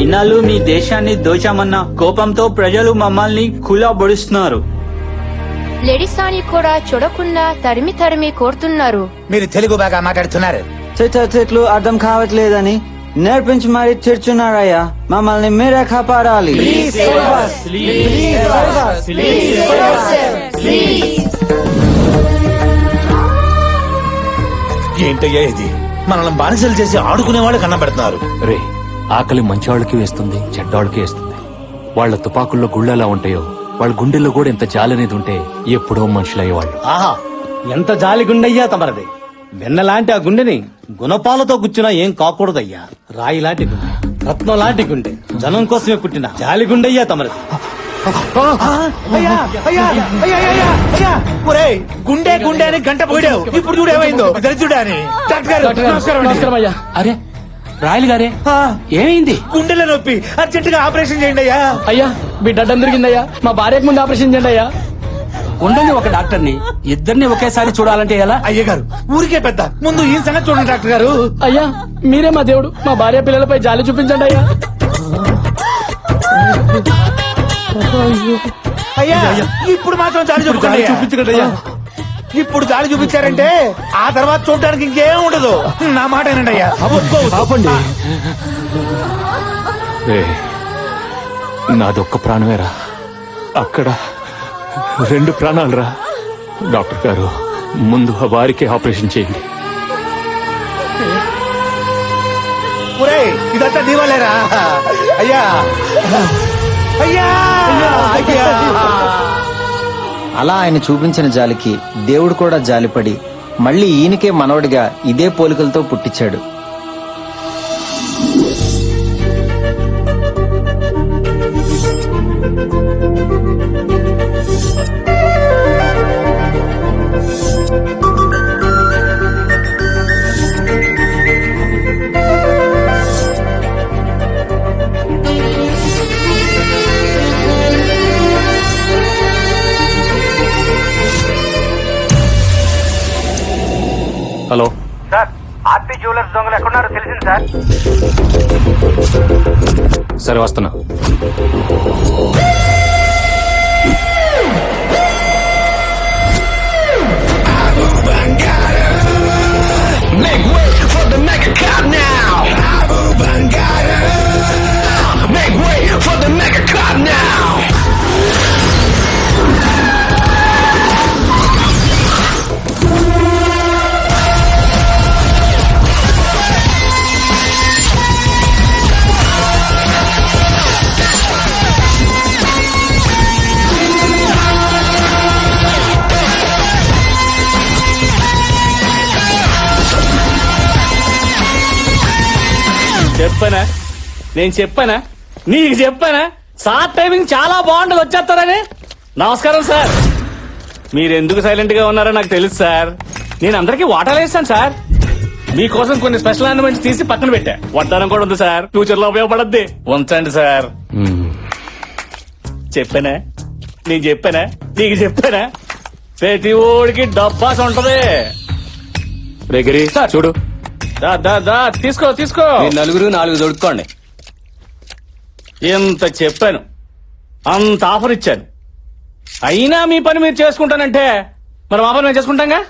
ఇన్నాళ్ళు మీ దేశాన్ని దోచామన్న కోపంతో ప్రజలు మమ్మల్ని కులబొడుస్తున్నారు. లెడిసాని కూడా చూడకుండా తరిమి తరిమి కోరుతున్నారు. మీరు తెలుగు బాగా మాట్లాడుతున్నారు. చెట్లు అర్థం కావట్లేదని నేర్పించి మరీ తిడుతున్నారయ్యా. మమ్మల్ని మీరే కాపాడాలి. ఏంటయ్యా ఇది? మనల్ని బానిసలు చేసి ఆడుకునే వాళ్ళు కన్నబెడుతున్నారు. రే, ఆకలి మంచివాళ్ళకి వేస్తుంది, చెడ్డవాళ్ళకి వేస్తుంది. వాళ్ళ తుపాకుల్లో గుళ్ళెలా ఉంటాయో వాళ్ళ గుండెల్లో కూడా ఎంత జాలనేది ఉంటే ఎప్పుడో మనుషులయ్యేవాళ్ళు. ఆహా, ఎంత జాలి గుండెయ్యా తమరది. వెన్నలాంటి ఆ గుండెని గుణపాలతో గుచ్చినా ఏం కాకూడదయ్యా. రాయి లాంటి గుండె, రత్నం లాంటి గుండె, జనం కోసమే పుట్టిన జాలి గుండెయ్యా తమరది. గుండె గుండె అని గంట పోయావు. ఇప్పుడు చూడు ఏమైందో. దరిద్రుడా అని. నమస్కారం అయ్యా. అరే రాయలు గారే, ఏమైంది? గుండెల నొప్పి, అర్జెంటుగా ఆపరేషన్ చేయండి అయ్యా. అయ్యా బిడ్డ అడ్డం తిరిగిందయ్యా, మా భార్యకు ముందు ఆపరేషన్ చేయండి అయ్యా. ఉండండి, ఒక డాక్టర్ని ఇద్దరిని ఒకేసారి చూడాలంటే ఎలా? అయ్య గారు ఊరికే పెద్ద, ముందు ఈ సంగతి చూడండి డాక్టర్ గారు. అయ్యా మీరే మా దేవుడు, మా భార్య పిల్లలపై జాలి చూపించండి అయ్యా. అయ్యా ఇప్పుడు మాత్రం జాలి చూపించండి అయ్యా. ఇప్పుడు జాలి చూపించారంటే ఆ తర్వాత చూడడానికి ఇంకేం ఉండదు. నా మాట ఏనండి అయ్యా. ఆపండి. నాదొక్క ప్రాణమేరా, అక్కడ 2 ప్రాణాలు రా. డాక్టర్ గారు, ముందు వారికి ఆపరేషన్ చేయండి. ఇదంతా దీవాలేరా అయ్యా? అయ్యా అయ్యా. అలా ఆయన చూపించిన జాలికి దేవుడు కూడా జాలిపడి మళ్ళీ ఈయనకే మనవడిగా ఇదే పోలికలతో పుట్టించాడు. హలో సార్, ఆర్పి జ్యువెలర్స్ దొంగలు ఎక్కడున్నారో తెలిసింది సార్. సరే వస్తున్నా. చెప్పనా, నేను చెప్పానా, నీకు చెప్పానా సార్ టైమింగ్ చాలా బాగుంటుంది వచ్చేస్తారని. నమస్కారం సార్. మీరెందుకు సైలెంట్ గా ఉన్నారో నాకు తెలుసు సార్. నేను అందరికీ వాటాలు వేస్తాను సార్. మీకోసం కొన్ని స్పెషల్ ఆర్నమెంట్స్ తీసి పక్కన పెట్టా. వడ్డానం కూడా ఉంది సార్, ఫ్యూచర్ లో ఉపయోగపడద్ది. ఉంచండి సార్. చెప్పానా, నేను చెప్పానా, నీకు చెప్పానా? ప్రతి ఓడికి డబ్బాస్ ఉంటది. రేగిరి చూడు. తీసుకో తీసుకో. 4 దొడుకోండి. ఎంత చెప్పాను, అంత ఆఫర్ ఇచ్చాను, అయినా మీ పని మీరు చేసుకుంటానంటే మరి మా పని మేము చేసుకుంటాంగా.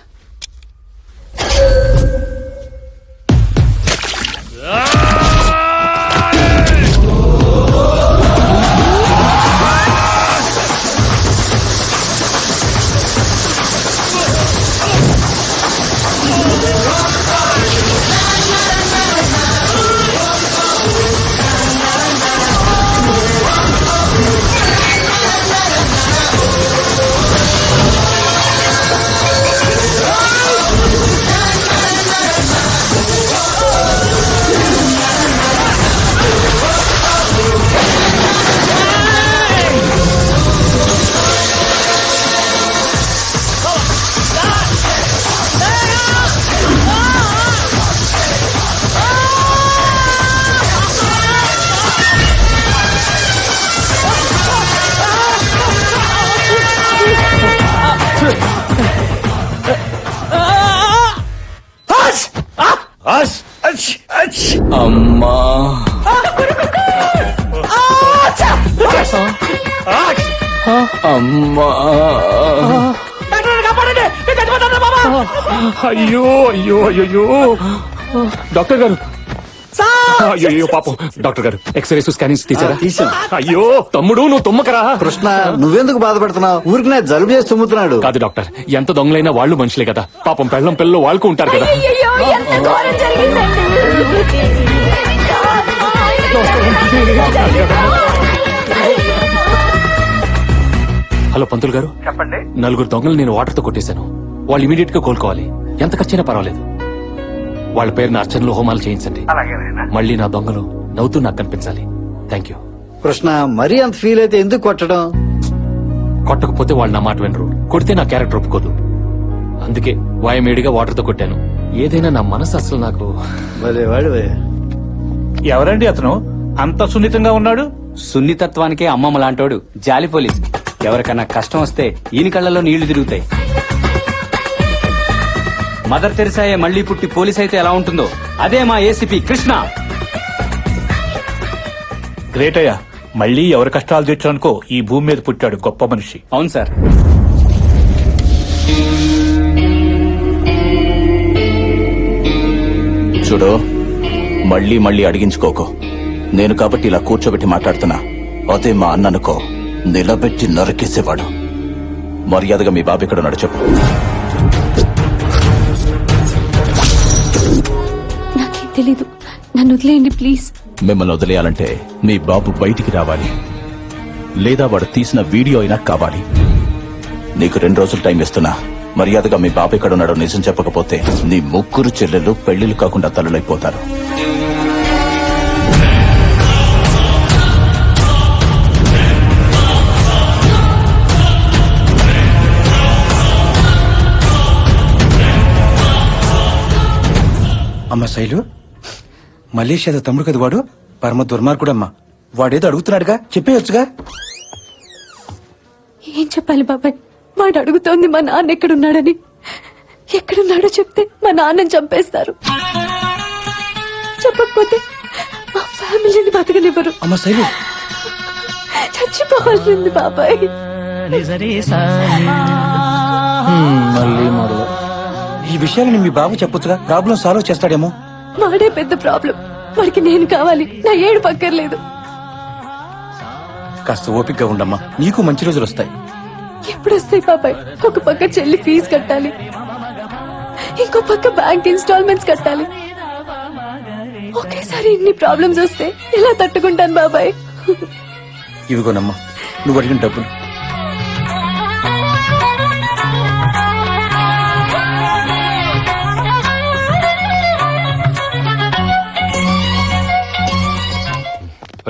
అమ్మా అయ్యో అయ్యో అయ్యో డాక్టర్ గారు అయ్యో పాపం డాక్టర్ గారు ఎక్స్రేస్ స్కానింగ్స్ తీసారా? తీసాం. అయ్యో తమ్ముడు నువ్వు తుమ్మకరా. కృష్ణ నువ్వెందుకు బాధపడుతున్నావు? ఊరికి నా జలుబు చేసి తుమ్ముతున్నాడు. కాదు డాక్టర్, ఎంత దొంగలైనా వాళ్ళు మనుషులే కదా. పాపం పెళ్ళం పిల్లలు వాళ్ళకు ఉంటారు కదా. అయ్యయ్యో, ఎంత ఘోరం జరిగిందండి. హలో పంతులు గారు, చెప్పండి. నలుగురు దొంగలు నేను వాటర్ తో కొట్టేశాను. వాళ్ళు ఇమీడియట్ గా కోలుకోవాలి. ఎంత ఖర్చైనా పర్వాలేదు. వాళ్ళ పేరున అర్చనలు హోమాలు చేయించండి. అలాగేనైనా. మళ్ళీ నా దొంగలు నవ్వుతూ నాకు కనిపించాలి. Thank you. కృష్ణ మరీ అంత ఫీల్ అయితే ఎందుకు కొట్టడం? కొట్టకపోతే వాళ్ళు నా మాట వినరు, కొడితే నా క్యారెక్టర్ ఒప్పుకోదు. అందుకే వాయమేడిగా వాటర్ తో కొట్టాను. ఏదైనా నా మనసు అసలు నాకు భలే వాడివే. ఎవరండి అతను అంత సున్నితంగా ఉన్నాడు? సున్నితత్వానికే అమ్మమ్మ లాంటోడు జాలి పోలీస్. ఎవరికన్నా కష్టం వస్తే ఈయన కళ్ళలో నీళ్లు తిరుగుతాయి. మదర్ తెరిసాయే మళ్లీ పుట్టి పోలీస్ అయితే ఎలా ఉంటుందో అదే మా ఏసీపీ కృష్ణ. గ్రేట్ అయ్యా, మళ్ళీ ఎవరి కష్టాలు తెచ్చానుకో ఈ భూమి మీద పుట్టాడు గొప్ప మనిషి. అవును సార్. చూడు, మళ్ళీ మళ్ళీ అడిగించుకోకు. నేను కాబట్టి ఇలా కూర్చోబెట్టి మాట్లాడుతున్నా. అదే మా అన్ననుకో నిలబెట్టి నరికేసేవాడు. మర్యాదగా మీ బాబు ఇక్కడ ఉన్నాడు చెప్పు. నాకేం తెలీదు, నన్ను వదిలేయండి ప్లీజ్. మిమ్మల్ని వదిలేయాలంటే మీ బాబు బయటికి రావాలి, లేదా వాడు తీసిన వీడియో అయినా కావాలి. నీకు 2 రోజులు టైం ఇస్తున్నా. మర్యాదగా మీ బాబు ఇక్కడ ఉన్నాడో నిజం చెప్పకపోతే నీ ముగ్గురు చెల్లెలు పెళ్లిళ్ళు కాకుండా తల్లులైపోతారు. అమ్మ శైలు, మలేషియాలో తమ్ముడు కదా వాడు. పరమ దుర్మార్గుడమ్మా. వాడేదో అడుగుతున్నాడుగా, చెప్పేయొచ్చుగా. ఏం చెప్పాలి బాబాయ్? వాడు అడుగుతోంది మా నాన్న ఎక్కడున్నాడని. ఎక్కడున్నాడో చెప్తే మా నాన్నని చంపేస్తారు. చెప్పకపోతే మా ఫ్యామిలీని బతకనివ్వరు. అమ్మ శైలు, చచ్చిపోవాల్సింది బాబాయ్. మళ్ళీ మొదలు. ఈ విషయాలని మీ బాబు చెప్పొచ్చుగా, ప్రాబ్లం సాల్వ్ చేస్తాడేమో. వాడే పెద్ద ప్రాబ్లం. వాడికి నేను కావాలి, నా ఏడు పక్కర్లేదు. కాస్త ఓపికగా ఉండమ్మా, నీకు మంచి రోజులు వస్తాయి. ఎప్పుడు వస్తాయి బాబాయ్? ఒక పక్క చెల్లి ఫీజు కట్టాలి, ఇంకో పక్క బ్యాంక్ ఇన్స్టాల్మెంట్స్ కట్టాలి. ఒకేసారి ఇన్ని ప్రాబ్లమ్స్ వస్తే ఎలా తట్టుకుంటాను బాబాయ్? ఇవిగోనమ్మా నువ్వు అడిగిన డబ్బులు.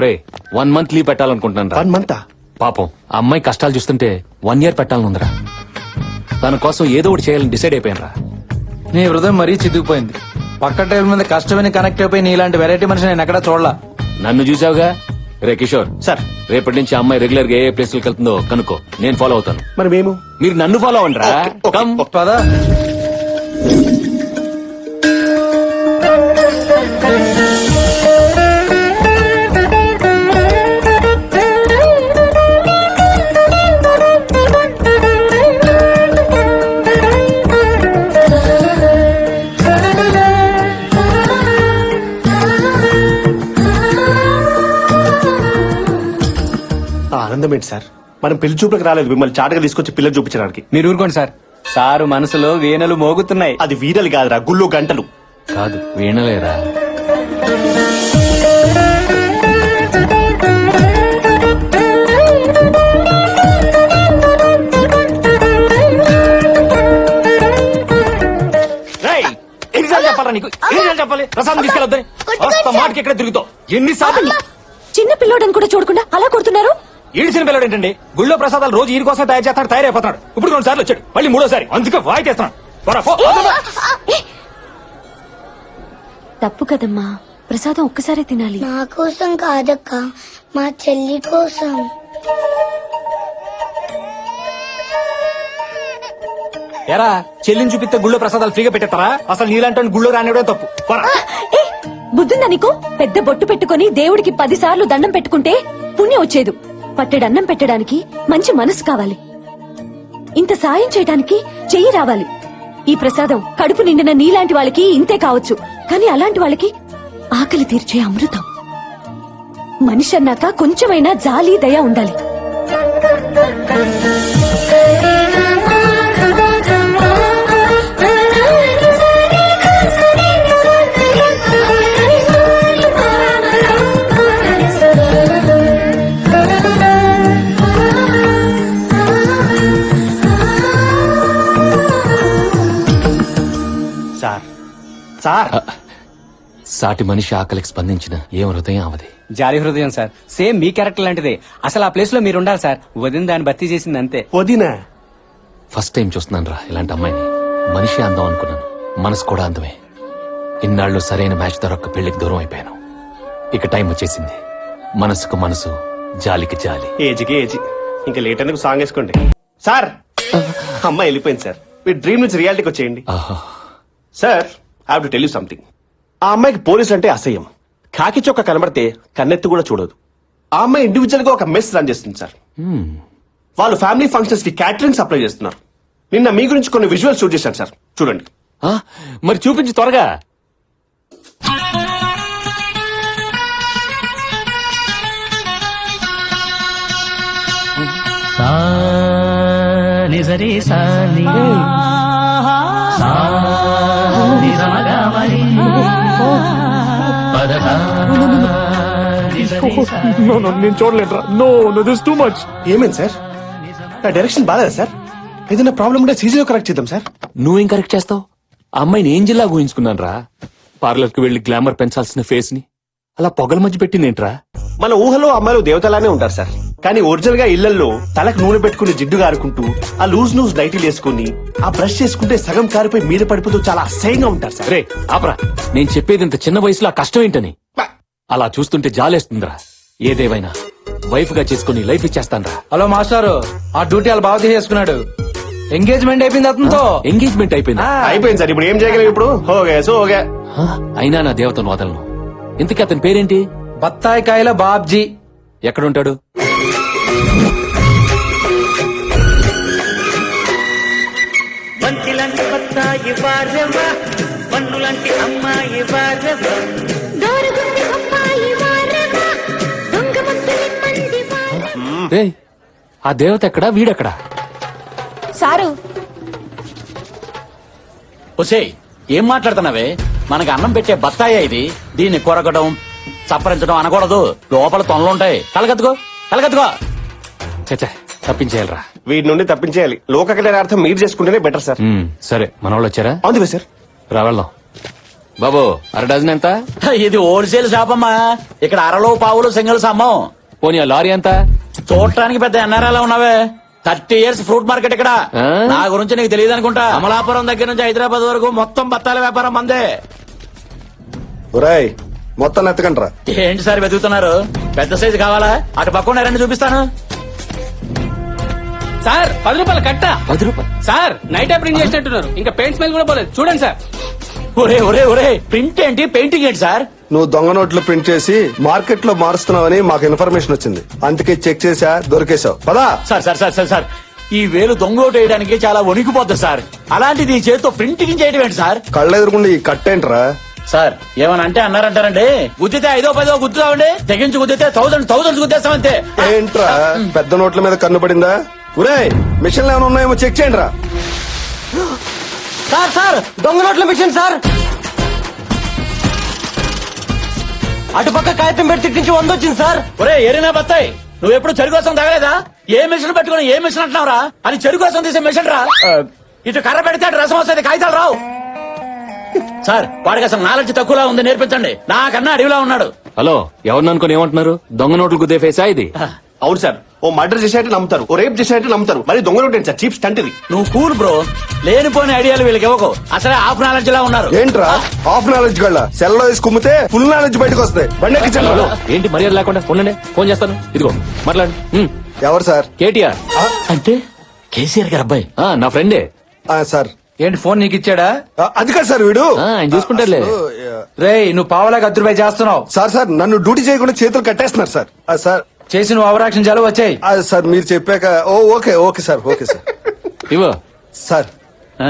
రే 1 month లీవ్ పెట్టాలనుకుంటున్నాను రా. 1 month? పాపం ఆ అమ్మాయి కష్టాలు చూస్తుంటే 1 year పెట్టాలనుందిరా. తన కోసం ఏదో ఒకటి చేయాలని డిసైడ్ అయిపోయాను రా. నీ హృదయం మరీ చిదిగిపోయింది. పక్క టైం మీద కష్టమని కనెక్ట్ అయిపోయి నీలాంటి వెరైటీ మనిషి నేను ఎక్కడా చూడలా. నన్ను చూసావుగా. రే కిషోర్ సార్, రేపటి నుంచి ఆ అమ్మాయి రెగ్యులర్ గా ఏ ప్లేస్లకు వెళ్తుందో కనుక్కో. నేను ఫాలో అవుతాను. మరి మేము మీరు నన్ను ఫాలో అవ్వండి రా. కమ్. పదా ఆనందం ఏంటి సార్? మనం పెళ్లి చూపులకు రాలేదు, మిమ్మల్ని చాటగా తీసుకొచ్చి పిల్లలు చూపించడానికి. మీరు ఊరుకోండి సార్. సారు మనసులో వీణలు మోగుతున్నాయి. అది వీరలు కాదురా, గుళ్ళు గంటలు. కాదు వీణలేరా. ఎన్నిసార్లు చెప్పాలా నీకు? ఎన్నిసార్లు చెప్పాలి? ప్రసాదం తీసుకెళ్ళొద్దని మాటకి ఎక్కడ తిరుగుతావు? ఎన్నిసార్లు? చిన్న పిల్లోడని కూడా చూడకుండా అలా కొడుతున్నారు. ఈడిచిన పిల్లడు ఏంటండి? గుళ్ళో ప్రసాదాలు రోజు ఈయన కోసం తయారు చేస్తాడు, తయారైపోతున్నాడు. ఇప్పుడు 2 సార్లు వచ్చాడు, మళ్ళీ 3వ సారి. అందుకే వాయికేస్తున్నాడు. తప్పు కదమ్మా, ప్రసాదం ఒక్కసారే తినాలి. నా కోసం కాదక్క, మా చెల్లి కోసం. ఎరా చెల్లిని చూపిస్తే గుళ్ళో ప్రసాదాలు ఫ్రీగా పెట్టేస్తారా? అసలు నీలాంటి గుళ్ళో రానివ్వడం తప్పు. బుద్ధుందా నీకు? పెద్ద బొట్టు పెట్టుకుని దేవుడికి 10 సార్లు దండం పెట్టుకుంటే పుణ్యం వచ్చేది. పట్టెడన్నం పెట్టడానికి మంచి మనసు కావాలి. ఇంత సాయం చేయడానికి చెయ్యి రావాలి. ఈ ప్రసాదం కడుపు నిండిన నీలాంటి వాళ్ళకి ఇంతే కావచ్చు, కానీ అలాంటి వాళ్ళకి ఆకలి తీర్చే అమృతం. మనిషి అన్నాక కొంచెమైనా జాలి దయ ఉండాలి. సార్ సాటి మనిషి ఆకలికి స్పందించిన ఏం హృదయం అవది. జాలి హృదయం సార్, సేమ్ మీ క్యారెక్టర్ లాంటిదే. అసలు ఆ ప్లేస్ లో మీరు ఉండాలి సార్. వదిన దాన్ని భర్తీ చేసింది అంతే. వదినా ఫస్ట్ టైం చూస్తున్నాను రా ఇలాంటి అమ్మాయిని. మనిషి అందం అనుకున్నాను, మనసు కూడా అందమే. ఇన్నాళ్ళు సరైన మ్యాచ్ దొరక్క పెళ్లికి దూరం అయిపోయాను. ఇక టైం వచ్చేసింది. మనసుకు మనసు, జాలికి జాలి. ఏజ్కి ఏజ్. ఇంకా లేట్ ఎందుకు సాంగ్ వేసుకోండి సార్. అమ్మాయి వెళ్ళిపోయింది సార్. మీ డ్రీమ్ నుంచి రియాలిటీకి వచ్చేయండి sir. I have to tell you something. ఆ అమ్మాయికి పోలీసులు అంటే అసహ్యం. కాకి చొక్క కనబడితే కన్నెత్తి కూడా చూడదు. ఆ అమ్మాయి ఇండివిజువల్ గా ఒక మెస్ రన్ చేస్తుంది సార్. వాళ్ళు ఫ్యామిలీ ఫంక్షన్స్ కి క్యాటరింగ్ సప్లై చేస్తున్నారు. నిన్న మీ గురించి కొన్ని విజువల్స్ షూట్ చేశాను సార్, చూడండి. మరి చూపించి త్వరగా. నేను చూడలేదురా. No no this too much. ఏమైంది సార్? నా డైరెక్షన్ బాగాలేదా సార్? ఏదైనా ప్రాబ్లం ఉంటే సీజీలో కరెక్ట్ చేద్దాం సార్. నువ్వేం కరెక్ట్ చేస్తావు? ఆ అమ్మాయిని ఏంజిల్లా ఊహించుకున్నాను రా. పార్లర్ కి వెళ్లి గ్లామర్ పెంచాల్సిన ఫేస్ ని అలా పొగల మధ్య పెట్టిందేంట్రా? మన ఊహలో అమ్మాయిలు దేవతలానే ఉంటారు సార్. కానీ ఒరిజినల్ గా ఇళ్లలో తలకు నూనె పెట్టుకుని జిడ్డు కారుకుంటూ, ఆ లూజ్ నైటీలు వేసుకుని, ఆ బ్రష్ చేసుకుంటే సగం కారిపోయి మీద పడిపోతూ చాలా అసహ్యంగా ఉంటారు సార్. రే ఆపరా, నేను చెప్పేది ఇంత చిన్న వయసులో ఆ కష్టం ఏంటని. అలా చూస్తుంటే జాలేస్తుందిరా. ఏదేవైనా వైఫ్ గా చేసుకుని లైఫ్ ఇచ్చేస్తానరా. హలో మాస్టారు, ఆ డ్యూటీ వాళ్ళు బాగా చేసుకున్నాడు. ఎంగేజ్మెంట్ అయిపోయింది అతనితో. ఎంగేజ్మెంట్ అయిపోయింది. అయిపోయింది సార్. ఇప్పుడు ఏం చేయగలం? ఇప్పుడు ఓకే. అయినా నా దేవతను వదలను. ఇంతకీ అతని పేరేంటి? బత్తాయి కాయల బాబ్జీ. ఎక్కడుంటాడు? బంతిలాంటి బత్తాయి వారెవ్వ, పన్నులాంటి అమ్మాయి వారెవ్వ, దోరుగుంది అమ్మాయి వారెవ్వ, దొంగ ముద్దులి మంది వారెవ్వ. రేయ్, ఆ దేవత ఎక్కడా, వీడెక్కడా? సారు, ఒసేయ్, ఏం మాట్లాడుతున్నావే? మనకి అన్నం పెట్టే బత్తాయే ఇది. దీన్ని కొరకడం, చప్పరించడం అనకూడదు. లోపల తొనలుంటాయి. కలగత్తుకో కలగత్తుకో. చచ్చా, తప్పించేయాలరా. వీటి నుండి తప్పించేయాలి. లోక కళ్యాణార్థం మీరు చేసుకుంటేనే బెటర్ సార్. సరే, మన వాళ్ళు వచ్చారా? అవును సార్. రా వెళ్దాం. బాబు, అర డజన్ ఎంత? ఇది హోల్సేల్ షాప్ అమ్మా. ఇక్కడ అరలో పావులు సింగిల్స్ అమ్మం. పోనీ ఆ లారీ ఎంత? చూడటానికి పెద్ద ఎన్ఆర్ఐలా ఉన్నావే. 30 years ఫ్రూట్ మార్కెట్ ఇక్కడ. నా గురించి నీకు తెలియదు అనుకుంటా. అమలాపురం దగ్గర నుంచి హైదరాబాద్ వరకు మొత్తం బత్తాల వ్యాపారం మందే. ఒరేయ్, మొత్తం ఎత్తకండ్రా. ఏంటి సార్ వెతుకుతున్నారు? పెద్ద సైజు కావాలా? అటు పక్కన రండి, చూపిస్తాను. సార్ 10 రూపాయలు కట్ట. 10 రూపాయలు సార్ నైట్ ప్రింట్ చేసినట్టున్నారు. ఇంకా పెయింట్ స్మెల్ కూడా పోలేదు. చూడండి సార్. ఒరే ఒరే ఒరే, ప్రింట్ ఏంటి, పెయింటింగ్ ఏంటి సార్? నువ్వు దొంగ నోట్లు ప్రింట్ చేసి మార్కెట్ లో మారుస్తున్నావని మాకు ఇన్ఫర్మేషన్ వచ్చింది. అందుకే చెక్ చేసా, దొరికేశావు. పదా. Sir sir sir sir sir, ఈ వేలు దొంగోటు వేయడానికి చాలా వణికిపోద్ది సార్. అలాంటిది ఈ చేతితో ప్రింటింగ్ చేయడం ఏంటి సార్? కళ్ళెదురుకుండా ఈ కట్టేంట్రా? సార్ ఏమని అంటే అన్నారంటారండి. గుద్దితే 5 10 గుద్దుతామండి, తెగించి గుద్దితే 1000 గుద్దేస్తామంతే. ఏంట్రా పెద్ద నోట్ల మీద కన్ను పడిందా? ఒరే, మిషన్లు ఏమైనా ఉన్నాయేమో చెక్ చేయండి రా. సార్ సార్, దొంగ నోట్ల మిషన్ సార్. అటుపక్క కాగితం పెట్టి తిట్టించి 100 వచ్చింది సార్. ఒరే ఏరినా బత్తాయి, నువ్వు ఎప్పుడు చెరుకు కోసం తగలేదా? ఏ మిషన్ పెట్టుకుని ఏ మిషన్ అంటున్నావురా? అని చెరుకు కోసం తీసే మిషన్ రా. ఇటు కర్ర పెడితే అటు రసం వస్తుంది, కాగితాలు రావు. సార్ వాడికి అసలు నాలెడ్జ్ తక్కువలా ఉంది, నేర్పించండి. నాకన్నా అడవిలా ఉన్నాడు. హలో, ఎవరిని అనుకుని ఏమంటున్నారు? దొంగ నోట్లు గుద్దే ఫేసా ఇది? అవును సార్. ఓ మర్డర్ చేసేట్టు నమ్ముతారు, ఓ రేప్ చేసేట్టు నమ్ముతారు. మరి దొంగ నోట్ ఏంటి సార్? చీప్ స్టంట్ ఇది. నువ్వు కూల్ బ్రో. లేనిపోని ఐడియాలు వీళ్ళకి ఇవ్వకు. అసలే హాఫ్ నాలెడ్జ్ లా ఉన్నారు. ఏంట్రా హాఫ్ నాలెడ్జ్ గళ్ళ? సెల్లో వేసి కుమ్మితే ఫుల్ నాలెడ్జ్ బయటకు వస్తాయి. బండి ఎక్కించండి. హలో, ఏంటి మర్యాద లేకుండా? ఉండండి, ఫోన్ చేస్తాను. ఇదిగో మాట్లాడు. ఎవరు సార్? కేటీఆర్. అంటే కేసీఆర్ గారు అబ్బాయి. నా ఫ్రెండే. సార్ ఏంటి ఫోన్ నీకు ఇచ్చాడా? అది కాదు సార్, వీడు ఆయన చూసుకుంటారులే. రేయ్, నువ్వు పావలాగా 10 రూపాయలు చేస్తున్నావు. సార్. సార్ నన్ను డ్యూటీ చేయకుండా చేతులు కట్టేస్తున్నారు సార్. సార్ చేసిన ఓవరాక్షన్ చాలు వచ్చాయి. సార్ మీరు చెప్పాక okay okay sir okay sir. ఇవో సార్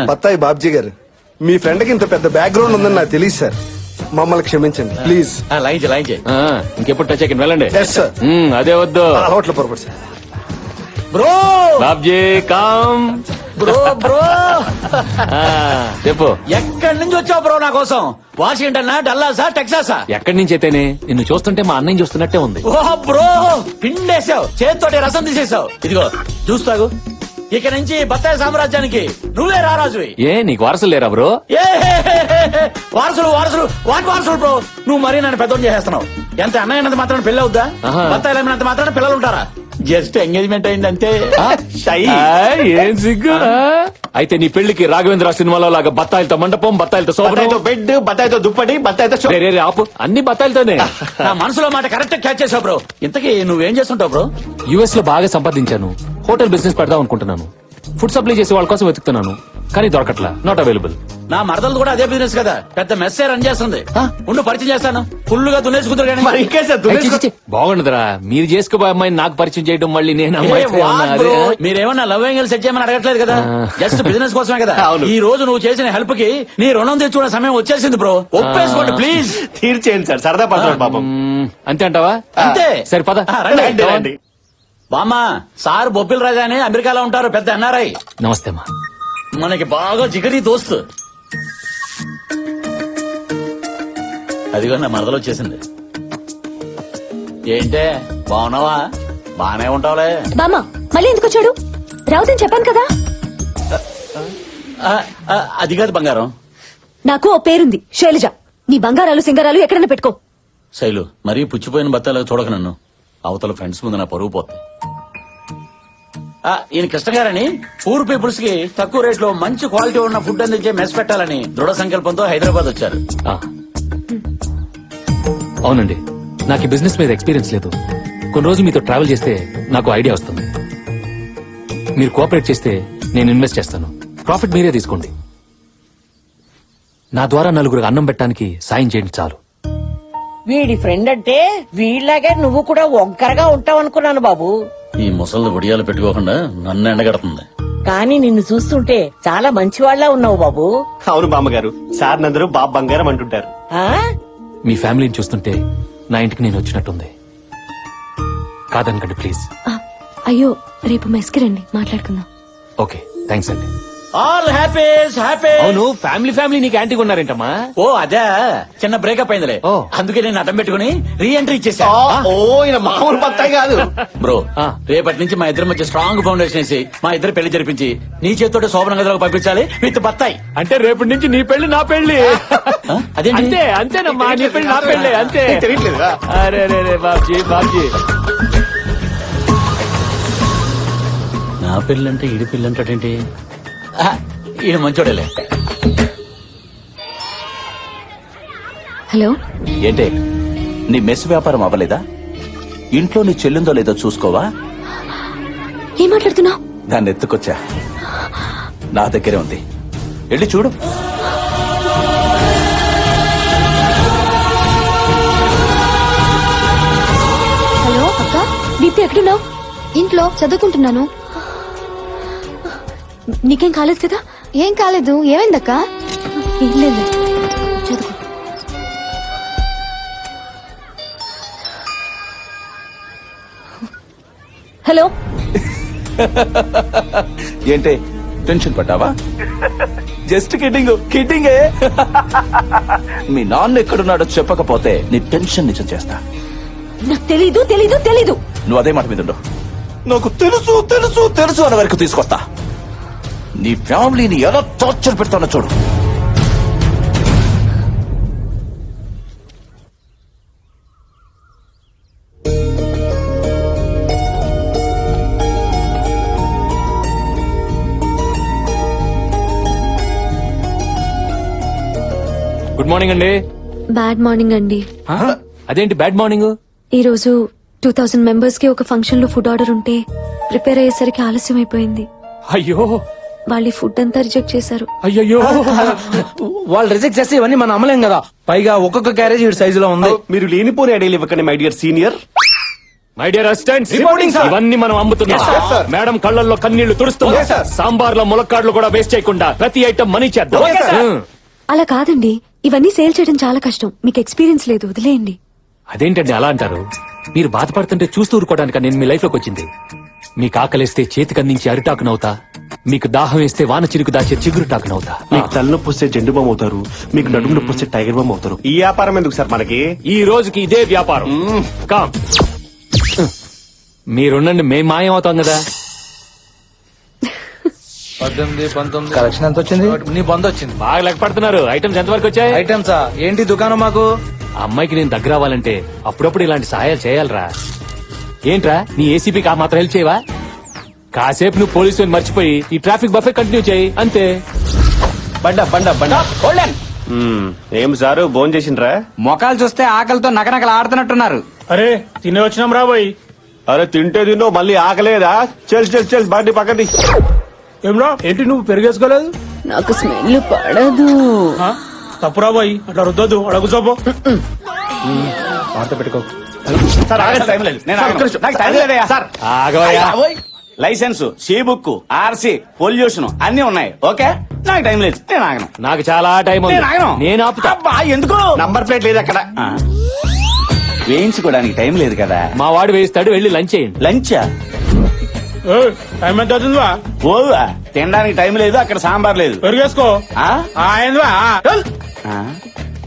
బత్తాయి బాబ్జీ గారు, మీ ఫ్రెండ్ కి ఇంత పెద్ద బ్యాక్గ్రౌండ్ ఉందని నాకు తెలియదు సార్. మమ్మల్ని క్షమించండి ప్లీజ్. లాయించే ఇంకెప్పుడు టచ్ అయ్యి వెళ్ళండి. Yes sir. అదే వద్దు. అలవాట్ల పొరపాటు సార్. బ్రో బాబ్జీ కామ్. బ్రో చెప్పు. ఎక్కడి నుంచి వచ్చావు బ్రో నా కోసం? వాషింగ్టన్ డల్లాసా టెక్సాసా? ఎక్కడి నుంచి అయితేనే నిన్ను చూస్తుంటే మా అన్నయ్య చూస్తున్నట్టే ఉంది. ఓ బ్రో పిండేసావు, చేతితోటి రసం తీసేసావు. ఇదిగో చూస్తాగు, ఇక నుంచి బత్తాయి సామ్రాజ్యానికి నువ్వే రారాజువి. ఏ నీకు వారసులు లేరా బ్రో? ఏ వారసులు వారసులు వాటి వారసులు బ్రో. నువ్వు మరీ నన్ను పెద్దోని చేస్తున్నావు. ఎంత అన్నయ్యనంత మాత్రం పెళ్లి అవుద్దా? ఆహా. బత్తాయిలు అమ్మినంత మాత్రం పిల్లలు ఉంటారా? జస్ట్ ఎంగేజ్మెంట్ అయింది అంతే. ఏం సిగ్గు. అయితే నీ పెళ్లికి రాఘవేంద్ర సినిమాలో లాగా బత్తాయిలతో మండపం, బత్తాయిలతో బత్తాయితో బెడ్, బత్తాయితో దుప్పటి, బత్తాయితో షో. ఆపు, అన్ని బత్తాయిలతోనే. నా మనసులో మాట కరెక్ట్ క్యాచ్ చేసావు బ్రో. ఇంతకీ నువ్వేం చేస్తుంటావు బ్రో? యుఎస్ లో బాగా సంపాదించాను. హోటల్ బిజినెస్ పెడదాం అనుకుంటున్నాను. ఫుడ్ సప్లై చేసే వాళ్ళ కోసం వెతుకుతున్నాను, కానీ దొరకట్లా. Not available. నా మరదలు కూడా అదే బిజినెస్ కదా, పెద్ద మెస్సే రన్ చేస్తుంది. ఉండు పరిచయం చేస్తాను. ఫుల్ గా దున్నేసుకుంటారు కానీ. మరి ఇంకే సార్ దున్నేసుకో. బాగుండదురా, మీరు చేసుకోబోయే అమ్మాయిని నాకు పరిచయం చేయడం, మళ్ళీ నేను అమ్మాయితో ఏమన్నా అదే? మీరేమన్నా లవ్ యాంగిల్ సెట్ చేయమని అడగట్లేదు కదా, జస్ట్ బిజినెస్ కోసమే కదా. అవును. ఈ రోజు నువ్వు చేసిన హెల్ప్ కి నీ రుణం తెచ్చుకునే సమయం వచ్చేసింది బ్రో. ఒప్పేసుకోండి ప్లీజ్. తీర్చేయండి సార్, సరదా పడతాడు పాపం. అంతే అంటావా? అంతే. సరే పద. రండి, రండి. బామ్మా, సార్ బొబ్బిల్ రాజా అని అమెరికాలో ఉంటారు, పెద్ద ఎన్ఆర్ఐ. నమస్తే అమ్మా. మనకి బాగా జిగరి దోస్తు. అదిగో నా మరదలు వచ్చేసింది. ఏంటే బాగున్నావా? బానే ఉంటావులే. బామ్మ మళ్ళీ ఎందుకు వచ్చాడు? రావుదని చెప్పాను కదా. అది కాదు బంగారం. నాకు ఓ పేరుంది, శైలజ. నీ బంగారాలు సింగారాలు ఎక్కడైనా పెట్టుకో. శైలు, మరీ పుచ్చిపోయిన బత్తాలు చూడక నన్ను. అవతల ఫ్రెండ్స్ ముందు నా పరుగు పోతుంది. ఈయన కృష్ణ గారని పూర్ పీపుల్స్ కి తక్కువ రేట్ లో మంచి క్వాలిటీ ఉన్న ఫుడ్ అందించే మెస్ పెట్టాలని దృఢ సంకల్పంతో హైదరాబాద్ వచ్చారు. అవునండి, నాకు ఈ బిజినెస్ మీద ఎక్స్పీరియన్స్ లేదు. కొన్ని రోజులు మీతో ట్రావెల్ చేస్తే నాకు ఐడియా వస్తుంది. మీరు కోఆపరేట్ చేస్తే నేను ఇన్వెస్ట్ చేస్తాను. ప్రాఫిట్ మీరే తీసుకోండి. నా ద్వారా నలుగురికి అన్నం పెట్టడానికి సాయం చేయండి చాలు. వీడి ఫ్రెండ్ అంటే వీళ్ళలాగే నువ్వు కూడా ఒంకరగా ఉంటావు అనుకున్నాను బాబు. ఈ ముసలి ఒడియాలు పెట్టుకోకుండా నన్ను ఎండగడుతుంది. కానీ నిన్ను చూస్తుంటే చాలా మంచివాళ్లా ఉన్నావు బాబు. అవును బామ్మగారు, సార్ నందరూ బాబు బంగారం అంటుంటారు. ఆ మీ ఫ్యామిలీని చూస్తుంటే నా ఇంటికి నేను వచ్చినట్టుంది. కాదనకండి ప్లీజ్. అయ్యో, రేపు మెస్కి రండి, మాట్లాడుకుందాం. ఓకే, థ్యాంక్స్ అండి. All happies happy. అవును, ఫ్యామిలీ నీకు యాంటీ ఉన్నారేంటమ్మా? ఓ అదే, చిన్న బ్రేకప్ అయిందిలే. ఓ. అందుకే నేను అడ్డం పెట్టుకుని రీ ఎంట్రీ ఇచ్చేసా. ఓ ఈయన మామూలు బత్తాయి కాదు బ్రో. రేపటి నుంచి మా ఇద్దరి మధ్య స్ట్రాంగ్ ఫౌండేషన్ వేసి మా ఇద్దరు పెళ్లి జరిపించి నీ చేతితో శోభన గదిలోకి పంపించాలి విత్ బత్తాయి. అంటే రేపటి నుంచి నీ పెళ్లి నా పెళ్లి. అదేంటి? అంతే అంతేనమ్మా, నీ పెళ్లి నా పెళ్లి అంతే. తెలియట్లేదా? అరే బాబ్జీ. నా పెళ్ళంటే ఈడి పెళ్ళి అంటాడేంటి? ఈయన మంచోడేలే. హలో. ఏంటే, నీ మెస్ వ్యాపారం అవ్వలేదా? ఇంట్లో నీ చెల్లిందో లేదో చూసుకోవా? ఏం మాట్లాడుతున్నావు? దాన్ని ఎత్తుకొచ్చా, నా దగ్గరే ఉంది, వెళ్ళి చూడు. హలో అక్క, దీప్తి ఎక్కడున్నావు? ఇంట్లో చదువుకుంటున్నాను. నీకేం కాలేదు కదా? ఏం కాలేదు. ఏమైందక్క? ఏం లేదు, చదువు. హలో. ఏంటే, టెన్షన్ పడ్డావా? జస్ట్ కిడ్డింగే. మీ నాన్న ఎక్కడున్నాడో చెప్పకపోతే నీ టెన్షన్ నిజం చేస్తా. నాకు తెలీదు. నువ్వు అదే మాట మీద ఉండు. నాకు తెలుసు అనే వరకు తీసుకొస్తా. నీ ఫ్యామిలీని ఎలా టార్చర్ పెడతానో చూడు. గుడ్ మార్నింగ్ అండి. బ్యాడ్ మార్నింగ్ అండి. అదేంటి బ్యాడ్ మార్నింగ్? ఈ రోజు 2000 మెంబర్స్ కి ఒక ఫంక్షన్ లో ఫుడ్ ఆర్డర్ ఉంటే ప్రిపేర్ అయ్యేసరికి ఆలస్యం అయిపోయింది. అయ్యో, వాళ్ళు ఫుడ్ అంతా రిజెక్ట్ చేశారు. అయ్యో. వాళ్ళు రిజెక్ట్ చేస్తే ఇవన్నీ మనం అమ్మలేం కదా. పైగా ఒక్కొక్క క్యారేజ్ ఈ సైజులో ఉంది. మీరు లేనిపోని ఐడియాలు ఇవ్వకండి my dear senior. My dear assistants, Reporting, sir. ఇవన్నీ మనం అమ్ముతున్నాం. Yes, sir. మేడం కళ్ళల్లో కన్నీళ్లు తుడుస్తున్నాం. Yes, sir. సాంబార్ లో ములక్కాడ్లు కూడా వేస్ట్ చేయకుండా ప్రతి ఐటమ్ మనీ చేద్దాం. Okay, sir. అలా కాదండి, ఇవన్నీ సేల్ చేయడం చాలా కష్టం. మీకు ఎక్స్పీరియన్స్ లేదు, వదిలేయండి. అదేంటండి అలా అంటారు? మీరు బాధపడుతుంటే చూస్తూ ఊరుకోవడానికి నేను మీ లైఫ్ లోకి వచ్చింది. మీకు ఆకలిస్తే చేతికి అందించి అరిటాకునవుతా, మీకు దాహం వేస్తే వాన చిరుకు దాచే చిగురుటాకునవుతా. మీకు తలనొప్పి వస్తే జెండు బామ్ అవుతారు, మీకు నడుము నొప్పి వస్తే టైగర్ బామ్ అవుతారు. ఈ వ్యాపారం ఎందుకు సార్ మనకి? ఈ రోజుకి ఇదే వ్యాపారం. కామ్ మీరుండండి, మేం మాయం అవుతాం కదా. 18, 19 కలెక్షన్ ఎంత వచ్చింది? నీ బంద్ వచ్చింది. బాగా లెక్క పడుతున్నారు. ఐటమ్స్ ఎంత వరకు వచ్చాయి? ఐటమ్సా ఏంటి దుకాణం మాకు? ఆ అమ్మాయికి నేను దగ్గర అవ్వాలంటే అప్పుడప్పుడు ఇలాంటి సహాయాలు చేయాలరా. ఏంట్రా నీ ఏసీపీకి ఆ మాత్రం హెల్ప్ చేయవా? కాసేపు నువ్వు పోలీసు మర్చిపోయి ఈ ట్రాఫిక్ బఫే కంటిన్యూ చేయి అంతే. బండ బండ బండ హోల్డన్. ఏం సారు భోజనం చేసిండ్రా? మొఖాలు చూస్తే ఆకలితో నకనకలు ఆడుతున్నట్టున్నారు. అరే తినే వచ్చినాం రాబోయ్. అరే తింటే తిన్నో మళ్ళీ ఆకలేదా? చెల్ చెల్ చెల్ బండి పక్కది. ఏమ్రా ఏంటి నువ్వు పెరిగేసుకోలేదు? నాకు స్మెల్ పడదు. తప్పు రాబోయ్, అట్లా రుద్దొద్దు. అడుగు చూపు. పెట్టుకో. సార్ ఆగండి, టైం లేదు. సార్, ఒక్క నిమిషం. నాకు టైం లేదయ్యా. సార్ ఆగవయ్యా. License, C book, RC, pollution అన్ని ఉన్నాయి. ఓకే, నాకు టైం లేదు, నేను ఆగను. నాకు చాలా టైం ఉంది. నేను ఆగను. నేను ఆపుతా. అబ్బా, ఎందుకు? నంబర్ ప్లేట్ లేదు అక్కడ. వేయించుకోవడానికి టైం లేదు కదా. మా వాడు వేయిస్తాడు, వెళ్ళి లంచ్ చేయండి. లంచా? టైం ఎంత అవుతుందివా? ఓవా, తినడానికి టైం లేదు, అక్కడ సాంబార్ లేదు. పెరిగేసుకో.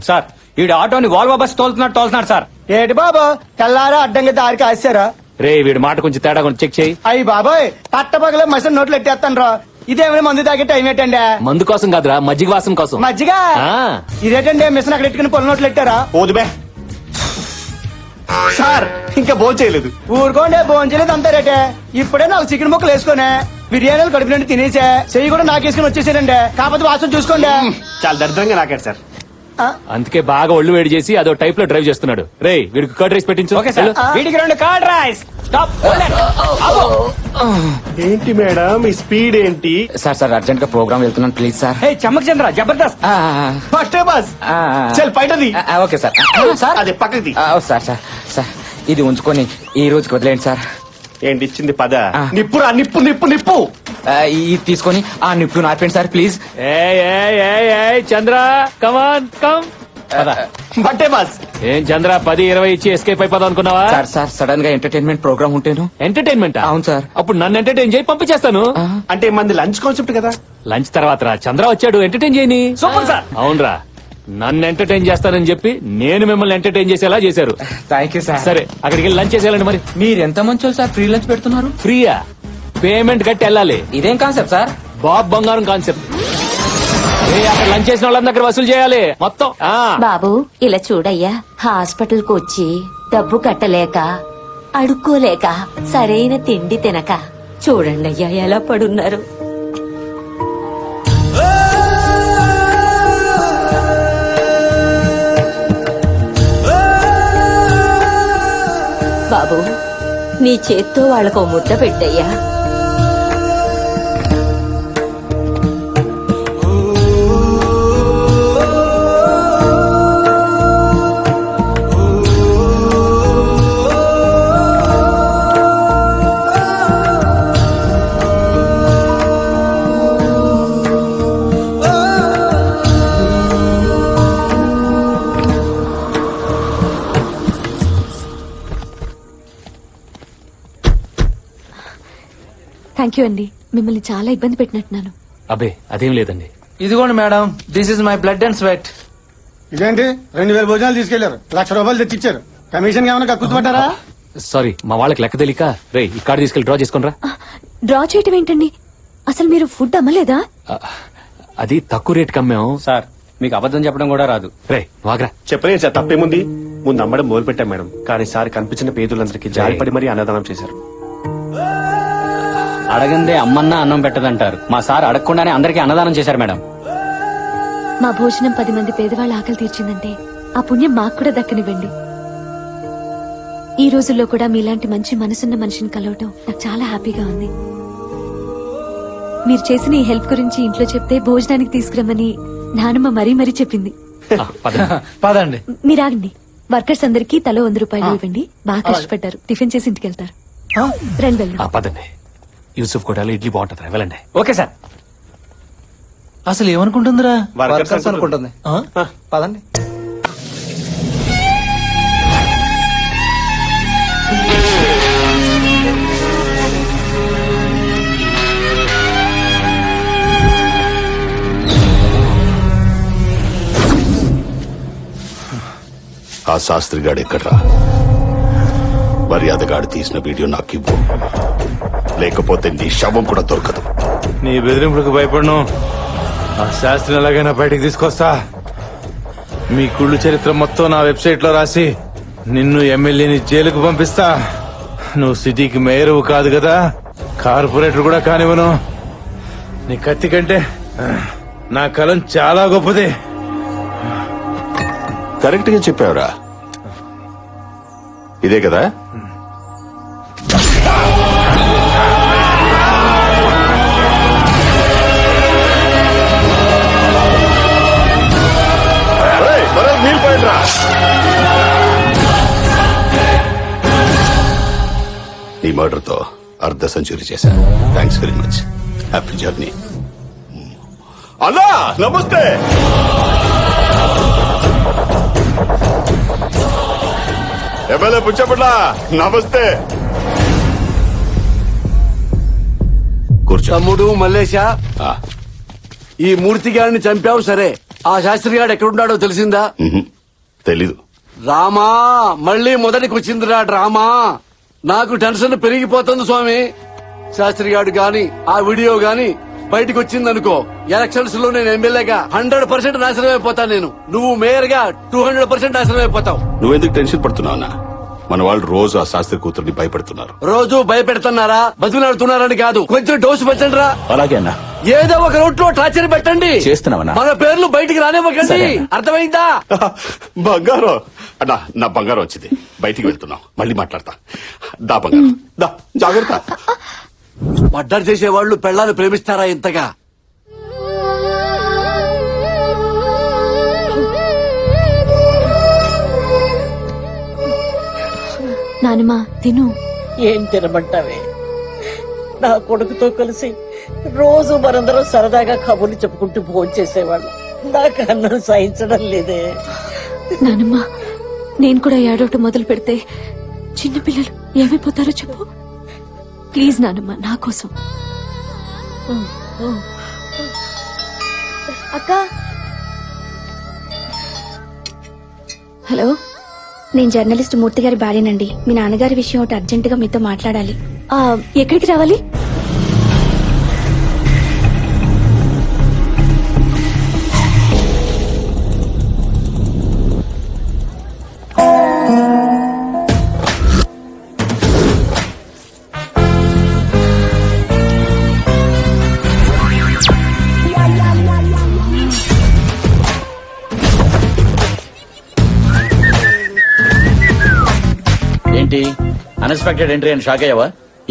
సార్ ఈడు ఆటోని వాల్వో బస్ తోలుతున్నాడు సార్. ఏటి బాబా తెల్లారా అడ్డంగా దారికి ఆశారా? రే వీడి మాట కొంచెం తేడా కొంచెం చెక్ చేయి. అయ్యి బాబాయ్ పట్టపగల మసిన నోట్లు ఎట్టేస్తాను రా. ఇదేమైనా మందు తాగే టైం ఏంటండి? మందు కోసం కాదురా, మజ్జిగ వాసం కోసం. మజ్జిగ ఆ. ఇదేటండి మిషన్ అక్కడ ఎట్టుకుని పొల నోట్లు ఎట్టారా? ఓదుబే సార్, ఇంకా భోజనం చేయలేదు. ఊరుకోండి, భోంచలేదు అంతా రేటే. ఇప్పుడే నాకు చికెన్ ముక్కలు వేసుకునే బిర్యానీలు కడుపు నుండి తినేసే చెయ్యి కూడా నాకేసుకుని వచ్చేసానండి. కాకపోతే వాసన చూసుకోండి. చాలా దరిద్రంగా నాకాడు సార్. అందుకే బాగా ఒళ్ళు వేడి చేసి అదో టైప్ లో డ్రైవ్ చేస్తున్నాడు. రే వీడికి కర్డ్ రైస్ పెట్టించు. ఓకే సార్, వీడికి 2 కర్డ్ రైస్. స్టాప్. ఏంటి మేడం ఈ స్పీడ్ ఏంటి? సార్ అర్జెంట్ గా ప్రోగ్రామ్ వెళ్తున్నాను please sir. Chammak Chandra Jabardasth. First bus చల్ బయటది. Okay sir. సార్ అదే పక్కది. సార్ ఇది ఉంచుకొని ఈ రోజుకి వదిలేండి సార్. ఏంటి ఇచ్చింది? పద. నిప్పురా, నిప్పు నిప్పు నిప్పు. ఇది తీసుకొని ఆ నిప్పు నార్పండి sir please. Chandra come on come. బట్టే బస్. ఏం చంద్ర 10-20 ఇచ్చి ఎస్కేప్ అయిపోదాం అనుకున్నావా? సార్ సడన్ గా ఎంటర్టైన్మెంట్ ప్రోగ్రామ్ ఉంటేను. ఎంటర్టైన్మెంట్? అవును సార్. అప్పుడు నన్ను ఎంటర్టైన్ చేయి, పంపించేస్తాను. అంటే మంది లంచ్ కాన్సెప్ట్ కదా. లంచ్ తర్వాత రా, చంద్ర వచ్చాడు, ఎంటర్టైన్ చేయని. Super sir. అవునరా, నన్ను ఎంటర్టైన్ చేస్తానని చెప్పి నేను మిమ్మల్ని ఎంటర్టైన్ చేసేలా చేశారు. Thank you sir. సరే అక్కడికి వెళ్ళి లంచ్ చేసేయాలండి. మరి మీరు ఎంత మంచి సార్, ఫ్రీ లంచ్ పెడుతున్నారు. ఫ్రీయా? పేమెంట్ కట్టి వెళ్ళాలి. ఇదేం కాన్సెప్ట్ సార్? బాబ్ బంగారం కాన్సెప్ట్. అక్కడ లంచ్ చేసిన వాళ్ళ దగ్గర వసూలు చేయాలి మొత్తం. బాబు ఇలా చూడయ్యా, హాస్పిటల్ కు వచ్చి డబ్బు కట్టలేక అడుక్కోలేక సరైన తిండి తినక చూడండి అయ్యా ఎలా పడున్నారు. బాబు నీ చేత్తో వాళ్ళకు ముద్ద పెట్టయ్యా. థ్యాంక్ యూ అండి, మిమ్మల్ని చాలా ఇబ్బంది పెట్టినట్టున్నాను. అబ్బే అదేం లేదండి. ఇదిగోండి madam, this is my blood and sweat. ఇదేంటి 2000 భోజనాలు తీసుకెళ్లారు, 1,00,000 రూపాయలు తెచ్చిచ్చారు. కమిషన్ ఏమైనా కక్కుతుపట్టారా? సారీ, మా వాళ్ళకి లెక్క తెలియక. రే ఈ కార్డు తీసుకెళ్లి డ్రా చేసుకుని. డ్రా చేయటం ఏంటండి? అసలు మీరు ఫుడ్ అమ్మలేదా? అది తక్కువ రేట్ కమ్మాం సార్. మీకు అబద్ధం చెప్పడం కూడా రాదు. రే వాగ్రా. చెప్పలేదు సార్, తప్పేముంది. ముందు అమ్మడం మొదలు పెట్టాం మేడం, కానీ సార్ కనిపించిన పేదలందరికీ జాలిపడి మరీ అన్నదానం చేశారు. అడగందే అమ్మన్నా అన్నం పెట్టదంటారు. మా సార్ అడగకుండానే అందరికీ అన్నదానం చేశారు మేడం. మా భోజనం 10 మంది పేదవాళ్ళ ఆకలి తీర్చిందంటే ఆ పుణ్యం మాకు కూడా దక్కనివ్వండి. ఈ రోజుల్లో కూడా మీలాంటి మంచి మనసున్న మనిషిని కలవటం నాకు చాలా హ్యాపీగా ఉంది. మీరు చేసిన ఈ హెల్ప్ గురించి ఇంట్లో చెప్తే భోజనానికి తీసుకురమ్మని నానమ్మ మరీ మరీ చెప్పింది. పదండి. మీరాగండి, వర్కర్స్ అందరికి తలో 100 రూపాయలు ఇవ్వండి. బాగా కష్టపడ్డారు. టిఫిన్ చేసి ఇంటికి వెళ్తారు. రండి వెళ్దాం. పదండి. యూసుఫ్ కోటలో ఇడ్లీ బాగుంటుంది, వెళ్ళండి. Okay sir. అసలు ఏమనుకుంటుందిరా? వర్కర్స్ అనుకుంటుంది. పదండి. ఆ శాస్త్రిగాడు ఎక్కడ్రా? మర్యాదగాడు తీసిన వీడియో నాకు ఇవ్వు, లేకపోతే నీ శవం కూడా దొరకదు. నీ బెదిరింపులకు భయపడను. ఆ శాస్త్రిని ఎలాగైనా బయటకు తీసుకొస్తా. మీ కుళ్ళు చరిత్ర మొత్తం నా వెబ్సైట్ లో రాసి నిన్ను ఎమ్మెల్యేని జైలుకు పంపిస్తా. నువ్వు సిటీకి మేయరు కాదు కదా, కార్పొరేటర్ కూడా కానివ్వను. నీ కత్తి కంటే నా కలం చాలా గొప్పది. కరెక్ట్ గా చెప్పావురా. ఇదే కదా? నీ మర్డర్ తో అర్ధ సెంచరీ చేశాను. Thanks very much. Happy journey. అన్నా నమస్తే. ఎమ్మెల్యే పుచ్చపట్ల నమస్తే. కూర్చో. తమ్ముడు మల్లేశ, ఈ మూర్తి గారిని చంపావు సరే, ఆ శాస్త్రి గారు ఎక్కడున్నాడో తెలిసిందా? తెలీదు. రామా, మళ్ళీ మొదటికి వచ్చిందిరా డ్రామా. నాకు టెన్షన్ పెరిగిపోతుంది స్వామి. శాస్త్రి గారు గాని ఆ వీడియో గాని బయటకు వచ్చిందనుకో, ఎలక్షన్స్ లో నేను ఎమ్మెల్యేగా 100% నాశనం అయిపోతాను. నేను, నువ్వు మేయర్ గా 200% నాశనం అయిపోతావు. నువ్వెందుకు టెన్షన్ పడుతున్నావునా? మన వాళ్ళు రోజు ఆ శాస్త్రి కూతుర్ని భయపెడుతున్నారు. రోజు భయపెడుతున్నారా? బతిలాడుతున్నారని కాదు, కొంచెం డోసు పెట్టండి రా. అలాగే అన్నా. ఏదో ఒక రూట్ లో టార్చర్ పెట్టండి. చేస్తున్నావన్నా. మన పేర్లు బయటికి రానివ్వకండి. అర్థమైందా? బంగారం అన్నా, నా బంగారం వచ్చింది. బయటికి వెళ్తున్నాం, మళ్ళీ మాట్లాడతా. దా బంగారం, దా. జాగ్రత్త. మర్డర్ చేసేవాళ్లు పెళ్ళాన్ని ప్రేమిస్తారా ఇంతగా? నానమ్మా తిను. ఏం తినమంటావే? నా కొడుకుతో కలిసి రోజు మనందరం సరదాగా కబుర్లు చెప్పుకుంటూ భోజనం చేసేవాళ్ళం. నాకు అన్నం సహించడం లేదే. నానమ్మా, నేను కూడా ఏడవటం మొదలు పెడితే చిన్నపిల్లలు ఏమైపోతారో చెప్పు. ప్లీజ్ నానమ్మా, నా కోసం. అక్క, హలో, నేను జర్నలిస్ట్ మూర్తి గారి భార్యనండి. మీ నాన్నగారి విషయం ఒకటి అర్జెంట్ గా మీతో మాట్లాడాలి. ఎక్కడికి రావాలి? ఏంటి అన్ఎక్స్పెక్టెడ్ ఎంట్రీ అని షాక్ అయ్యావా?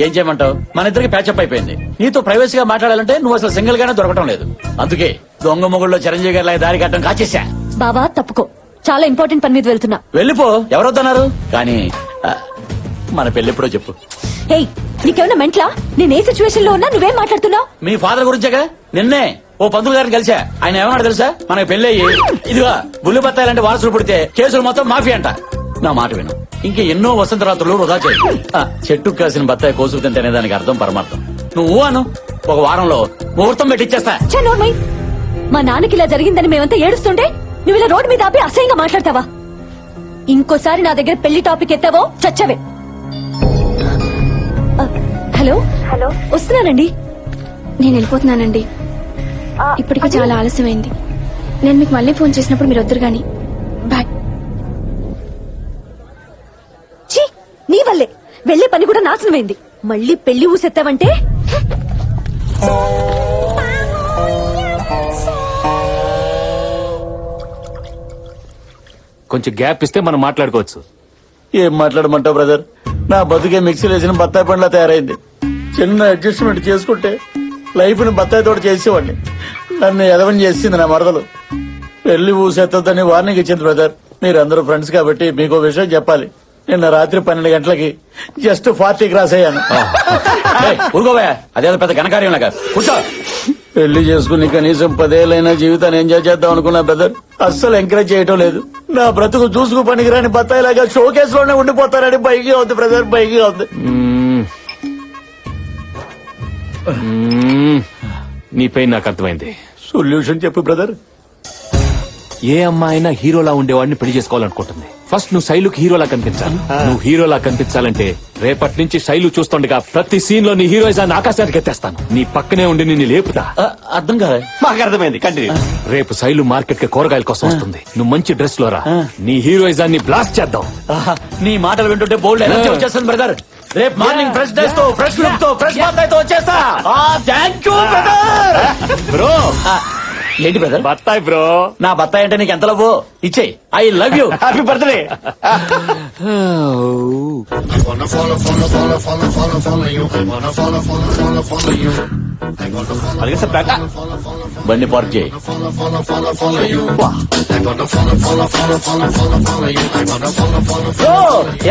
ఏం చేయమంటావు? మన ఇద్దరికి ప్యాచప్ అయిపోయింది. నీతో ప్రైవసీగా మాట్లాడాలంటే నువ్వు అసలు సింగిల్ గానే దొరకటం లేదు. అందుకే దొంగ మొగుళ్ళలో చిరంజీవి గారి దారి కట్టడం కాచేశా. బావా తప్పుకో, చాలా ఇంపార్టెంట్ పని మీద వెళ్తున్నా. వెళ్ళిపో, ఎవరొద్దన్నారు? కానీ మన పెళ్ళెప్పుడో చెప్పు. హేయ్, నీకేమన్నా మెంట్లా? నేను ఏ సిచ్యువేషన్ లో ఉన్నా నువ్వేం మాట్లాడుతున్నావు? మీ ఫాదర్ గురించేగా. నిన్నే ఓ పంతులు గారిని కలిసా. ఆయన ఏమన్నాడు తెలుసా? మనకు పెళ్ళయ్యి ఇదిగా బుల్లి బత్తాయిలంటే వారసులు పుడితే కేసులు మొత్తం మాఫీ అంట. నా మాట విను, ఇంకా ఎన్నో వసంత రాత్రులు వృధా చేయి. చెట్టుకు కాసిన బత్తాయి కోసుకు తింటేనే దానికి అర్థం పరమార్థం. నువ్వు అను, ఒక వారంలో ముహూర్తం పెట్టిచ్చేస్తా. మా నాన్నకి ఇలా జరిగిందని మేమంతా ఏడుస్తుంటే నువ్వు ఇలా రోడ్డు మీద ఆపి అసహ్యంగా మాట్లాడతావా? ఇంకోసారి నా దగ్గర పెళ్లి టాపిక్ ఎత్తావో చచ్చవే. హలో హలో, వస్తున్నానండి. నేను వెళ్ళిపోతున్నానండి. ఇప్పటికే చాలా ఆలస్యమైంది. నేను మీకు మళ్ళీ ఫోన్ చేసినప్పుడు మీరు వద్దురు గాని. బాయ్. నీ వల్లే వెళ్లే పని కూడా నాశనమైంది. మళ్ళీ పెళ్లి ఊసెత్తావంటే కొంచెం గ్యాప్ ఇస్తే మనం మాట్లాడుకోవచ్చు. ఏం మాట్లాడమంటావు బ్రదర్? నా బతుకే మిక్సీలో వేసిన బత్తాయి పండ్లా తయారైంది. చిన్న అడ్జస్ట్మెంట్ చేసుకుంటే లైఫ్ ని బత్తాయి తోట చేసేవాడిని. నన్ను ఎదవని చేసింది నా మరదలు. పెళ్లి ఊసెత్తదని వార్నింగ్ ఇచ్చింది బ్రదర్. మీరందరూ ఫ్రెండ్స్ కాబట్టి మీకు విషయం చెప్పాలి. నిన్న రాత్రి 12 గంటలకి జస్ట్ 40 క్రాస్ అయ్యాను. ఊరుకోవా, అదేదో పెద్ద ఘనకార్యం లాగా. కూర్చో. పెళ్లి చేసుకుని కనీసం 10 ఏళ్ళైనా జీవితాన్ని ఎంజాయ్ చేద్దాం అనుకున్నా బ్రదర్. అస్సలు ఎంకరేజ్ చేయటం లేదు. నా బ్రతుకు చూసుకు పనికిరాని బత్తాయిలాగా షోకేస్ లోనే ఉండిపోతారని బైకి అవుతుంది బ్రదర్, బైకి అవుతుంది. నీ పెయిన్ నాకు అర్థమైంది. సొల్యూషన్ చెప్పు బ్రదర్. ఏ అమ్మాయినా హీరోలా ఉండేవాడిని పెళ్లి చేసుకోవాలనుకుంటుంది. ఫస్ట్ నువ్వు శైలుకి హీరోలా కనిపించాలి. నువ్వు హీరోలా కనిపించాలంటే రేపటి నుంచి శైలు చూస్తుండగా ప్రతి సీన్ లో నీ హీరోయిజాన్ని ఆకాశానికి ఎత్తేస్తాను. నీ పక్కనే ఉండి నిన్ను లేపుతా. అర్థం కాదు. మాకు అర్థమైంది, కంటిన్యూ. రేపు శైలు మార్కెట్ కి కూరగాయల కోసం వస్తుంది. నువ్వు మంచి డ్రెస్ లో రా. నీ హీరోయిజాన్ని బ్లాస్ట్ చేద్దాం. నీ మాటలు వింటుంటే బోల్డ్ ఎనర్జీ వచ్చేస్తాను బ్రదర్. రేపు మార్నింగ్ ఫ్రెష్ డ్రెస్ తో, ఫ్రెష్ లుక్ తో, ఫ్రెష్ బత్తాయితో వచ్చేస్తా. Thank you brother. బ్రో ఏంటి బ్రదర్? బత్తాయి బ్రో. నా బత్తాయి అంటే నీకు ఎంత లవ్? ఇచ్చేయి. I love you. Happy birthday. అలాగే సార్, బ్యాక్ బండి పార్క్ చేయి.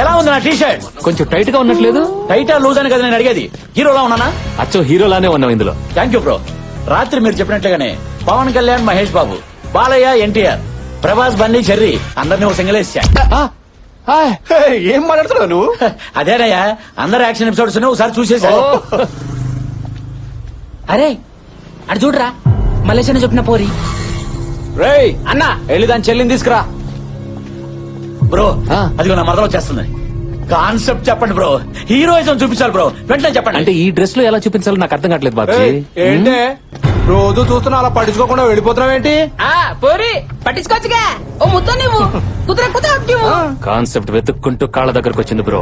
ఎలా ఉంది నా టీ షర్ట్? కొంచెం టైట్ గా ఉన్నట్లేదు. టైటా లూజ్ అని కదా నేను అడిగేది. హీరోలా ఉన్నానా? అచ్చో హీరోలానే ఉన్నావు ఇందులో. Thank you bro. రాత్రి మీరు చెప్పినట్లుగానే పవన్ కళ్యాణ్, మహేష్ బాబు, బాలయ్య, ఎన్టీఆర్, ప్రభాస్, బండి, చెర్రీ అందరినీ ఒక సింగిల్ వేసా. ఏం మాట్లాడుతున్నావు నువ్వు? అదేనయ్యా, అందరు యాక్షన్ ఎపిసోడ్స్ ఒకసారి చూసేసా. అరే అటు చూడరా, మలేషియా చెప్పిన పోరి. రేయ్ అన్న, వెళ్ళి దాని చెల్లిని తీసుకురా. బ్రో అదిగో నా మరదలు వచ్చేస్తుంది. కాన్సెప్ట్ చెప్పండి బ్రో. హీరోయిజం చూపించాలి బ్రో, వెంటనే చెప్పండి. అంటే ఈ డ్రెస్ లో ఎలా చూపించాలో నాకు అర్థం కావట్లేదు బాబు. ఏంటే రోజు చూస్తున్నా అలా పట్టించుకోకుండా వెళ్ళిపోతున్నావు ఏంటి? పోరి పట్టించుకోవచ్చుగా. ఓ ముద్ద నీవు కుదర కాన్సెప్ట్ వెతుక్కుంటూ కాళ్ళ దగ్గరకు వచ్చింది బ్రో.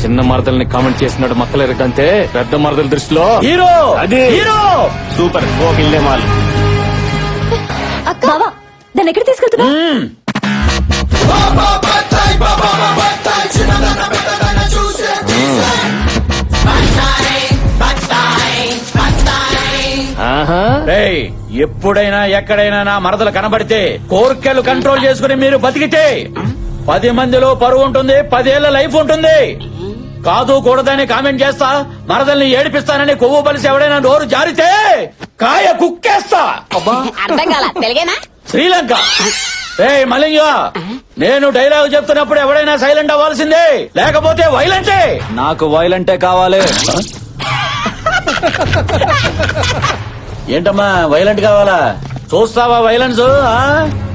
చిన్న మరదల్ని కామెంట్ చేసినాడు మక్కలేరకంటే పెద్ద మరదల దృష్టిలో హీరో. అదే హీరో సూపర్. గోకిల్లే మాల్. బావా దాన్ని ఎక్కడ తీసుకెళ్తున్నా? ఎప్పుడైనా ఎక్కడైనా నా మరదలు కనబడితే కోర్కెలు కంట్రోల్ చేసుకుని మీరు బతికితే 10 మందిలో పరువు ఉంటుంది, 10 ఏళ్ల లైఫ్ ఉంటుంది. కాదు కూడదని కామెంట్ చేస్తా, మరదల్ని ఏడిపిస్తానని కొవ్వు బలిసి ఎవడైనా నోరు జారితే కాయ కుక్కేస్తా. అర్థం కాల తెలుగేనా? శ్రీలంక. మలింగ, నేను డైలాగ్ చెప్తున్నప్పుడు ఎవడైనా సైలెంట్ అవ్వాల్సిందే, లేకపోతే వైలెంటే. నాకు వైలెంటే కావాలి. ఏంటమ్మా వైలెంట్ కావాలా? చూస్తావా వైలెన్స్?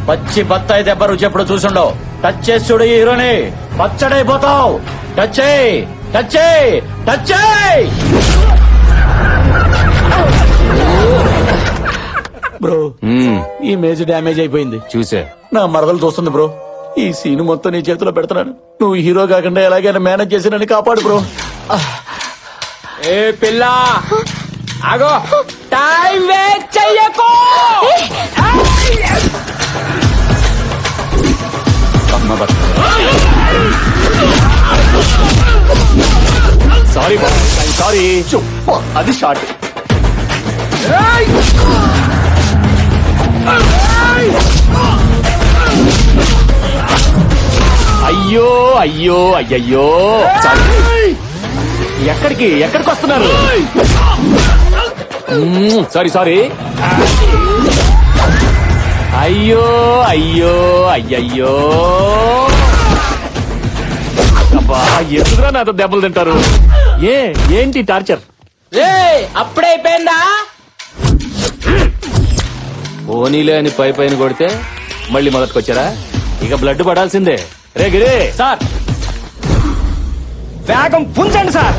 పచ్చి బత్తాయి దెబ్బ రుచి ఎప్పుడు చూసుండవు. టచ్ చేసి చూడు ఈ హీరోని, పచ్చడైపోతావు. టచ్ చేయి, టచ్ చేయి, టచ్ చేయి. బ్రో ఈ మేజ్ డ్యామేజ్ అయిపోయింది. చూసే నా మరదలు చూస్తుంది బ్రో. ఈ సీన్ మొత్తం నీ చేతిలో పెడుతున్నాను. నువ్వు హీరో కాకుండా ఎలాగైనా మేనేజ్ చేసి నన్ను కాపాడు బ్రో. ఏ పిల్ల ఆగో, టైం వేస్ట్ చెయ్యకు. సారీ సారీ, అది షార్ట్. అయ్యో అయ్యో అయ్యయ్యో. ఎక్కడికి వస్తున్నారు? Sorry sorry. అయ్యో అయ్యో అయ్యయ్యో. అబ్బా ఎందుకురా నాతో దెబ్బలు తింటారు? ఏంటి టార్చర్? అప్పుడే అయిపోయిందా? పోనీలే అని పైన కొడితే మళ్ళీ మొదటికొచ్చారా? ఇక బ్లడ్ పడాల్సిందే. రే గిరి సార్ వేగం పుంజండి సార్.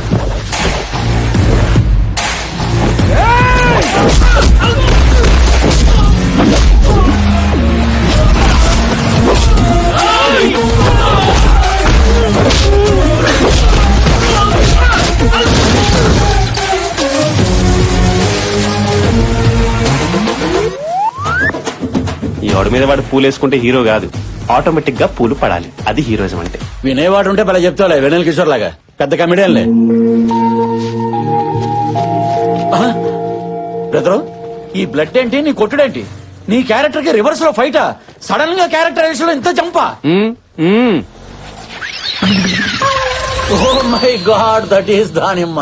ఈ వాడి మీద వాడు పూలు వేసుకుంటే హీరో కాదు, ఆటోమేటిక్ గా పూలు పడాలి. అది హీరోయిజం అంటే. వినేవాడు ఉంటే భలే చెప్తావులే, వెనల్ కిషోర్ లాగా పెద్ద కమెడియన్లే. బ్రదరు ఈ బ్లడ్ ఏంటి, నీ కొట్టుడేంటి? నీ క్యారెక్టర్ కి రివర్స్ లో ఫైటా? సడన్ గా క్యారెక్టరైజేషన్ లో ఇంత జంపా? Oh my god, that is దానిమ్మ.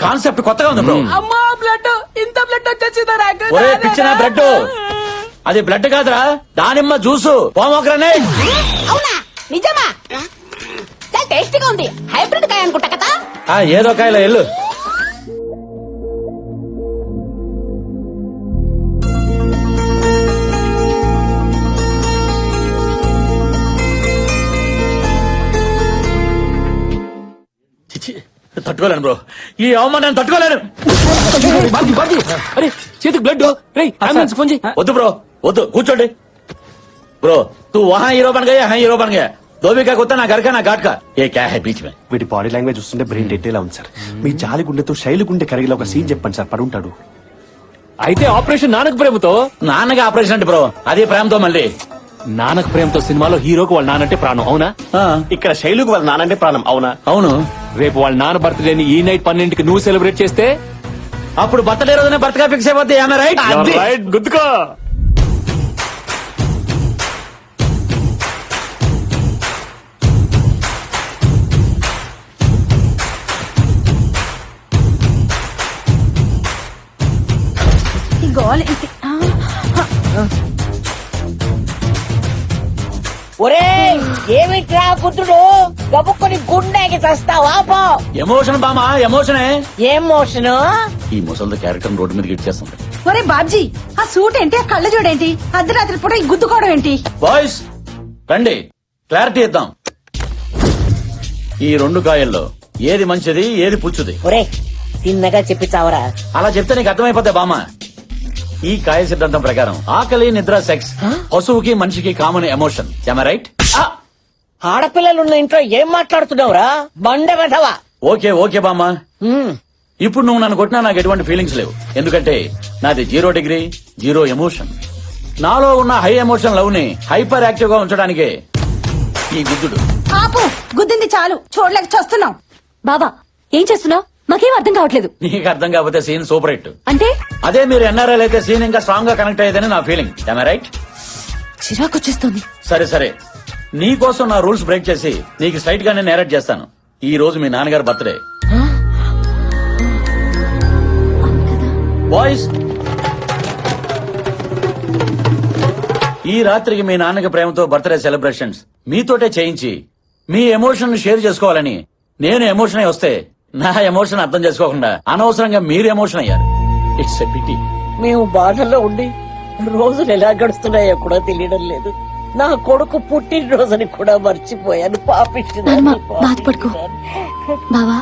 కాన్సెప్ట్ కొత్తగా ఉంది బ్రో. అమ్మా బ్లడ్, ఇంత బ్లడ్ వచ్చేసిందా నాకు? ఒరే పిచ్చిన బ్లడ్, అది బ్లడ్ కాదురా, దానిమ్మ జ్యూసు, పోమోగ్రనేట్. అవునా? నిజమా? చాలా టేస్టీగా ఉంది. హైబ్రిడ్ కాయ అనుకుంటా కదా. ఏదో కాయలో ఎల్లు. తట్టుకోలేను బ్రో, ఈ అవమానాన్ని తట్టుకోలేను. అరే చేతికి బ్లడ్. అంబులెన్స్ ఫోన్ చేయి. వద్దు బ్రో, వద్దు, కూర్చోండి. బ్రో तू वहाँ हीरो बन गया, यहाँ हीरो बन गया. धोबी का कुत्ता ना घर का ना घाट का. ये क्या है बीच में? వీటి బాడీ లాంగ్వేజ్ చూస్తుంటే బ్రెయిన్ డెడ్ ఎలా ఉంది సార్. మీ జాలి గుండెతో శైలి గుండె కరిగిలా ఒక సీన్ చెప్పండి సార్, పడుంటాడు. అయితే ఆపరేషన్ నానక ప్రేమతో. నాన్నగా ఆపరేషన్ అంటే బ్రో, అదే ప్రేమతో మళ్ళీ. నానక ప్రేమతో సినిమాలో హీరోకి వాళ్ళ నానంటే ప్రాణం, అవునా? ఇక్కడ శైలుకు వాళ్ళ నానంటే ప్రాణం, అవునా? అవును. రేపు వాళ్ళ నాన్న బర్త్డేని ఈ నైట్ 12కి నువ్వు సెలబ్రేట్ చేస్తే అప్పుడు బర్త్డే రోజునే బర్త్గా ఫిక్స్ అయిపోద్ది. రైట్? రైట్, గుర్తుకో. ఒరే ఏమిట్రా పుత్రుడు, గబుక్కొని గుండెకి చస్తావా? పో. ఎమోషన్ బామా, ఎమోషనే. ఏం మోషను? ఈ ముసలి క్యారెక్టర్ రోడ్డు మీదకి ఇచ్చేస్తుంది. ఒరే బాబ్జీ, ఆ సూట్ ఏంటి, ఆ కళ్ళ చూడేంటి, అర్ధరాత్రి పూట ఈ గుద్దుకోవడం ఏంటి? బాయ్స్ రండి, క్లారిటీ ఇద్దాం. ఈ రెండు కాయల్లో ఏది మంచిది, ఏది పుచ్చుది? ఒరే తిన్నగా చెప్పి చావరా. అలా చెప్తే నీకు అర్థమైపోతే బామా. ఈ కాయ సిద్ధాంతం ప్రకారం ఆకలి, నిద్ర, సెక్స్ పశువుకి మనిషికి కామన్ ఎమోషన్. రైట్? ఆడపిల్లలున్న ఇంట్లో ఏం మాట్లాడుతున్నావురా, బండ వెధవా. ఓకే ఓకే బామ్మా, ఇప్పుడు నువ్వు నన్ను కొట్టినా నాకు ఎటువంటి ఫీలింగ్స్ లేవు. ఎందుకంటే నాది 0 డిగ్రీ 0 ఎమోషన్. నాలో ఉన్న హై ఎమోషన్ లవ్ ని హైపర్ యాక్టివ్ గా ఉంచడానికే ఈ గుద్దుడు. ఆపు, గుద్దింది చాలు, చూడలేక చూస్తున్నాం. బాబా ఏం చేస్తున్నావు? మాకేం అర్థం కావట్లేదు. నీకు అర్థం కాకపోతే సీన్ సూపర్ హిట్. అంటే అదే మీరు ఎన్ఆర్ఐ అయితే సీన్ ఇంకా స్ట్రాంగ్ గా కనెక్ట్ అయ్యేదని నా ఫీలింగ్. రైట్? చిరాకు వచ్చేస్తుంది. సరే సరే, నీ కోసం నా రూల్స్ బ్రేక్ చేసి నీకు స్ట్రైట్ గానే నేరేట్ చేస్తాను. ఈ రోజు మీ నాన్నగారి బర్త్డే. బాయ్స్, ఈ రాత్రికి మీ నాన్నకి ప్రేమతో బర్త్డే సెలబ్రేషన్స్ మీతోటే చేయించి మీ ఎమోషన్ షేర్ చేసుకోవాలని నేను ఎమోషన్ అయి వస్తే నా ఎమోషన్ అర్థం చేసుకోకుండా అనవసరంగా మీరు ఎమోషన్ అయ్యారు. It's a pity. మేము బాధల్లో ఉండి రోజులు ఎలా గడుస్తున్నాయో కూడా తెలియడం లేదు. నా కొడుకు పుట్టినరోజుని కూడా మర్చిపోయాను. పాపిష్టి బాధపడుకో బావా,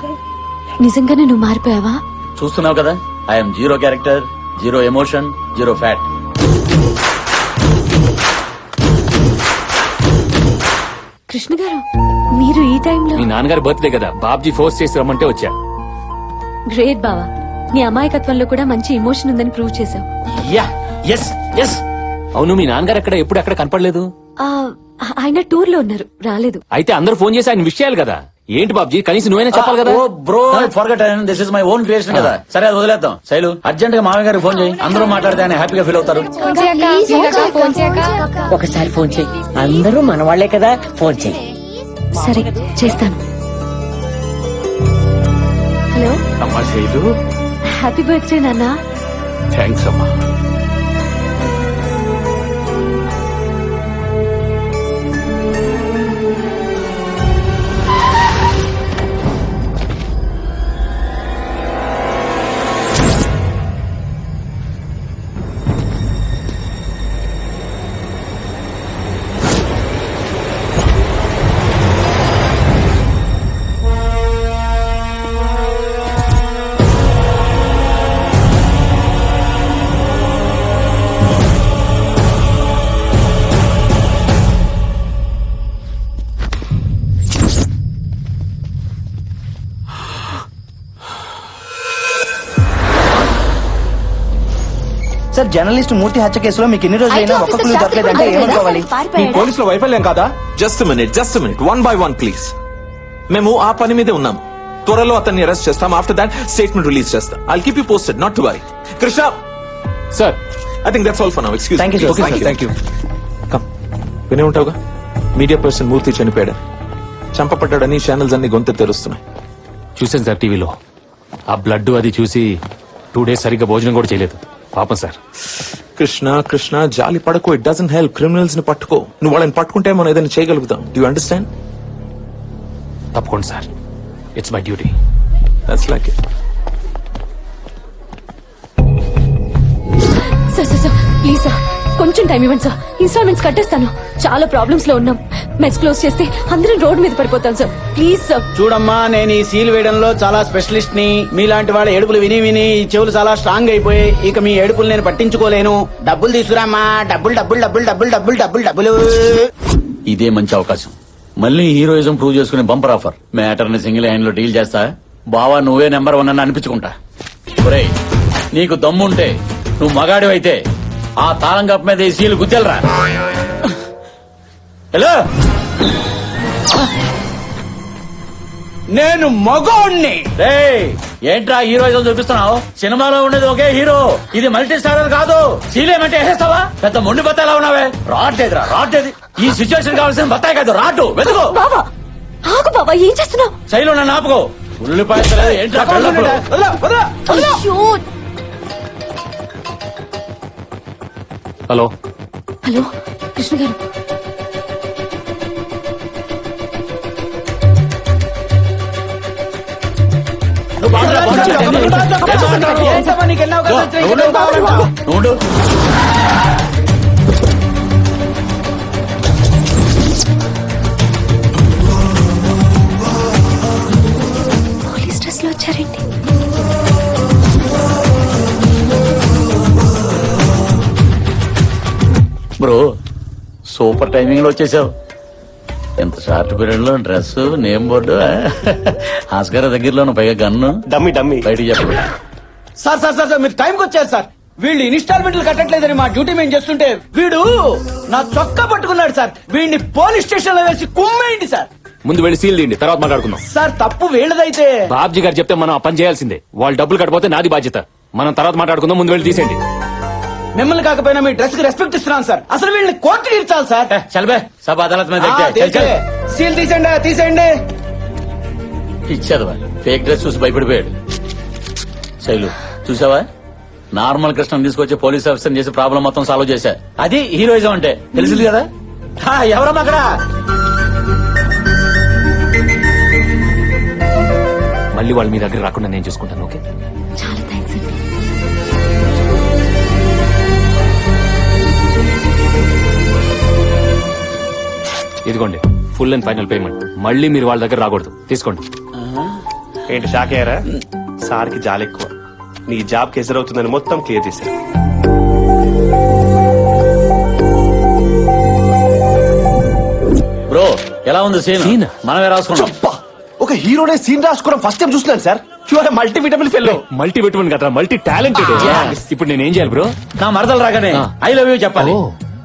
నిజంగానే నువ్వు మారిపోయావా? చూస్తున్నావు కదా, I'm 0 character, 0 emotion, 0 fat. Krishna గారు, మీరు ఈ టైంలో? మీ నాన్నగారి బర్త్డే కదా, బాబ్జీ ఫోర్స్ చేసి రమ్మంటే వచ్చా. గ్రేట్ బావా, నీ అమాయకత్వంలో కూడా మంచి ఎమోషన్ ఉందని ప్రూవ్ చేశావు. అవును, మీ నాన్నగారు ఎప్పుడు ఎక్కడ కనపడలేదు? ఆయన టూర్ లో ఉన్నారు, రాలేదు. అయితే అందరూ ఫోన్ చేసి ఆయన విషయాలు కదా. ఏంటి బాబ్జీ, కనీసం నువ్వైనా చెప్పాలి కదా. Bro forgot, this is my own creation కదా. సరే అది వదిలేద్దాం. శైలు, అర్జెంట్ గా మామయ్య గారికి ఫోన్ చేయి. అందరూ మాట్లాడితే ఆయన హ్యాపీగా ఫీల్ అవుతారు. ఒకసారి ఫోన్ చెయ్యి, అందరూ మనవాళ్లే కదా, ఫోన్ చెయ్యి. సరే చేస్తాను. హలో అమ్మా శైలు, హ్యాపీ బర్త్డే నాన్న. థ్యాంక్స్ అమ్మా. సార్, జర్నలిస్ట్ మూర్తి హత్య కేసులో మీకు ఎన్ని రోజులైనా ఒక్క క్లూ దొరకలేదంటే ఏమనుకోవాలి? మీ పోలీసుల వైఫల్యం కాదా? Just minute, one by one please. మేము ఆ పని మీదే ఉన్నాం. త్వరలో అతన్ని అరెస్ట్ చేస్తాం. ఆఫ్టర్ దాట్ స్టేట్మెంట్ రిలీజ్ చేస్తాం. I'll keep you posted, not to worry. Krishna sir, I think that's all for now. Excuse thank you thank you. Come, వినే ఉంటావుగా మీడియా పర్సన్ మూర్తి చనిపోయాడు, చంపబడ్డాడని ఛానల్స్ అన్ని గొంతు తెరుస్తున్నాయి. చూసాను సార్ టీవీలో. ఆ బ్లడ్ అది చూసి 2 days సరిగ్గా భోజనం కూడా చేయలేదు. పాపం సార్. కృష్ణ కృష్ణ జాలి పడకో, ఇట్ డజంట్ హెల్ప్. క్రిమినల్స్ ని పట్టుకో, నువ్వు వాళ్ళని పట్టుకుంటే మనం ఏదైనా చేయగలుగుతాం. Do you understand? తప్పకుండా sir, it's my duty. That's like it. Sir please sir, కొంచెం టైం ఇవ్వండి సార్. ఇన్స్టాల్మెంట్స్ కట్టేస్తాను. చాలా ప్రాబ్లమ్స్ లో ఉన్నాం. మెస్ క్లోజ్ చేస్తే అందరం రోడ్ మీద పడిపోతాం సార్. Please sir. చూడమ్మా, నేను ఈ సీల్ వేయడంలో చాలా స్పెషలిస్ట్ ని. మీలాంటి వాళ్ళ ఏడుపులు విని విని ఈ చెవులు చాలా స్ట్రాంగ్ అయిపోయి ఇక మీ ఏడుపులు నేను పట్టించుకోలేను. డబ్బులు తీసుకురామ్మా. డబ్బులు డబ్బులు డబ్బులు డబ్బులు డబ్బులు డబ్బులు డబ్బులు. ఇదే మంచి అవకాశం. మళ్ళీ హీరోయిజం ప్రూవ్ చేసుకునే బంపర్ ఆఫర్. మ్యాటర్ ని సింగిల్ హ్యాండ్ లో డీల్ చేస్తా. బావా నువ్వే నెంబర్ 1 అని అనిపించుకుంటా. ఒరేయ్, నీకు దమ్ముంటే నువ్వు మగాడివైతే ఆ తాళం కప్ప మీద ఈ సీలు గుద్దెలరా. హలో, నేను మగోణ్ణి. ఏంట్రా హీరోయిజం చూపిస్తున్నావు? సినిమాలో ఉండేది ఒకే హీరో, ఇది మల్టీ స్టారర్ కాదు. సీలేమంటే వేసేస్తావా? పెద్ద మొండి బత్తాయిలా ఉన్నావే. రాట్లేదురా, రాట్లేదు. ఈ సిచ్యువేషన్ కావాల్సిన బత్తాయి కాదు, రాటు వెతుకో. బాబా ఆగు బాబా, ఏం చేస్తున్నావు? శైలు నన్ను ఆపుకో. ఉల్లిపాయలు ఏంట్రా పెళ్ళప్పుడు? అయ్యో. హలో హలో కృష్ణ గారు, పోలీస్ డ్రెస్ లో వచ్చారండి. బ్రో, సూపర్ టైమింగ్ లో వచ్చేసావు. ఎంత షార్ట్ పీరియడ్ లో డ్రెస్, నేమ్ బోర్డు, ఆస్కార్ దగ్గరలో పైగా గన్ను. డమ్మి డమ్మి బయటికి చెప్పండి. సార్ సార్ సార్ మీరు టైంకి వచ్చారు సార్. వీళ్ళు ఇన్స్టాల్మెంట్లు కట్టట్లేదని మా డ్యూటీ మేము చేస్తుంటే వీడు నా చొక్కా పట్టుకున్నాడు సార్. వీడిని పోలీస్ స్టేషన్ లో వేసి కుమ్మేయండి సార్. ముందు వెళ్ళి సీల్ తీయండి, తర్వాత మాట్లాడుకుందాం. సార్ తప్పు వీళ్ళదైతే బాబ్జీ గారు చెప్తే మనం ఆ పని చేయాల్సిందే. వాళ్ళు డబ్బులు కట్టపోతే నాది బాధ్యత. మనం తర్వాత మాట్లాడుకుందాం, ముందు వెళ్ళి తీసేయండి. మిమ్మల్ని కాకపోయినా మీ డ్రెస్ కి రెస్పెక్ట్ ఇస్తున్నాను సార్. అసలు వీళ్ళని కోర్టు తీర్చాలి సార్. చల్బే, సబ్ అదాలత్ మీద సీల్ తీసేయండి, తీసేయండి. ఇచ్చేదవా ఫేక్ డ్రెస్ చూసి భయపడిపోయాడు. శైలు చూసావా, నార్మల్ కృష్ణ తీసుకొచ్చి పోలీస్ ఆఫీసర్ చేసి ప్రాబ్లం మొత్తం సాల్వ్ చేశా. అది హీరోయిజం అంటే, తెలిసింది కదా. ఎవరమ్మా అక్కడ? మళ్ళీ వాళ్ళు మీ దగ్గర రాకుండా నేను చూసుకుంటాను. ఓకే, చాలా థ్యాంక్స్ అండి. ఇదిగోండి ఫుల్ అండ్ ఫైనల్ పేమెంట్. మళ్ళీ మీరు వాళ్ళ దగ్గర రాకూడదు, తీసుకోండి. ఏంటి షాక్ అయ్యారా? సార్కి జాలి ఎక్కువ. నీ జాబ్ కి ఎదురవుతుందని మొత్తం క్లియర్ చేశారు. బ్రో, ఎలా ఉంది సీన్? మనమే రాసుకున్నాం. ఒక హీరోనే సీన్ రాసుకోవడం ఫస్ట్ టైం చూస్తున్నాను sir. Your multi vitamin fellow. Multi vitamin కదా, మల్టీ టాలెంటెడ్. ఇప్పుడు నేను ఏం చేయాలి బ్రో? నా మరదలు రాగానే ఐ లవ్ యూ చెప్పాలి.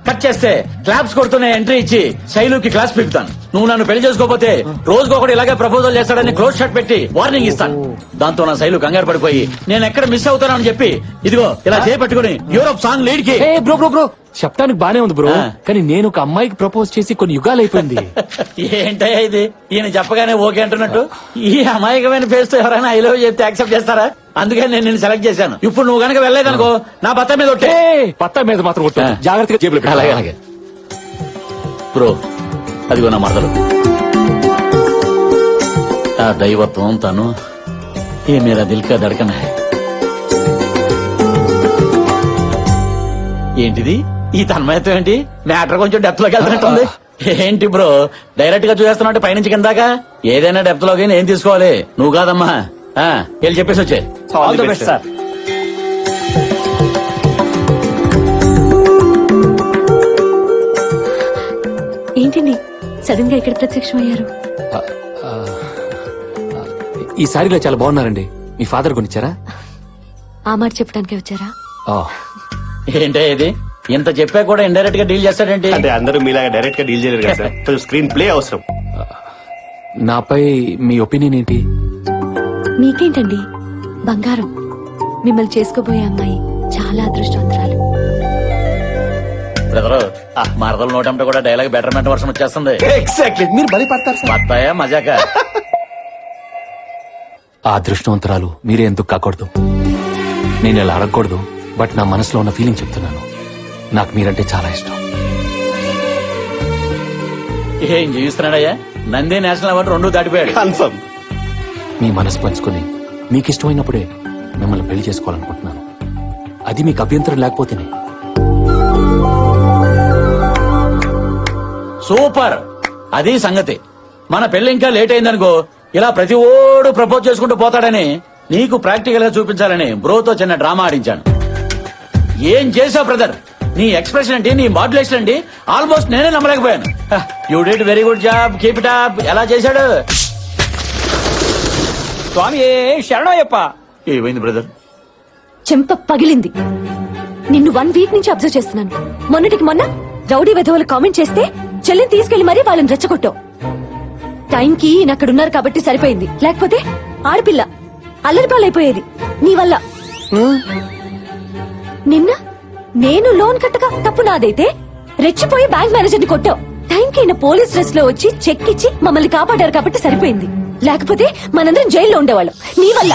కట్ చేస్తే క్లాప్స్ కొడుతూనే ఎంట్రీ ఇచ్చి శైలుకి క్లాస్ పీకుతాను. నువ్వు నన్ను పెళ్లి చేసుకోకపోతే రోజుకొకటి ఇలాగే ప్రపోజల్ చేస్తాడని క్లోజ్ షాట్ పెట్టి వార్నింగ్ ఇస్తాను. దాంతో నా శైలు కంగారు పడిపోయి నేను ఎక్కడ మిస్ అవుతానని చెప్పి ఇదిగో ఇలా చేపట్టుకుని యూరోప్ సాంగ్ లీడ్ కి. బ్రో బ్రో బ్రో, చెప్పడానికి బానే ఉంది బ్రో, కానీ నేను ఒక అమ్మాయికి ప్రపోజ్ చేసి కొన్ని యుగాలు అయిపోయింది. ఏంటయ్యా ఇది? ఈయన చెప్పగానే ఓకే అంటున్నట్టు. ఈ అమాయకమైన ఫేస్ తో ఎవరైనా ఐ లవ్ చెప్తే యాక్సెప్ట్ చేస్తారా? అందుకే నేను నిన్ను సెలెక్ట్ చేశాను. ఇప్పుడు నువ్వు గనక వెళ్ళలేదనుకో నా బత్త మీద ఒట్టే. పత్తా మీద మాత్రం కొట్టు, జాగ్రత్తగా జేబులో పెట్టు. అలాగే అలాగే బ్రో. అదిగో నా మరదలు. ఆ దైవత్వం తను ఏ మేరా దిల్ కా ధడకన్ హై. ఏంటిది ఈ తన్మయత్వం? ఏంటి మ్యాటర్ కొంచెం డెప్త్ లోకి వెళ్తున్నట్టుంది. ఏంటి బ్రో డైరెక్ట్ గా చూసేస్తున్నట్టు పైనుంచి కిందాకా? ఏదైనా డెప్త్ లోకి నేను తీసుకోవాలి, నువ్వు కాదమ్మా. వెళ్ళి చెప్పేసి వచ్చే. All the best sir. ఏంటండి సడన్ గా ఇక్కడ ప్రత్యక్షమయ్యారు? ఈ సారీలో చాలా బాగున్నారండి. మీ ఫాదర్ కొనిచ్చారా? ఆ మాట చెప్పడానికి వచ్చారా? ఏంటే ఇది ఇంత చెప్పా కూడా ఇండైరెక్ట్ గా డీల్ చేస్తాడేంటి? అంటే అందరూ మీలాగా డైరెక్ట్ గా డీల్ చేయలేరు కదా సార్. కొంచెం స్క్రీన్ ప్లే అవసరం. నాపై మీ ఒపీనియన్ ఏంటి? మీకేంటండి బంగారం. మిమ్మల్ని చేసుకోబోయే అమ్మాయి చాలా అదృష్టవంతురాలు. బ్రదరు మరదల నోటంటే కూడా డైలాగ్ బెటర్మెంట్ వర్షం వచ్చేస్తుంది. ఎగ్జాక్ట్లీ మీరు బలి పడతారు సార్. బత్తాయా మజాక. ఆ అదృష్టవంతరాలు మీరే ఎందుకు కాకూడదు? నేను ఇలా అడగకూడదు, బట్ నా మనసులో ఉన్న ఫీలింగ్ చెప్తున్నాను. నాకు మీరంటే చాలా ఇష్టం. ఏం జీవిస్తున్నాడయ్యా? నంది నేషనల్ అవార్డు 2 దాటిపోయాడు. కన్ఫర్మ్. మీ మనసు పంచుకుని మీకు ఇష్టమైనప్పుడే మిమ్మల్ని పెళ్లి చేసుకోవాలనుకుంటున్నాను. అది మీకు అభ్యంతరం లేకపోతేనే. సూపర్. అది సంగతి. మన పెళ్లి ఇంకా లేట్ అయిందనుకో, ఇలా ప్రతి ఓడు ప్రపోజ్ చేసుకుంటూ పోతాడని నీకు ప్రాక్టికల్ గా చూపించాలని బ్రోతో చిన్న డ్రామా ఆడించాను. ఏం చేసావు బ్రదర్? నీ ఎక్స్ప్రెషన్ ఏంటి, నీ మాడ్యులేషన్ ఏంటి, ఆల్మోస్ట్ నేనే నమ్మలేకపోయాను. You did very good job, keep it up. ఎలా చేశాడు? స్వామి శరణయ్యప్ప. ఏమైంది బ్రదర్? చెంప పగిలింది. నిన్ను 1 వీక్ నుంచి అబ్జర్వ్ చేస్తున్నాను. మొన్నటికి మొన్న రౌడీ వెధవలు కామెంట్ చేస్తే చెల్లిని తీసుకెళ్లి మరీ వాళ్ళని రెచ్చగొట్టావు. టైంకి ఈయనక్కడున్నారు కాబట్టి సరిపోయింది, లేకపోతే ఆడపిల్ల అల్లరిపాలైపోయేది నీ వల్ల. నిన్న నేను లోన్ కట్టగా తప్పు నాదైతే రెచ్చిపోయి బ్యాంక్ మేనేజర్ ని కొట్టావు. టైంకి ఈయన పోలీస్ డ్రెస్ లో వచ్చి చెక్ ఇచ్చి మమ్మల్ని కాపాడారు కాబట్టి సరిపోయింది, లేకపోతే మనందరం జైల్లో ఉండేవాళ్ళం నీ వల్ల.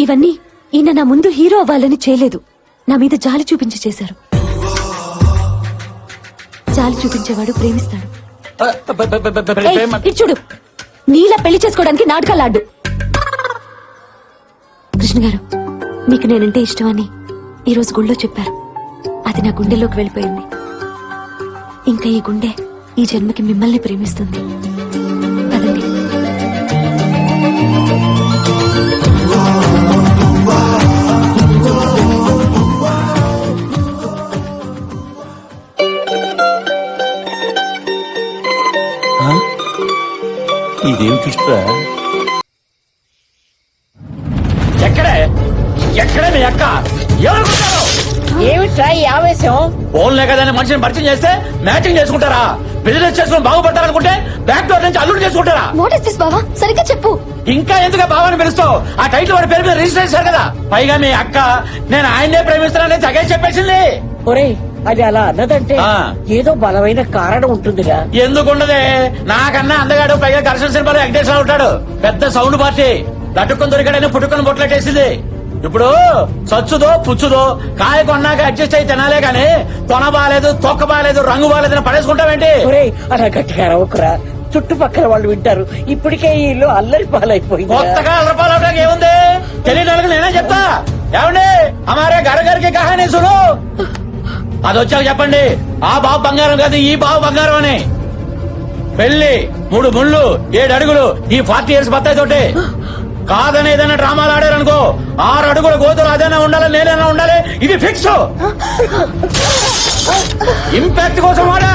ఇవన్నీ ఈయన నా ముందు హీరో అవ్వాలని చేయలేదు, నా మీద జాలి చూపించి చేశారు. జాలి చూపించేవాడు ప్రేమిస్తాడు. ఏయ్, ఇటు చూడు, నీలా పెళ్లి చేసుకోవడానికి నాటకాలు ఆడు. కృష్ణ గారు, మీకు నేనంటే ఇష్టమని ఈ రోజు గుళ్ళో చెప్పారు. అది నా గుండెలోకి వెళ్ళిపోయింది. ఇంకా ఈ గుండె ఈ జన్మకి మిమ్మల్ని ప్రేమిస్తుంది. పదండి. ఇదేం చూస్తా? ఎక్కడే ఎక్కడే మీ అక్క? ఎవరుకుంటారు? ఏమిట్రా ఈ ఆవేశం? ఫోన్లే కదని మనిషిని పరిచయం చేస్తే మ్యాచింగ్ చేసుకుంటారా? బిజినెస్ చేసుకుని బాగుపడతారనుకుంటే బ్యాక్ డోర్ నుంచి అల్లుడు చేసుకుంటారా? వాట్ ఇస్ దిస్ బావా? సరిగ్గా చెప్పు. ఇంకా ఎందుకు బావాని పిలుస్తావు? ఆ టైటిల్ వాడి పేరు మీద రిజిస్టర్ చేశారు కదా. పైగా మీ అక్క నేను ఆయన్నే ప్రేమిస్తానని తెగే చెప్పేసింది. ఒరేయ్, అది అలా అన్నదంటే ఏదో బలమైన కారణం ఉంటుందిగా. ఎందుకుండదే? నాకన్నా అందగాడు, పైగా ఘర్షణ సినిమాలో వెంకటేశ్వర ఉంటాడు. పెద్ద సౌండ్ పార్టీ. లటుక్కుని దొరికాడని పుట్టుకొని బొట్లెట్టేసింది. ఇప్పుడు సచ్చుదో పుచ్చుదో కాయ కొన్నాక అడ్జస్ట్ అయి తినాలే గాని కొన బాలేదు, తొక్క బాలేదు, రంగు బాలేదని పడేసుకుంటావేంటి? ఒరేయ్, అలా గట్టిగా అరవకురా, చుట్టుపక్కల వాళ్ళు వింటారు. ఇప్పటికే ఈ ఇల్లు అల్లరి పాలైపోయింది. కొత్తగా అల్లరిపాలవడానికి ఏముంది? తెలియని వాళ్ళకి నేనే చెప్తా. ఏమండి, అమారే గరగరికి కహానీ సును. అది వచ్చాక చెప్పండి, ఆ బాబు బంగారం కాదు, ఈ బాబు బంగారం అని. పెళ్లి 3 ముళ్ళు 7 అడుగులు ఈ 40 years బత్తాయి తోటి. కాదని ఏదైనా డ్రామాలు ఆడారనుకో 6 అడుగుల గోతులు అదైనా ఉండాలి, నేనైనా ఉండాలి. ఇది ఫిక్స్. ఇంపాక్ట్ కోసం వాడా.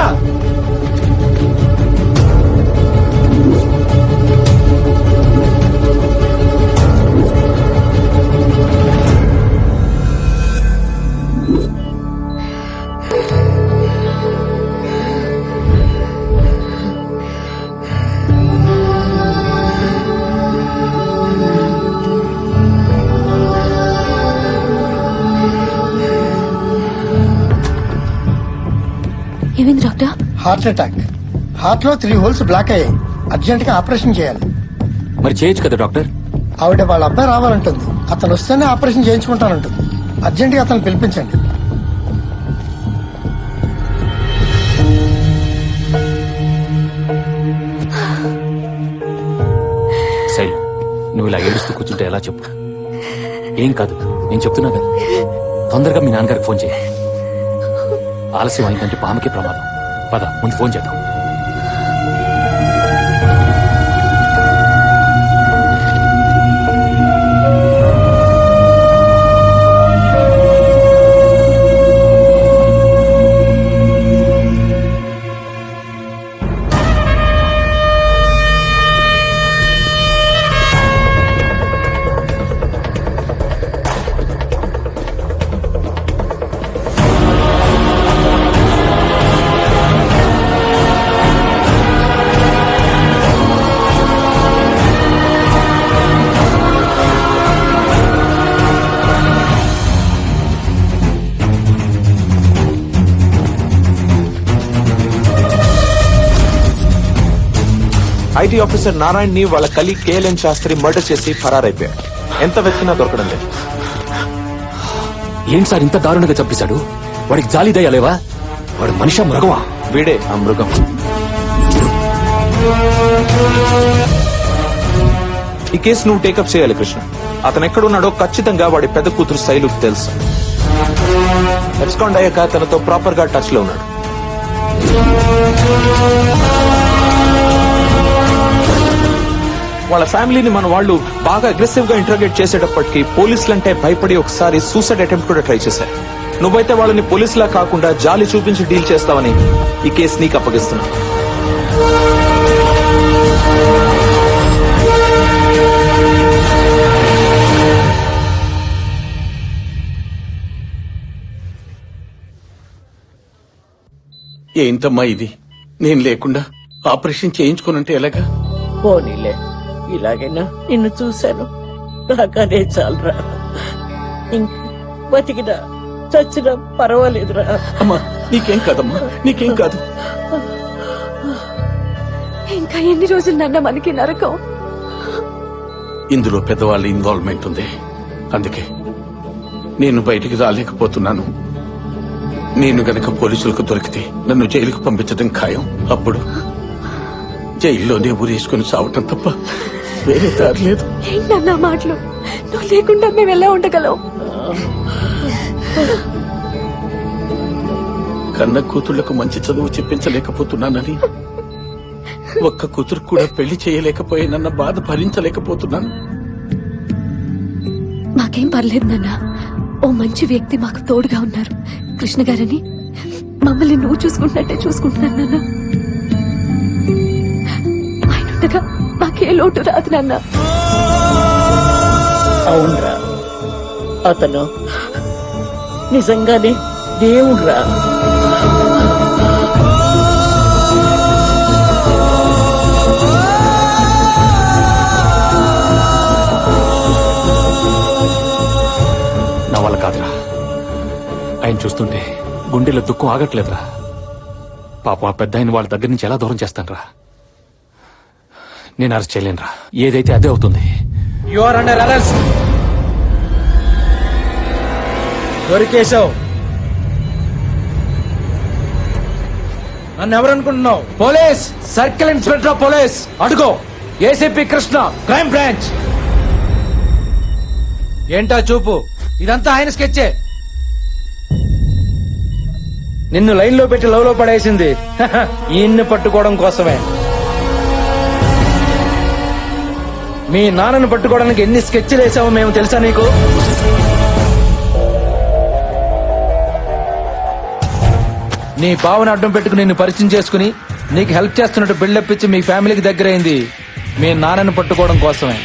ఏమైంది డాక్టర్? Heart attack. హార్ట్ లో 3 holes బ్లాక్ అయ్యాయి. అర్జెంట్ గా ఆపరేషన్ చేయాలి. మరి చేయొచ్చు కదా డాక్టర్? ఆవిడ వాళ్ళ అబ్బాయి రావాలంటుంది. అతను వస్తేనే ఆపరేషన్ చేయించుకుంటానంటుంది. అర్జెంట్ గా అతను పిలిపించండి. సరే, నువ్వు ఇలా ఏడుస్తూ కూర్చుంటే ఎలా చెప్పు? ఏం కాదు, నేను చెప్తున్నా కదా. తొందరగా మీ నాన్నగారికి ఫోన్ చేయి. ఆలస్యం అయిందంటే పాముకే ప్రమాదం. పద, ముందు ఫోన్ చేద్దాం. ఐటీ ఆఫీసర్ నారాయణ్ ని వాళ్ళ కలీగ్ కేఎల్ఎన్ శాస్త్రి మర్డర్ చేసి ఫరారైపోయాడు. ఎంత వెతికినా దొరకడం లేదు. ఏంటి సార్ ఇంత దారుణంగా చంపేశాడు? వాడికి జాలి దయలేవా? వాడు మనిషా మృగమా? వీడే ఆ మృగం. ఈ కేసు నువ్వు టేకప్ చేయాలి కృష్ణ. అతను ఎక్కడున్నాడో ఖచ్చితంగా వాడి పెద్ద కూతురు శైలుకు తెలుసు. ఎబ్స్కాండ్ అయ్యాక తనతో ప్రాపర్ గా టచ్ లో ఉన్నాడు. వాళ్ళ ఫ్యామిలీని మన వాళ్ళు బాగా అగ్రెసివ్ గా ఇంటర్గేట్ చేసేటప్పటికి పోలీసులంటే భయపడి ఒకసారి సూసైడ్ అటెంప్ట్ కూడా ట్రై చేశారు. నువ్వైతే వాళ్ళని పోలీసులా కాకుండా జాలి చూపించి డీల్ చేస్తావని ఈ కేసు నీకు అప్పగిస్తున్నా. ఏంటమ్మా ఇది? నేను లేకుండా ఆపరేషన్ చేయించుకోనంటే ఎలాగా? పోనీలే, ఇలాగైనా నిన్ను చూశాను, నాకనే చాలరా. బతికినా చచ్చినా పర్వాలేదురా. అమ్మా నీకేం కాదమ్మా, నీకేం కాదు. ఇంకా ఎన్ని రోజులు నాన్న మనకి నరకం? ఇందులో పెద్దవాళ్ళ ఇన్వాల్వ్మెంట్ ఉంది, అందుకే నేను బయటికి రాలేకపోతున్నాను. నేను గనక పోలీసులకు దొరికితే నన్ను జైలుకు పంపించడం ఖాయం. అప్పుడు జైల్లోనే ఊరేసుకుని చావటం తప్ప వేరే దారి లేదు. ఏంటన్నా మాటలు? నువ్వు లేకుండా మేము ఎలా ఉండగలం? కన్న కూతుళ్లకు మంచి చదువు చెప్పించలేకపోతున్నానని, ఒక్క కూతురు కూడా పెళ్లి చేయలేకపోయానన్న బాధ భరించలేకపోతున్నాను. మాకేం పర్లేదు నాన్న, ఓ మంచి వ్యక్తి మాకు తోడుగా ఉన్నారు. కృష్ణ గారని మమ్మల్ని నువ్వు చూసుకుంటున్నట్టే చూసుకుంటున్నాను నాన్న. ఆయన ఉండగా మాకే లోటు రాదు నాన్న. అవునరా, అతను నిజంగానే దేవుడురా. నా వల్ల కాదురా. ఆయన చూస్తుంటే గుండెలో దుఃఖం ఆగట్లేదురా. పాపం ఆ పెద్ద ఆయన వాళ్ళ దగ్గర నుంచి ఎలా దూరం చేస్తానరా? నేను అరెస్ట్ చేయలేనురా. ఏదైతే అదే అవుతుంది. You are under arrest. దొరికేశావు. నన్ను ఎవరనుకుంటున్నావు? Police, circle inspector of police. అడుగో, ఏసీపీ కృష్ణ, క్రైమ్ బ్రాంచ్. ఏంటా చూపు? ఇదంతా ఆయన స్కెచ్చే. నిన్ను లైన్ లో పెట్టి లవ్ లో పడేసింది ఈయన్ని పట్టుకోవడం కోసమే. మీ నాన్నను పట్టుకోవడానికి ఎన్ని స్కెచ్లు వేసావో మేము తెలుసా నీకు? నీ బావని అడ్డం పెట్టుకుని నిన్ను పరిచయం చేసుకుని నీకు హెల్ప్ చేస్తున్నట్టు బిల్డప్ ఇచ్చి మీ ఫ్యామిలీకి దగ్గరైంది మీ నాన్నను పట్టుకోవడం కోసమే.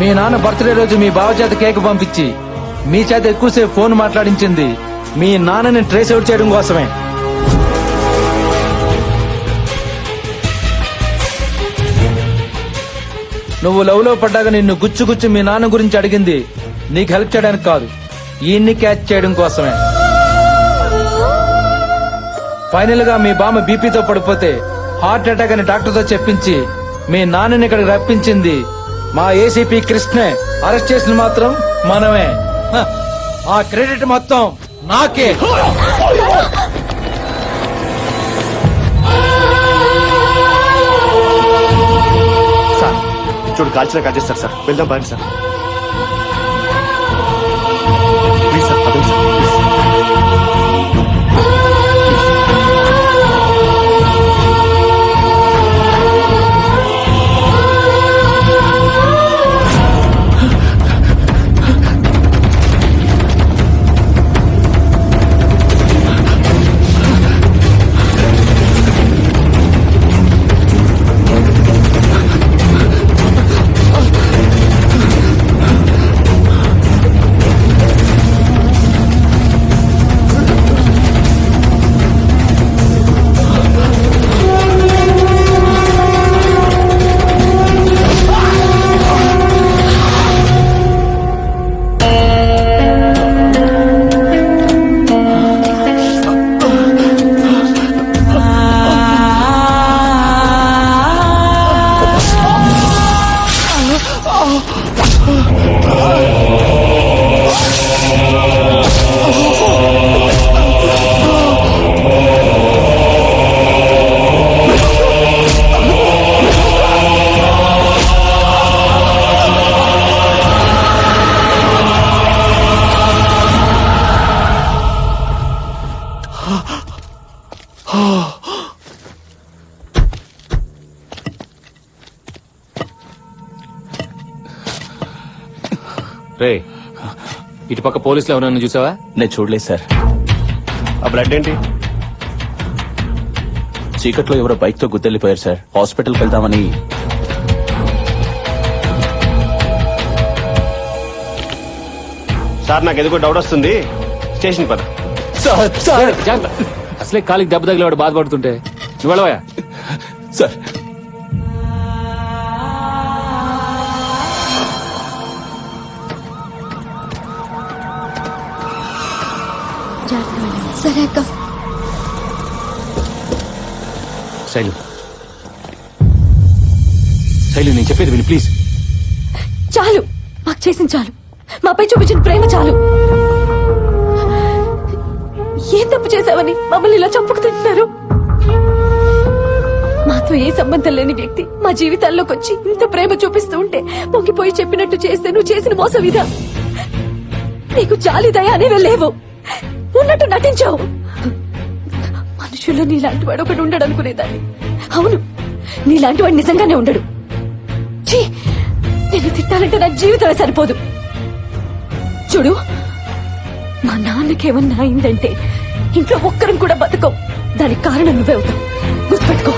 మీ నాన్న బర్త్డే రోజు మీ బావ చేత కేక్ పంపించి మీ చేత ఎక్కువసేపు ఫోన్ మాట్లాడించింది మీ నాన్నని ట్రేస్ అవుట్ చేయడం కోసమే. నువ్వు లవ్ లో పడ్డాక నిన్ను గుచ్చు గుచ్చు మీ నాన్న గురించి అడిగింది నీకు హెల్ప్ చేయడానికి కాదు, ఈయన్ని క్యాచ్ చేయడం కోసమే. ఫైనల్ గా మీ బామ్మ బీపీతో పడిపోతే హార్ట్ అటాక్ అని డాక్టర్ తో చెప్పించి మీ నాన్నని ఇక్కడికి రప్పించింది మా ఏసీపీ కృష్ణే. అరెస్ట్ చేసిన మాత్రం మనమే. ఆ క్రెడిట్ మొత్తం నాకే. సార్ చూడు, కాల్చిన కాల్చేస్తారు సార్. వెళ్దాం బాగా సార్. ప్లీజ్ సార్, అదే సార్. రే ఇటు పక్క పోలీసులు ఎవరన్నా చూసావా? నేను చూడలేదు సార్. ఆ బ్లడ్ ఏంటి? చీకట్లో ఎవరో బైక్ తో గుద్దెళ్ళిపోయారు సార్. హాస్పిటల్కి వెళ్దామని. సార్ నాకు ఎందుకో డౌట్ వస్తుంది, స్టేషన్ పద. అసలే కాలికి దెబ్బ తగిలేవాడు బాధపడుతుంటే నువ్వు వెళ్ళవా? సార్ సరే అక్క. శైలు శైలు నేను చెప్పేది విని ప్లీజ్. చాలు, మాకు చేసిన చాలు. మాపై చూపించిన ప్రేమ చాలు. ఏం తప్పు చేశావని మమ్మల్ని ఇలా చంపుకు తింటున్నారు? మాతో ఏ సంబంధం లేని వ్యక్తి మా జీవితాల్లోకి వచ్చి ఇంత ప్రేమ చూపిస్తూ ఉంటే పొంగిపోయి చెప్పినట్టు చేస్తే నువ్వు చేసిన మోసం ఇదా? నీకు జాలి దయ అనేవే లేవు, ఉన్నట్టు నటించావు. మనుషుల్లో నీలాంటి వాడు ఒకడు ఉండడు అనుకునేదాన్ని. అవును, నీలాంటి వాడు నిజంగానే ఉండడు. ఛీ, నేను తిట్టాలంటే నా జీవితమే సరిపోదు. చూడు, మా నాన్నకేమన్నా అయిందంటే ఇంట్లో ఒక్కరం కూడా బతకం. దానికి కారణం నువ్వే అవుతావు, గుర్తుపెట్టుకో.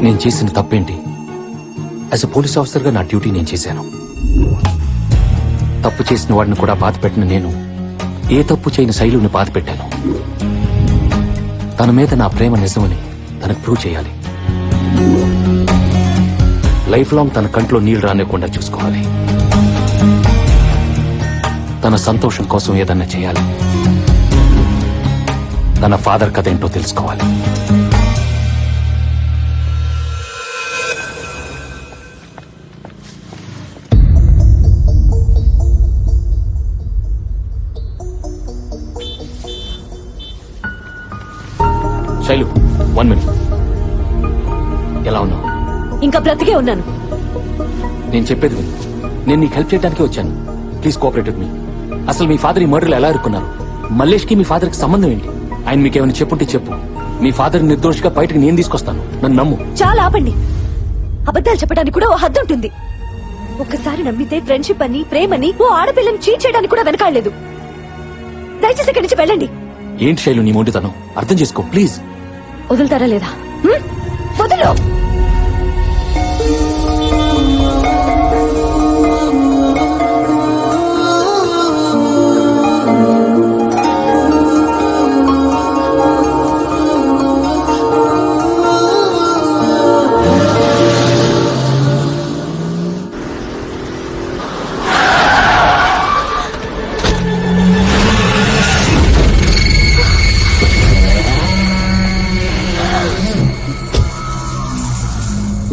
నేను చేసిన తప్పేంటి? యాజ్ ఎ పోలీస్ ఆఫీసర్ గా నా డ్యూటీ నేను చేశాను. తప్పు చేసిన వాడిని కూడా బాధ పెట్టిన నేను ఏ తప్పు చేయని శైలుని బాధ పెట్టాను. తన మీద నా ప్రేమ నిజమని తనకు ప్రూవ్ చేయాలి. లైఫ్ లాంగ్ తన కంట్లో నీళ్లు రానివ్వకుండా చూసుకోవాలి. తన సంతోషం కోసం ఏదన్నా చేయాలి. తన ఫాదర్ కథ ఏంటో తెలుసుకోవాలి. శైలు, 1 minute. ఎలా ఉన్నావు? ఇంకా బ్రతికే ఉన్నాను. నేను చెప్పేది విను. నేను నీకు హెల్ప్ చేయడానికి వచ్చాను. Please cooperate with me. అసలు మీ ఫాదర్ ఈ మర్డర్లో ఎలా ఇరుక్కున్నారు? మల్లేష్ కి మీ ఫాదర్ కి సంబంధం ఏంటి? ఆయన మీకేమైనా చెప్పుంటే చెప్పు. మీ ఫాదర్ నిర్దోషిగా బయటకు నేను తీసుకొస్తాను. నన్ను నమ్ము. చాలా ఆపండి. అబద్ధాలు చెప్పడానికి కూడా ఓ హద్దు ఉంటుంది. ఒక్కసారి నమ్మితే ఫ్రెండ్షిప్ అని, ప్రేమని ఓ ఆడపిల్లని చీట్ చేయడానికి కూడా వెనకాడలేదు. దయచేసి ఇక్కడి నుంచి వెళ్ళండి. ఏంటి శైలు నీ మొండితనం? అర్థం చేసుకో ప్లీజ్. వదులుతారా లేదా? వదులు.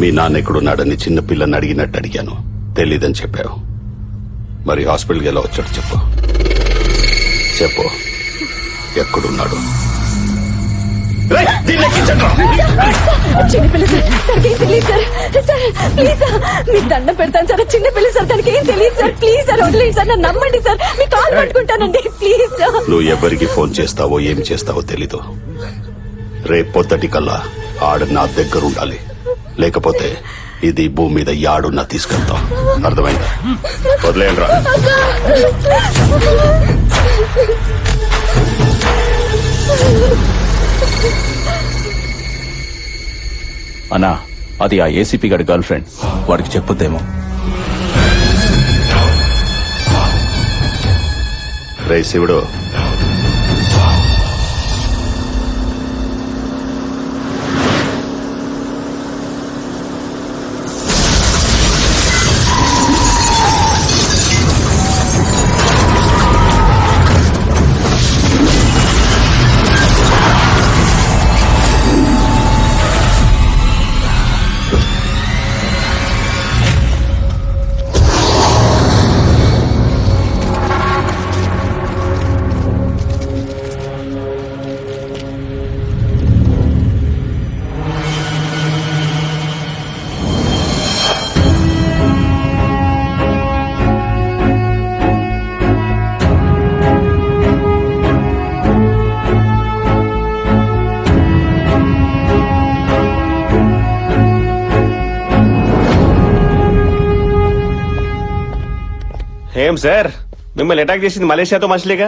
మీ నాన్న ఎక్కడున్నాడని చిన్న పిల్లని అడిగినట్టు అడిగాను. తెలీదని చెప్పావు. మరి హాస్పిటల్కి ఎలా వచ్చాడు చెప్పు. చెప్పు, ఎక్కడున్నాడు? చిన్నపిల్ల సార్, తనకేం తెలియదు సార్. సార్ ప్లీజ్ సార్, మీకు దండం పెడతాను సార్. చిన్నపిల్ల సార్, తనకేం తెలియదు సార్. ప్లీజ్ సార్, వదిలేండి సార్, నన్ను నమ్మండి సార్. మీ కాల్ పట్టుకుంటానండి ప్లీజ్ సార్. నువ్వు ఎవరికి ఫోన్ చేస్తావో ఏం చేస్తావో తెలీదు. రేపు పొద్దుటి కల్లా ఆడు నా దగ్గర ఉండాలి. లేకపోతే ఇది భూమి మీద యాడున్నా తీసుకెళ్తాం. అర్థమైందా? వదిలేయండి రా. అన్నా, అది ఆ ఏసీపీ గారి గర్ల్ ఫ్రెండ్. వాడికి చెప్పొద్దేమో. రే శివుడు, ఏం సార్, మిమ్మల్ని అటాక్ చేసింది మలేషియాతో మనుషులేగా.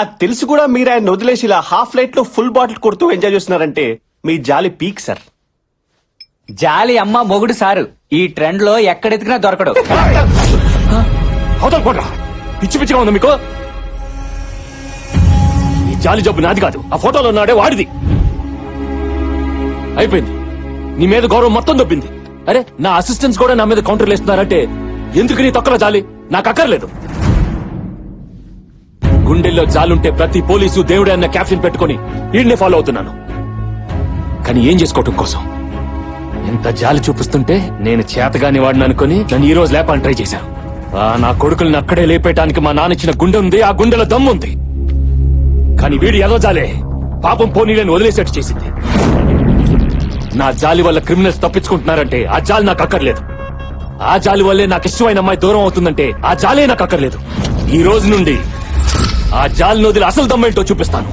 అది తెలిసి కూడా మీరు ఆయన వదిలేసి ఇలా హాఫ్ లైట్ లో ఫుల్ బాటిల్ కొడుతూ ఎంజాయ్ చేస్తున్నారంటే మీ జాలి పీక్ సార్. జాలి అమ్మ మొగుడు సారు ఈ ట్రెండ్ లో ఎక్కడెతికినా దొరకడు. అవతల పోట్రా, పిచ్చి పిచ్చిగా ఉందా మీకు? ఈ జాలి జబ్బు నాది కాదు, ఆ ఫోటోలో ఉన్నాడే వాడిది. అయిపోయింది, నీ మీద గౌరవం మొత్తం దొబ్బింది. అరే, నా అసిస్టెంట్స్ కూడా నా మీద కౌంటర్లు వేస్తున్నారంటే ఎందుకు నీ తొక్కల జాలి? నాకు అక్కర్లేదు. గుండెల్లో జాలుంటే ప్రతి పోలీసు దేవుడే అన్న క్యాప్షన్ పెట్టుకుని వీడినే ఫాలో అవుతున్నాను. కానీ ఏం చేసుకోవటం కోసం? ఎంత జాలి చూపిస్తుంటే నేను చేతగాని వాడిని అనుకుని నన్ను ఈ రోజు లేపాలని ట్రై చేశాను. నా కొడుకుల్ని అక్కడే లేపేయటానికి మా నాన్న ఇచ్చిన గుండె ఉంది, ఆ గుండెలో దమ్ముంది. కానీ వీడు ఏదో జాలే పాపం పోనీలను వదిలేసేట్టు చేసింది. నా జాలి వల్ల క్రిమినల్స్ తప్పించుకుంటున్నారంటే ఆ జాలి నాకు అక్కర్లేదు. ఆ జాలి వల్లే నాకు ఇష్టమైన అమ్మాయి దూరం అవుతుందంటే ఆ జాలే నాకు అక్కర్లేదు. ఈ రోజు నుండి ఆ జాలిని వదిలి అసలు దమ్మేంటో చూపిస్తాను.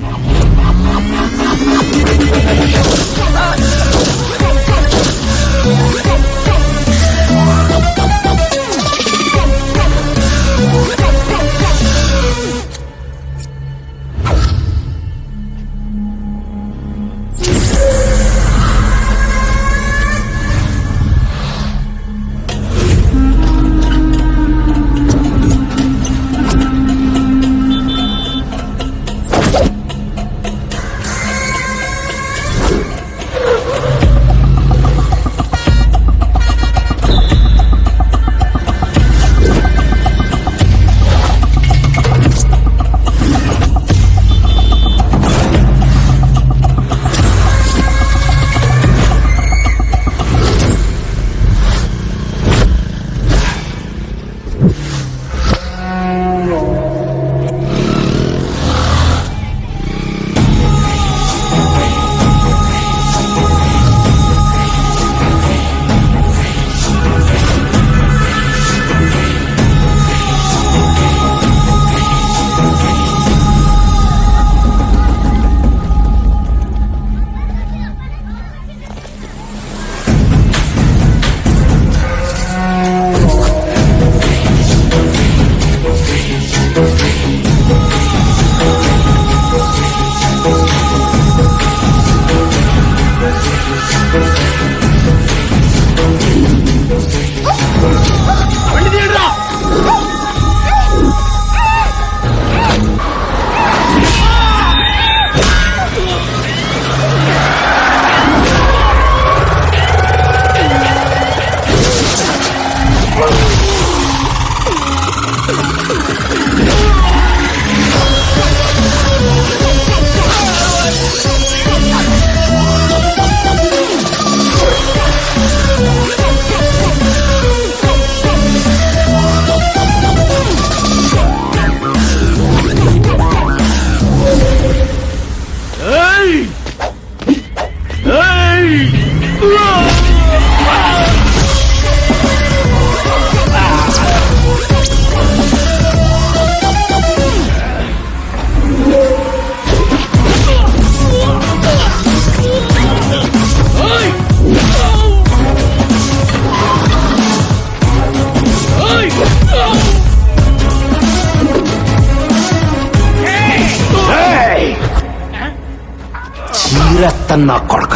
చీరెత్తన్నా కొడక.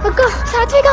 అక్క సాత్విక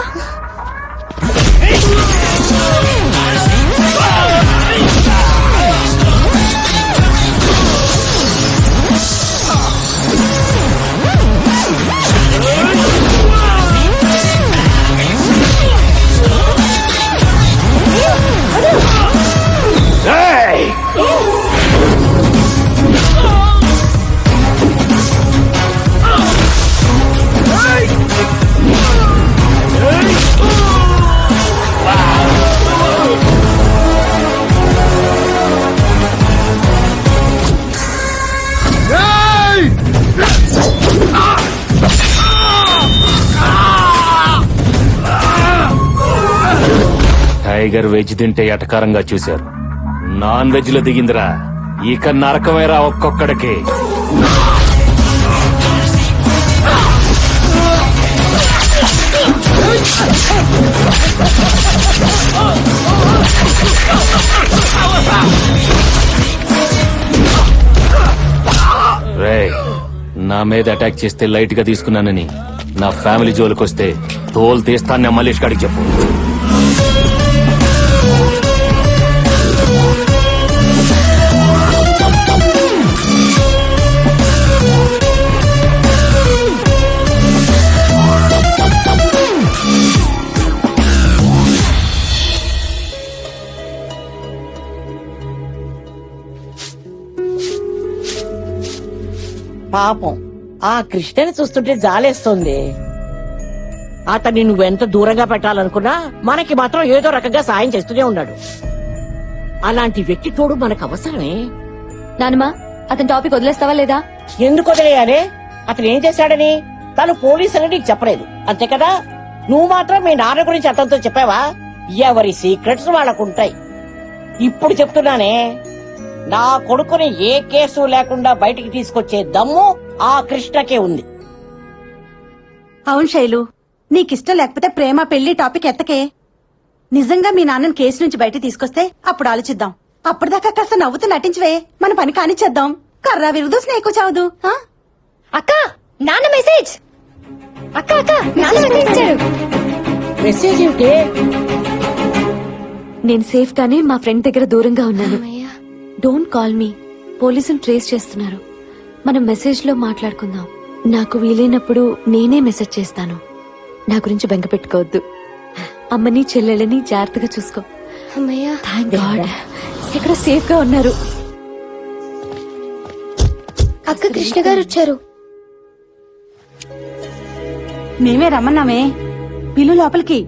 టైగర్ వెజ్ తింటే ఎటకారంగా చూశారు, నాన్ వెజ్ లో దిగిందిరా. ఇక నరకమేరా ఒక్కొక్కడికి. Oh! రేయ్, నా మీద అటాక్ చేస్తే లైట్ గా తీసుకున్నానని నా ఫ్యామిలీ జోలికొస్తే తోలు తీస్తాను మల్లేష్ గారికి చెప్పు. పాపం ఆ కృష్ణని చూస్తుంటే జాలేస్తుంది. అతన్ని నువ్వెంత దూరంగా పెట్టాలనుకున్నా మనకి మాత్రం ఏదో రకంగా సాయం చేస్తూనే ఉన్నాడు. అలాంటి వ్యక్తి తోడు మనకు అవసరమే. నానమ్మా, అతని టాపిక్ వదిలేస్తావా లేదా? ఎందుకు వదిలేయాలి? అతను ఏం చేశాడని తను పోలీసులని నీకు చెప్పలేదు అంతే కదా? నువ్వు మాత్రం మీ నాన్న గురించి అతనితో చెప్పావా? ఎవరి సీక్రెట్స్ వాళ్ళకుంటాయి. ఇప్పుడు చెప్తున్నానే, నా కొడుకుని ఏ కేసు లేకుండా బయటికి తీసుకొచ్చే దమ్ము ఆ కృష్ణకే ఉంది. అవును శైలు, నీకిష్టం లేకపోతే ప్రేమ పెళ్లి టాపిక్ ఎత్తకే. నిజంగా మీ నాన్నని కేసు నుంచి బయట తీసుకొస్తే అప్పుడు ఆలోచిద్దాం. అప్పటిదాకా కాస్త నవ్వుతూ నటించవే, మన పని కానిచ్చేద్దాం. కర్రా విరుదు స్నేకు చావదు. అక్క, నాన్న మెసేజ్. అక్క అక్క, నాన్న మెసేజ్ ఇచ్చారు. మెసేజ్ ఏమిటి? నేను సేఫ్ గానే మా ఫ్రెండ్ దగ్గర దూరంగా ఉన్నాను. డోంట్ కాల్ మీ, పోలీసులు ట్రేస్ చేస్తున్నారు. మనం మెసేజ్ లో మాట్లాడుకుందాం. నాకు వీలైనప్పుడు నేనే మెసేజ్ చేస్తాను. నా గురించి బెంగ పెట్టుకోవద్దు. అమ్మని చెల్లెళ్ళని జాగ్రత్తగా చూసుకో. థాంక్ గాడ్, ఇక్కడ సేఫ్ గా ఉన్నారు. అక్క, కృష్ణ గారు వచ్చారు. మేమే రమ్మన్నామే, పిల్లు లోపలికి.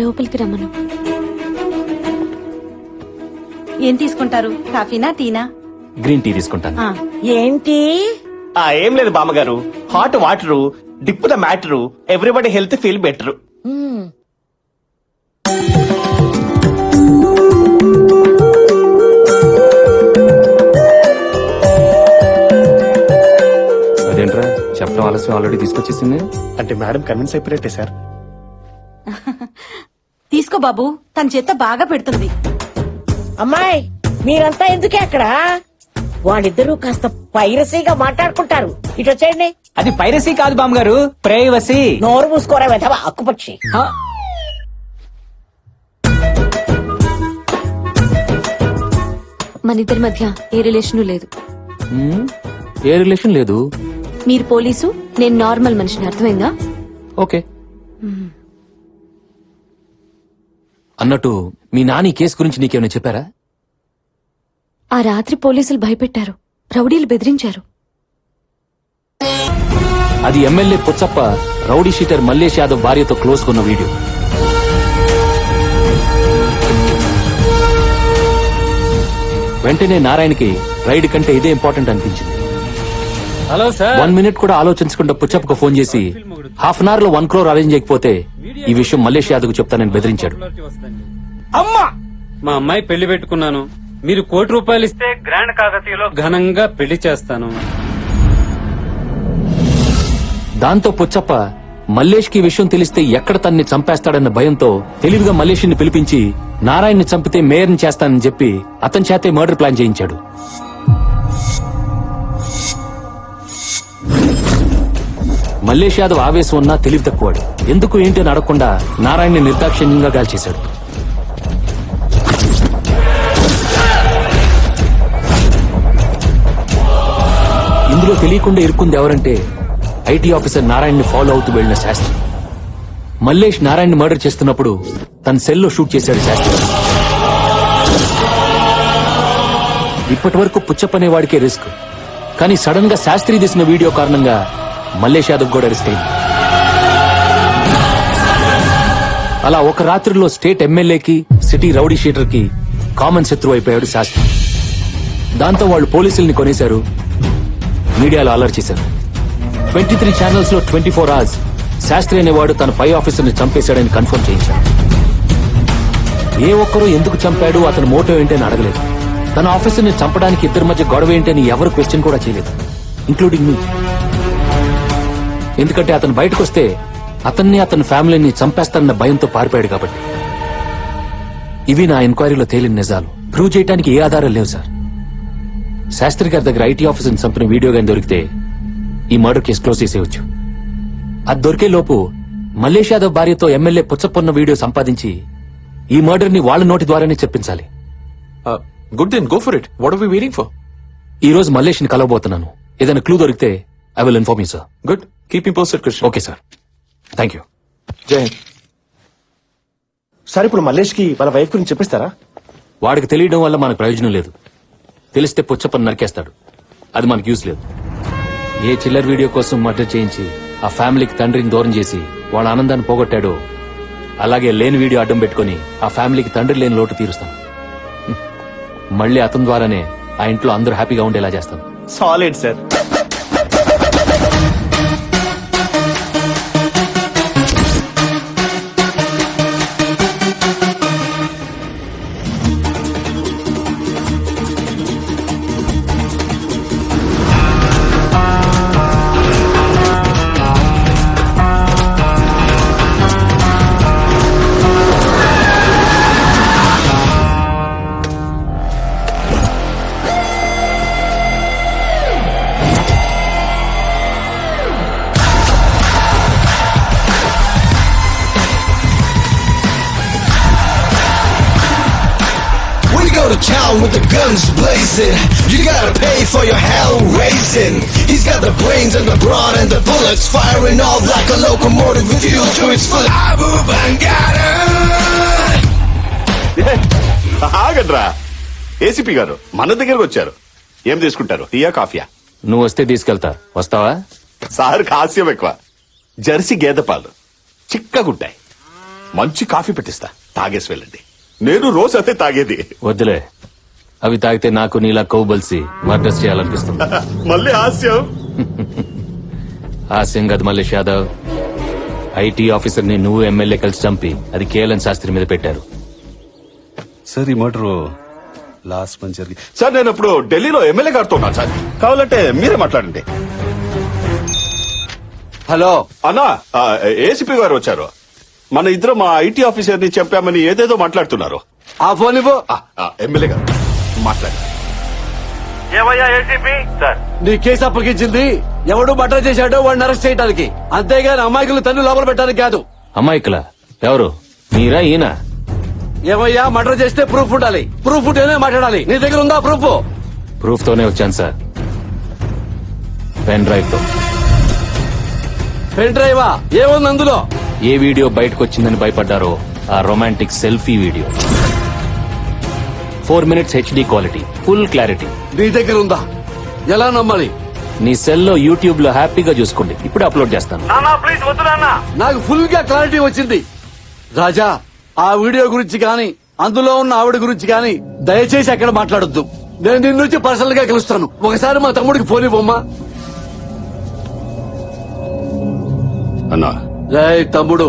లోపలికి రమ్మను. ఏం తీసుకుంటారు, కాఫీనా టీనా? గ్రీన్ టీ తీసుకుంటాను. ఏంటి? ఏం లేదు బామ్మగారు, hot water, dip the matter, everybody health feel better. అదేంట్రా చెప్పడం ఆలస్యం, ఆల్రెడీ తీసుకొచ్చేసింది. అంటే మేడం కన్విన్స్ అయిపోయినట్టే సార్. తీసుకో బాబు, తన చేత బాగా పెడుతుంది. అమ్మాయి, మీరంతా ఎందుకే అక్కడ? వాళ్ళిద్దరూ కాస్త పైరసీగా మాట్లాడుకుంటారు. ఇటు వచ్చేయండి. అది పైరసీ కాదు బామ్మగారు, ప్రైవసీ. నోరు మూసుకోరా వెధవా అక్కుపక్షి. మన ఇద్దరి మధ్య ఏ రిలేషన్ లేదు. ఏ రిలేషన్ లేదు. మీరు పోలీసు, నేను నార్మల్ మనిషిని, అర్థమైందా? ఓకే. అన్నట్టు మీ నాని కేసు గురించి నీకేమైనా చెప్పారా? ఆ రాత్రి పోలీసులు భయపెట్టారు, రౌడీలు బెదిరించారు. అది MLA Puchappa rowdy sheeter Mallesh Yadav భార్యతో క్లోజ్ కొన్న వీడియో. వెంటనే నారాయణకి రైడ్ కంటే ఇదే ఇంపార్టెంట్ అనిపించింది. Hello sir. 1 మినిట్ కూడా ఆలోచించకుండా పుచ్చప్పకు ఫోన్ చేసి హాఫ్ అన్ అవర్ లో 1 crore అరేంజ్ చేయకపోతే ఈ విషయం మల్లేష్ యాదవ్ కు చెప్తానని బెదిరించాడు. అమ్మా, మా అమ్మాయి పెళ్లి పెట్టుకున్నాను. మీరు ₹1,00,00,000 ఇస్తే గ్రాండ్ కాకతీయలో ఘనంగా పెళ్లి చేస్తాను. దాంతో పుచ్చప్ప మల్లేష్ కి విషయం తెలిస్తే ఎక్కడ తన్ని చంపేస్తాడన్న భయంతో తెలివిగా మల్లేష్ ని పిలిపించి నారాయణ్ని చంపితే మేయర్ని చేస్తానని చెప్పి అతని చేతే మర్డర్ ప్లాన్ చేయించాడు. మల్లేష్ యాదవ్ ఆవేశం ఉన్నా తెలివి తక్కువాడు. ఎందుకు ఏంటి అని అడగకుండా నారాయణ్ని నిర్దాక్షిణ్యంగా గాల్చేశాడు. ఇందులో తెలియకుండా ఇరుక్కుంది ఎవరంటే ఐటీ ఆఫీసర్ నారాయణ్ని ఫాలో అవుతూ వెళ్లిన శాస్త్రి. మల్లేష్ నారాయణ్ని మర్డర్ చేస్తున్నప్పుడు తన సెల్లో షూట్ చేశాడు శాస్త్రి. ఇప్పటి వరకు పుచ్చప్పనే వాడికే రిస్క్, కానీ సడన్ గా శాస్త్రి తీసిన వీడియో కారణంగా మల్లేష్ యాదవ్ కూడా రిస్క్ అయింది. అలా ఒక రాత్రిలో స్టేట్ ఎమ్మెల్యేకి సిటీ రౌడీ షీటర్ కి కామన్ శత్రువు అయిపోయాడు శాస్త్రి. దాంతో వాళ్ళు పోలీసుల్ని కొనేశారు, మీడియాలో అలర్ట్ చేశారు. 23 ఛానల్స్ లో 24 hours శాస్త్రి అనేవాడు తన పై ఆఫీసర్ని చంపేశాడని కన్ఫర్మ్ చేయించాడు. ఏ ఒక్కరూ ఎందుకు చంపాడు, అతని మోటివ్ ఏంటని అడగలేదు. తన ఆఫీసర్ని చంపడానికి ఇద్దరి మధ్య గొడవ ఏంటని ఎవరు క్వశ్చన్ కూడా చేయలేదు, ఇంక్లూడింగ్ మీ. ఎందుకంటే అతను బయటకు వస్తే అతన్ని అతని ఫ్యామిలీని చంపేస్తారన్న భయంతో పారిపోయాడు కాబట్టి. ఇవి నా ఎంక్వైరీలో తేలిన నిజాలు. ప్రూవ్ చేయడానికి ఏ ఆధారం లేవు సార్. శాస్త్రి గారి దగ్గర ఐటీ ఆఫీసర్ని చంపిన వీడియో గాని దొరికితే ఈ మర్డర్ కేసు క్లోజ్ చేసేయచ్చు. అది దొరికే లోపు మల్లేష్ యాదవ్ భార్యతో ఎమ్మెల్యే పుచ్చపొన్న వీడియో సంపాదించి ఈ మర్డర్ ని వాళ్ళ నోటి ద్వారానే చెప్పించాలి. Good then go for it. What are we waiting for? ఈ రోజు మల్లేష్ ని కలవబోతున్నాను. ఏదైనా క్లూ దొరికితే I will inform you sir. Good. Keep me posted Krishna. Okay sir. Thank you. జై హింద్. సార్ ఇప్పుడు మల్లేష్ కి వాళ్ళ వైఫ్ గురించి చెప్పిస్తారా? వాడికి తెలియడం వల్ల మనకు ప్రయోజనం లేదు. తెలిస్తే పుచ్చపని నరికేస్తాడు. అది మనకు యూస్ లేదు. ఏ చిల్లర్ వీడియో కోసం మర్డర్ చేయించి ఆ ఫ్యామిలీకి తండ్రిని దూరం చేసి వాళ్ళ ఆనందాన్ని పోగొట్టాడో అలాగే లేని వీడియో అడ్డం పెట్టుకుని ఆ ఫ్యామిలీకి తండ్రి లేని లోటు తీరుస్తాం. మళ్ళీ అతని ద్వారానే ఆ ఇంట్లో అందరూ హ్యాపీగా ఉండేలా చేస్తాం. Solid sir. to town with the guns blazing. You gotta pay for your hell raising. He's got the brains and the brawn and the bullets firing off like a locomotive with fuel to its full. Abu Bangada. ఆగడ్రా. ACP గారు మన దగ్గరకు వచ్చారు. ఏం తీసుకుంటారు? టీయా కాఫీయా? నువ్వు వస్తే తీసుకెళ్తా. వస్తావా? సార్ హాస్యం ఎక్కువ. జెర్సీ గేదె పాలు చిక్కగుంటాయి. మంచి కాఫీ పెట్టిస్తా, తాగేసి వెళ్ళండి. నేను రోజు అదే తాగేది. వద్దులే, అవి తాగితే నాకు నీలా కొవ్వుబలిసి మర్డర్స్ చేయాలనిపిస్తుంది. మళ్ళీ హాస్యం. హాస్యం కాదు మల్లేష్ యాదవ్. ఐటీ ఆఫీసర్ ని నువ్వు ఎమ్మెల్యే కలిసి చంపి అది కేఎల్ఎన్ శాస్త్రి మీద పెట్టారు. సార్ ఈ మర్డర్ లాస్ట్ మంత్ జరిగి సార్ నేను ఇప్పుడు ఢిల్లీలో ఎమ్మెల్యే గారితో ఉన్నాను సార్. కావాలంటే మీరే మాట్లాడండి. హలో అన్నా, ఏసీపీ గారు వచ్చారు. మన ఇద్దరు మా ఐటీ ఆఫీసర్ ని చంపామని ఏదేదో మాట్లాడుతున్నారు. ఆ ఫోన్ ఇవ్వు. ఎమ్మెల్యే గారు మాట్లాడారు. ఏమయ్యా ఏసీపీ సార్? నీ కేసు అప్పగించింది ఎవడు మర్డర్ చేశాడో వాడిని అరెస్ట్ చేయడానికి, అంతేగాని అమాయకులు తన్ను లోపల పెట్టడానికి కాదు. అమాయకుల ఎవరు? మీరా ఈయన? ఏమయ్యా, మర్డర్ చేస్తే ప్రూఫ్ ఉండాలి. ప్రూఫ్ ఉంటేనే మాట్లాడాలి. నీ దగ్గర ఉందా ప్రూఫ్? ప్రూఫ్ తోనే వచ్చాను సార్. పెన్ డ్రైవ్ తో. పెన్ డ్రైవా? ఏముంది అందులో? ఏ వీడియో బయటకు వచ్చిందని భయపడ్డారో ఆ romantic selfie video. 4 minutes HD quality, full clarity. నీ దగ్గర ఉందా? ఎలా నమ్మాలి? నీ సెల్లో యూట్యూబ్ లో హ్యాపీగా చూసుకోండి. ఇప్పుడు అప్లోడ్ చేస్తాను. ప్లీజ్ వద్దు నాన్న. నాకు ఫుల్ గా క్లారిటీ వచ్చింది. రాజా, ఆ వీడియో గురించి గాని అందులో ఉన్న ఆవిడ గురించి గాని దయచేసి అక్కడ మాట్లాడొద్దు. నేను నిన్ను నుంచి పర్సనల్ గా కలుస్తాను. ఒకసారి మా తమ్ముడికి ఫోన్ ఇవ్వమ్మా. అన్నా, రేయ్ తమ్ముడు,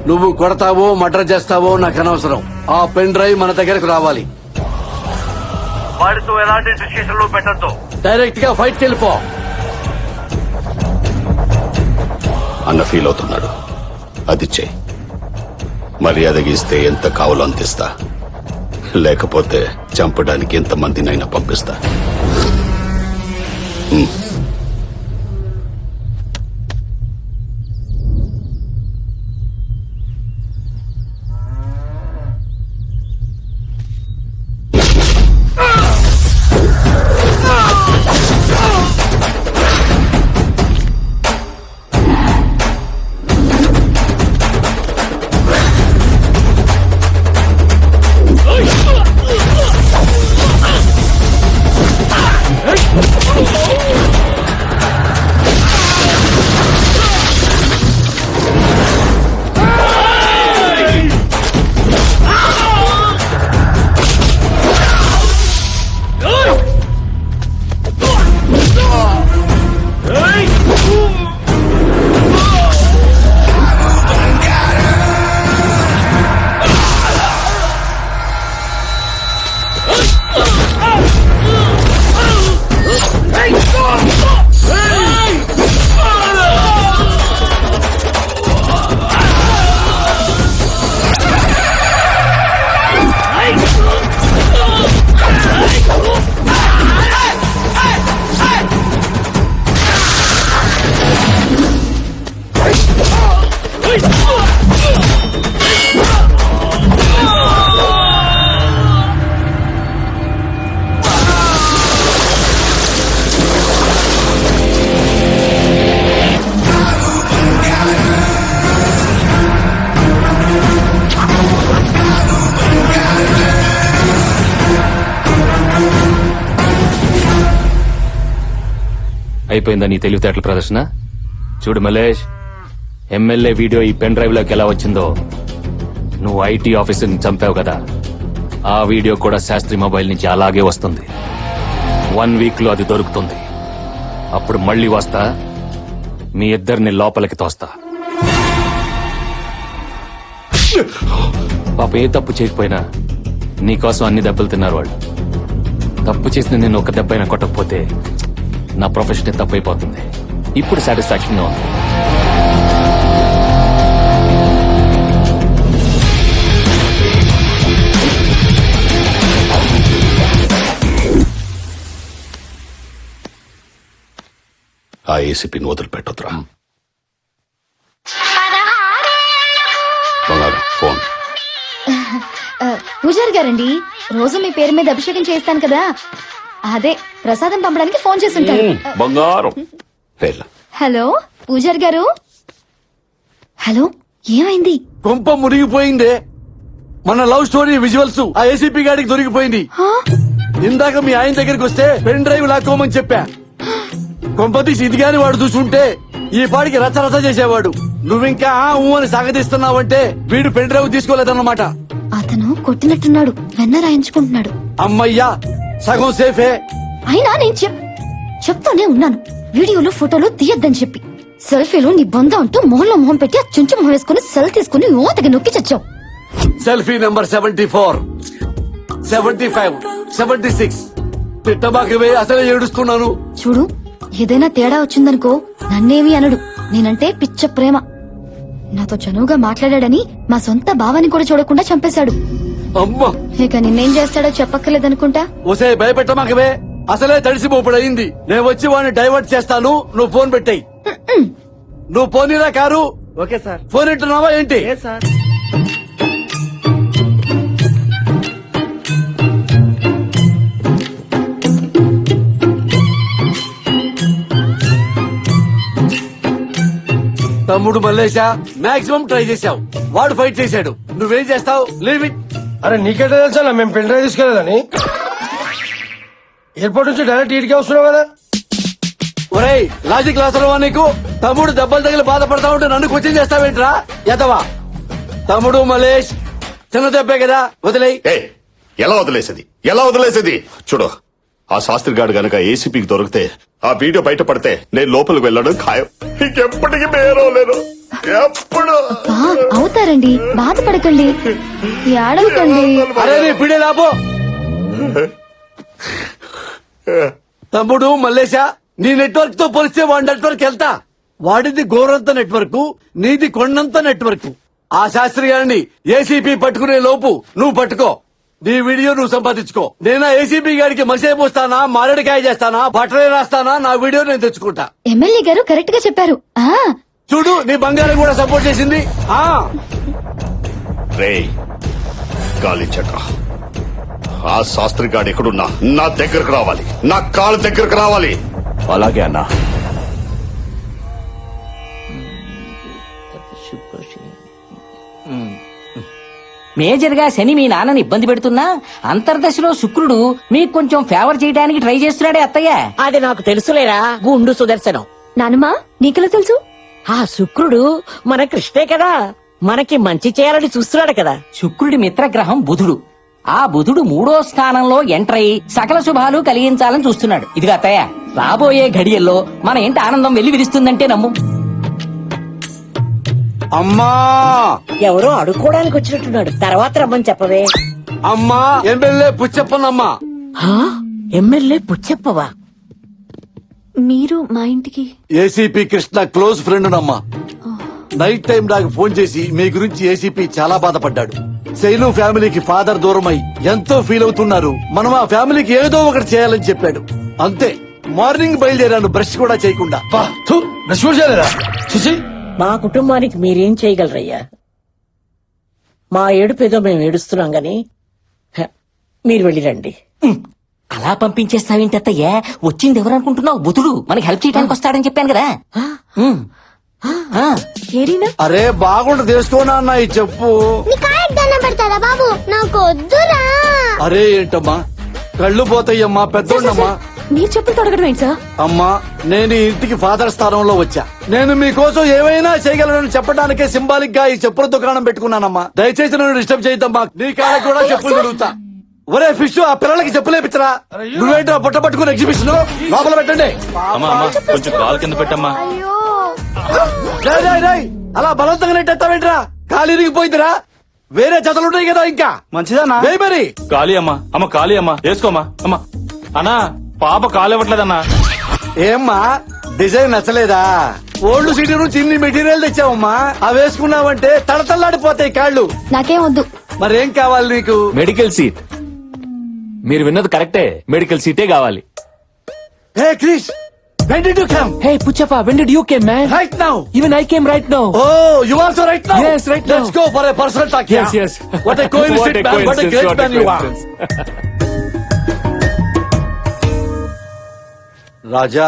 నువ్వు కొడతావో మర్డర్ చేస్తావో నాకు అనవసరం. ఆ పెన్ డ్రైవ్ మన దగ్గరకు రావాలి. వాడితో ఎలాంటి డిస్కషన్ లో పెట్టద్దు. డైరెక్ట్ గా ఫైట్ కి వెళ్ళిపో. అన్న ఫీల్ అవుతున్నాడు. అది చెయ్యి. మర్యాదగా ఇస్తే ఎంత కావాలో అంతిస్తా, లేకపోతే చంపడానికి ఎంత మందినైనా పంపిస్తా. Hey! అయిపోయిందా నీ తెలివితేటల ప్రదర్శన? చూడు మల్లేష్, ఎమ్మెల్యే వీడియో ఈ పెన్ డ్రైవ్ లోకి ఎలా వచ్చిందో, నువ్వు ఐటీ ఆఫీసర్ని చంపావు కదా, ఆ వీడియో కూడా శాస్త్రి మొబైల్ నుంచి అలాగే వస్తుంది. 1 వీక్ లో అది దొరుకుతుంది. అప్పుడు మళ్ళీ వస్తా, మీ ఇద్దరిని లోపలికి తోస్తా. పాప ఏ తప్పు చేయకపోయినా నీకోసం అన్ని దెబ్బలు తిన్నారు వాళ్ళు. తప్పు చేసిన నేను ఒక దెబ్బైనా కొట్టకపోతే నా ప్రొఫెషన్ తప్పైపోతుంది. ఇప్పుడు సాటిస్ఫాక్షన్ గా ఉంది. ఆ ఏసీపీని వదిలిపెట్టొద్దురా. బంగారం ఫోన్. పూజారి గారండి, రోజు మీ పేరు మీద అభిషేకం చేస్తాను కదా, అదే ప్రసాదం పంపడానికి ఫోన్ చేస్తుంటారు. బంగారం. హలో పూజారి గారు. హలో, ఏమైంది? కొంప మునిగిపోయిందే. మన లవ్ స్టోరీ విజువల్స్ ఆ ఏసీపీ గాడికి దొరికిపోయింది. ఇందాక మీ ఆయన దగ్గరికి వస్తే పెన్ డ్రైవ్ లాక్కోమని చెప్పా. కొంపతీసి ఇదిగాని వాడు చూసుంటే ఈ పాడికి రచ్చరచ్చ చేసేవాడు. నువ్వింకా అని సాగదీస్తున్నావంటే వీడు పెన్ డ్రైవ్ తీసుకోలేదన్నమాట. అతను కొట్టినట్టున్నాడు, వెన్న రాయించుకుంటున్నాడు. అమ్మయ్యా, సగం సేఫే. అయినా నేను చెప్తూనే ఉన్నాను, వీడియోలు ఫోటోలు తీయద్దని చెప్పి. సెల్ఫీలు నీ బొంద అంటూ మొహంలో మొహం పెట్టి ఆ చుంచు మొహం వేసుకుని సెల్ తీసుకుని ఓతకి నొక్కి చచ్చావు. Selfie number 74, 75, 76. తిట్టబాకవే, అసలే ఏడుస్తున్నాను. చూడు, ఏదైనా తేడా వచ్చిందనుకో నన్నేమి అనడు. నేనంటే పిచ్చ ప్రేమ. నాతో చనువుగా మాట్లాడాడని మా సొంత భావాన్ని కూడా చూడకుండా చంపేశాడు. అమ్మా, ఇక నిన్నేం చేస్తాడో చెప్పక్కర్లేదనుకుంటా. ఒసే భయపెట్టమాకవే, అసలే తడిసిపోపుడయింది. నేను వచ్చి వాడిని డైవర్ట్ చేస్తాను, నువ్వు ఫోన్ పెట్టాయి. నువ్వు పోనీరా కారు. Okay sir. ఫోన్ ఇంటున్నావా ఏంటి? సార్. తమ్ముడు మల్లేశా, మాక్సిమం ట్రై చేశావు. వాడు ఫైట్ చేశాడు, నువ్వేం చేస్తావు? Leave it. అరే నీకెట్లా తెలుసా మేము పెన్ డ్రైవ్ తీసుకెళ్ళదని? ఎయిర్పోర్ట్ నుంచి డైరెక్ట్ ఇటుకే వస్తున్నావు కదా. ఒరేయ్, లాజిక్ లాసరవా నీకు? తమ్ముడు దెబ్బలు తగిలి బాధపడతా ఉంటే నన్ను క్వశ్చన్ చేస్తావేంట్రా ఎదవా? తమ్ముడు మల్లేష్, చిన్న దెబ్బే కదా, వదిలేయ్. ఎలా వదిలేసేది? చూడు, ఆ శాస్త్రి గారు గనక ఏసీపీకి దొరికితే, ఆ వీడియో బయటపడితే నేను లోపలికి వెళ్ళడం ఖాయం. ఇంకెప్పటికీ మేరవలేను. ఎప్పుడు అవుతారండి, బాధపడకండి, ఏడవకండి. అరే నీ పిడే లాభో. తమ్ముడు మల్లేశా, నీ నెట్వర్క్ తో పోలిస్తే వాడి నెట్వర్క్ వెళ్తా. వాడిది గోరంత నెట్వర్క్, నీది కొండంత నెట్వర్క్. ఆ శాస్త్రి గారిని ఏసీపీ పట్టుకునే లోపు నువ్వు పట్టుకో. నీ వీడియో నువ్వు సంపాదించుకో. నేను ఏసీపీ గారికి మసే పోస్తానా, మారేడుకాయ చేస్తానా, బట్టలే రాస్తానా, నా వీడియో నేను తెచ్చుకుంటా. ఎమ్మెల్యే గారు కరెక్ట్ గా చెప్పారు. చూడు, నీ బంగారం కూడా సపోర్ట్ చేసింది. రేయ్, గాలించట్రా. ఆ శాస్త్రి గాడు ఎక్కడున్నా నా దగ్గరకు రావాలి, నా కాళ్ళ దగ్గరకు రావాలి. అలాగే అన్నా. మేజర్ గా శని మీ నాన్నని ఇబ్బంది పెడుతున్నా అంతర్దశలో శుక్రుడు మీకు కొంచెం ఫేవర్ చేయడానికి ట్రై చేస్తున్నాడే అత్తయ్య. అది నాకు తెలుసులేరా గుండు సుదర్శనం. నానమ్మా, నీకెలా తెలుసు? ఆ శుక్రుడు మన కృష్ణే కదా, మనకి మంచి చేయాలని చూస్తున్నాడు కదా. శుక్రుడి మిత్రగ్రహం బుధుడు. ఆ బుధుడు 3వ స్థానంలో ఎంటర్ అయి సకల శుభాలు కలిగించాలని చూస్తున్నాడు. ఇదిగా అత్తయ్య, రాబోయే ఘడియల్లో మన ఇంటి ఆనందం వెళ్లి విరుస్తుందంటే నమ్ము. అమ్మా, ఎవరో అడుక్కోడానికి వచ్చినట్టున్నాడు, తర్వాత రమ్మని చెప్పవే. అమ్మా, ఎమ్మెల్యే పుచ్చప్పనమ్మా. ఎమ్మెల్యే పుచ్చప్పవా? మీరు మా ఇంటికి? ఏసీపీ కృష్ణ క్లోజ్ ఫ్రెండ్ నమ్మా. నైట్ టైం నాకు ఫోన్ చేసి మీ గురించి ఏసీపీ చాలా బాధపడ్డాడు. శైలు ఫ్యామిలీకి ఫాదర్ దూరమై ఎంతో ఫీల్ అవుతున్నారు, మనం ఆ ఫ్యామిలీకి ఏదో ఒకటి చేయాలని చెప్పాడు. అంతే, మార్నింగ్ బయలుదేరాను బ్రష్ కూడా చేయకుండా. మా కుటుంబానికి మీరేం చేయగలరయ్యా? మా ఏడుపేదో మేము ఏడుస్తున్నాం గాని మీరు వెళ్ళిరండి. అలా పంపించేస్తావేంటి అత్తయ్యా? వచ్చింది ఎవరనుకుంటున్నావు? బుధుడు మనకి హెల్ప్ చేయడానికి వస్తాడని చెప్పాను కదా. అరే బాగుంట తెలుసుకోనా అన్న ఈ చెప్పు. బాబు నాకు వద్దురా. అరే ఏంటమ్మా, కళ్ళు పోతాయమ్మా, పెద్దోళ్ళమ్మా. మీరు చెప్పులు తొడగడం ఏంటి సార్? అమ్మా, నేను ఈ ఇంటికి ఫాదర్ స్థానంలో వచ్చా. నేను మీకోసం ఏమైనా చేయగలను చెప్పడానికే సింబాలిక్ గా ఈ చెప్పుల దుకాణం పెట్టుకున్నానమ్మా. దయచేసి నన్ను డిస్టర్బ్ చేయద్దమ్మా. నీ కాడ కూడా చెప్పులు తిరుగుతా. ఒరే ఫిష్, ఆ పిల్లలకి చెప్పులేపించరా. నువ్వేంట్రా బుట్ట పట్టుకుని ఎగ్జిబిషన్ లోపల పెట్టండి. కొంచెం కాలు కింద పెట్టమ్మా. రేయ్, రేయ్, రేయ్, అలా బలవంతంగా నెట్టేస్తావేంట్రా? కాలు ఇరిగిపోయిందిరా. వేరే జతలుంటాయి కదా ఇంకా. మంచిదన్నా. వేయ్ మరి. ఖాళీ అమ్మా. అమ్మ ఖాళీ అమ్మా, వేసుకోమ్మా. అమ్మా అన్నా, పాప కాలు ఇవ్వట్లేదన్నా. ఏమ్మా, డిజైన్ నచ్చలేదా? ఓల్డ్ సిటీ నుంచి ఇన్ని మెటీరియల్ తెచ్చావమ్మా. అవి వేసుకున్నావంటే తడతల్లాడిపోతాయి కాళ్ళు. నాకేం వద్దు. మరేం కావాలి నీకు? Medical seat. మీరు విన్నది కరెక్టే, మెడికల్ సీటే కావాలి. హే Krish, when did you come? Hey Puchappa, when did you came, man? Right now. Even I came right now. Oh, you also right now? Yes, right now. Let's go for a personal talk. Yes, yes. What a coincidence, man. What a great man you are. రాజా,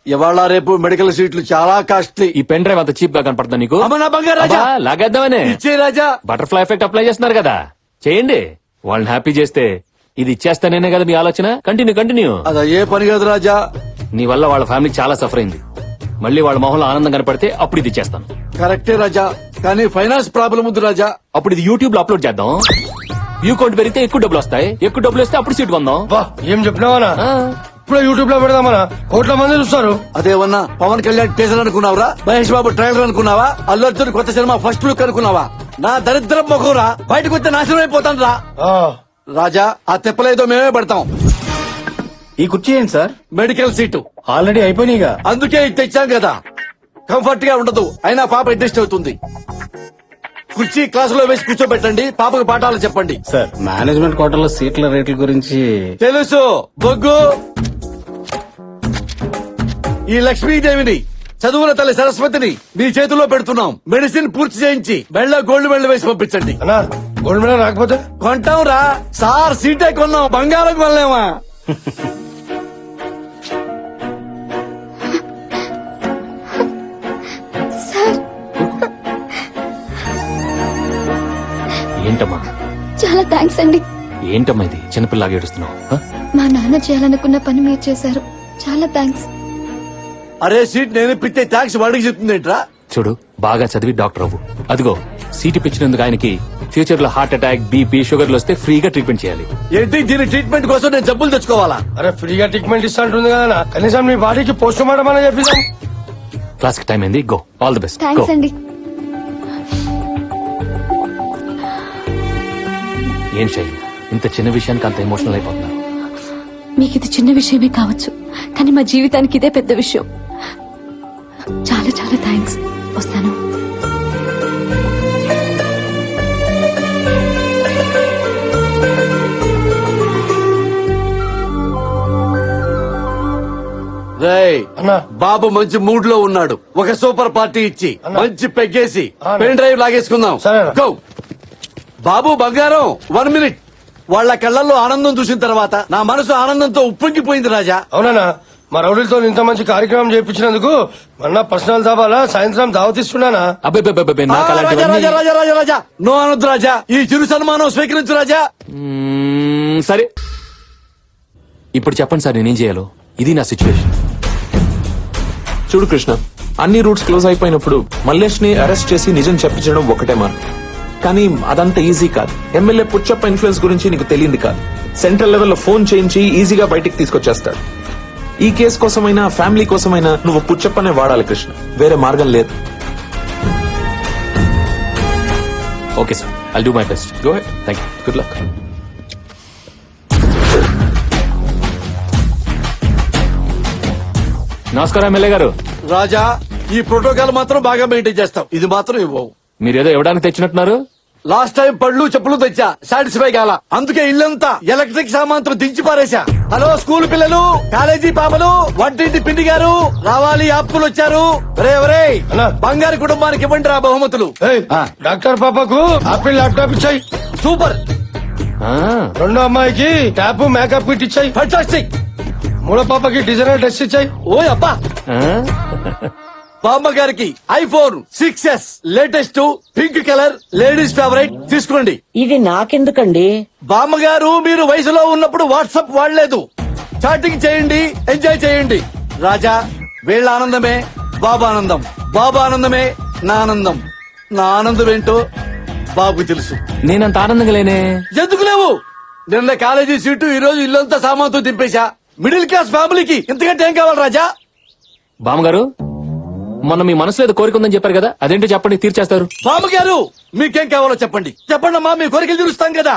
ఇవాళ రేపు medical సీట్లు చాలా costly. ఈ pen drive అంత cheap గా కనపడుతుందా నీకు? అమ్మ నా బంగారు రాజా, అబ్బా, లాగేద్దామనే. ఇచ్చే రాజా. బటర్ఫ్లై ఎఫెక్ట్ అప్లై చేస్తున్నారు కదా, చేయండి. వాళ్ళని హ్యాపీ చేస్తే ఇది ఇచ్చేస్తానే కదా మీ ఆలోచన. కంటిన్యూ. అది ఏ పని కాదు రాజా. నీ వల్ల వాళ్ళ ఫ్యామిలీ చాలా సఫర్ అయింది. మళ్ళీ వాళ్ళ మొహంలో ఆనందం కనపడితే అప్పుడు ఇది ఇచ్చేస్తాను. కరెక్టే రాజా, కానీ ఫైనాన్స్ ప్రాబ్లం ఉంది రాజా. అప్పుడు ఇది యూట్యూబ్ లో అప్లోడ్ చేద్దాం. వ్యూ కౌంట్ పెరిగితే ఎక్కువ డబ్బులు వస్తాయి. ఎక్కువ డబ్బులు వస్తే అప్పుడు సీట్ కొందాం. ఏం చెప్పినావా? ఇప్పుడు యూట్యూబ్ లో పెడదామనా? కోట్ల మంది చూస్తారు. అదేమన్నా పవన్ కళ్యాణ్ టీజర్ అనుకున్నావురా? మహేష్ బాబు ట్రైలర్ అనుకున్నావా? అల్లు అర్జున్ కొత్త సినిమా ఫస్ట్ లుక్ అనుకున్నావా? నా దరిద్రం మొఖంరా, బయటకు వస్తే నాశనం అయిపోతాను రా. రాజా, ఆ తెప్పలేదో మేమే పడతాం. ఈ కుర్చీ ఏంటి సార్? మెడికల్ సీటు ఆల్రెడీ అయిపోయినాయిగా. అందుకే ఇది తెచ్చాం కదా. కంఫర్ట్ గా ఉండదు, అయినా పాప అడ్జస్ట్ అవుతుంది. కుర్చీ క్లాసులో వేసి కూర్చోబెట్టండి, పాపకు పాఠాలు చెప్పండి. సార్, మేనేజ్మెంట్ కోటాలో సీట్ల రేట్ల గురించి తెలుసు బొగ్గు. ఈ లక్ష్మీదేవిని, చదువుల తల్లి సరస్వతిని మీ చేతిలో పెడుతున్నాం. మెడిసిన్ పూర్తి చేయించి మెళ్ళ గోల్డ్ మెడల్ వేసి పంపించండి. గోల్డ్ మెడల్ రాకపోతే కొంటాం రా సార్. సీటే కొన్నాం, బంగారం కొనలేమా? ఏంటమ్మా? చాలా థ్యాంక్స్ అండి. ఏంటమ్మా ఇది చిన్నపిల్లలాగా ఏడుస్తున్నావు? మా నాన్న చేయాలనుకున్న పని మీరు చేశారు. చాలా థ్యాంక్స్. అరే సీట్ నేను ఇప్పితే థ్యాంక్స్ వాడికి చెప్తుందేంట్రా? చూడు, బాగా చదివి డాక్టర్ అవ్వు. అదిగో సీట్ ఇప్పించినందుకు ఆయనకి ఫ్యూచర్ లో హార్ట్ అటాక్, బీపీ, షుగర్లు వస్తే ఫ్రీగా ట్రీట్మెంట్ చేయాలి. ఏంటి దీని ట్రీట్మెంట్ కోసం నేను జబ్బులు తెచ్చుకోవాలా? అరే ఫ్రీగా ట్రీట్మెంట్ ఇస్తా ఉంటుంది కదా, కనీసం మీ బాడీకి పోస్ట్ మార్టం అని చెప్పిస్తాం. క్లాస్ కి టైం అయింది, go. All the best. Thanks అండి. ఏం శైలి, ఇంత చిన్న విషయానికి అంత ఎమోషనల్ అయిపోతున్నారు? మీకు ఇది చిన్న విషయమే కావచ్చు, కానీ మా జీవితానికి ఇదే పెద్ద విషయం. చాలా చాలా థ్యాంక్స్. వస్తాను. రేయ్, బాబు మంచి మూడ్ లో ఉన్నాడు. ఒక సూపర్ పార్టీ ఇచ్చి మంచి పెగ్గేసి పెన్ డ్రైవ్ లాగేసుకుందాం. గో. బాబు బంగారం, 1 మినిట్. వాళ్ళ కళ్ళల్లో ఆనందం చూసిన తర్వాత నా మనసు ఆనందంతో ఉప్పొంగిపోయింది రాజా. అవునా? మా రౌడీలతో ఇంత మంచి కార్యక్రమం చేయించినందుకు మొన్న పర్సనల్ దాబాలా సాయంత్రం దావతిస్తున్నానా? రాజా రాజా రాజా రాజా రాజా, నో అనొద్దు రాజా. ఈ చిరు సన్మానం స్వీకరించు రాజా. సరే, ఇప్పుడు చెప్పండి సార్, నేనేం చేయాలో? ఇది నా సిచ్యువేషన్. చూడు కృష్ణ, అన్ని రూట్స్ క్లోజ్ అయిపోయినప్పుడు మల్లేష్ ని అరెస్ట్ చేసి నిజం చెప్పించడం ఒకటే మార్గం. కానీ అదంతా ఈజీ కాదు. ఎమ్మెల్యే పుచ్చప్ప ఇన్ఫ్లుయెన్స్ గురించి నీకు తెలియంది కాదు. సెంట్రల్ లెవెల్లో ఫోన్ చేయించి ఈజీగా బయటికి తీసుకొచ్చేస్తాడు. ఈ కేసు కోసమైనా ఫ్యామిలీ కోసమైనా నువ్వు పుచ్చప్పనే వాడాలి కృష్ణ, వేరే మార్గం లేదు. Okay sir, I'll do my best. Go head. Thank you. Good luck. నమస్కారం ఎమ్మెల్యే గారు. రాజా, ఈ ప్రోటోకాల్ మాత్రం బాగా మెయింటైన్ చేస్తాం. ఇది మాత్రం ఇవ్వవు. మీరేదో ఇవ్వడానికి తెచ్చినట్టున్నారు. లాస్ట్ టైం పళ్ళు చెప్పులు తెచ్చా, సాటిస్ఫై కాల. అందుకే ఇల్లంతా ఎలక్ట్రిక్ సామాన్తో దించి పారేశా. హలో స్కూల్ పిల్లలు, కాలేజీ పాపలు, వంటింటి పిండి గారు రావాలి, అప్పులు వచ్చారు. రే బంగారు కుటుంబానికి ఇవ్వండి రా బహుమతులు. డాక్టర్ పాపకు ఆపిల్ ల్యాప్టాప్ ఇచ్చాయి. సూపర్. రెండో అమ్మాయికి ట్యాప్ మేకప్ కిట్ ఇచ్చాయి. ఫంటాస్టిక్. మూడో పాపకి డిజైనర్ డ్రెస్ ఇచ్చాయి. ఓ అబ్బా. బామ్మ గారికి iPhone 6s latest pink colour ladies favourite తీసుకోండి. ఇది నాకెందుకండి? బామ్మగారు మీరు వయసులో ఉన్నప్పుడు వాట్సాప్ వాడలేదు, చాటింగ్ చేయండి, ఎంజాయ్ చేయండి. రాజా, వీళ్ళ ఆనందమే బాబా ఆనందం, బాబా ఆనందమే నా ఆనందం. నా ఆనందం ఏంటో బాబు తెలుసు. నేనంత ఆనందంగా లేనే. ఎందుకు లేవు? నిన్న కాలేజీ సీటు, ఈ రోజు ఇల్లంతా సామాన్తో దింపేశా. మిడిల్ క్లాస్ ఫ్యామిలీకి ఇంతకంటే ఏం కావాలి రాజా? బామ్మగారు, మొన్న మీ మనసులో ఏదో కోరిక ఉందని చెప్పారు కదా, అదేంటో చెప్పండి, తీర్చేస్తారు. బామ్మగారు, మీకేం కావాలో చెప్పండి. చెప్పండి అమ్మా, మీ కోరికలు తీరుస్తాం కదా.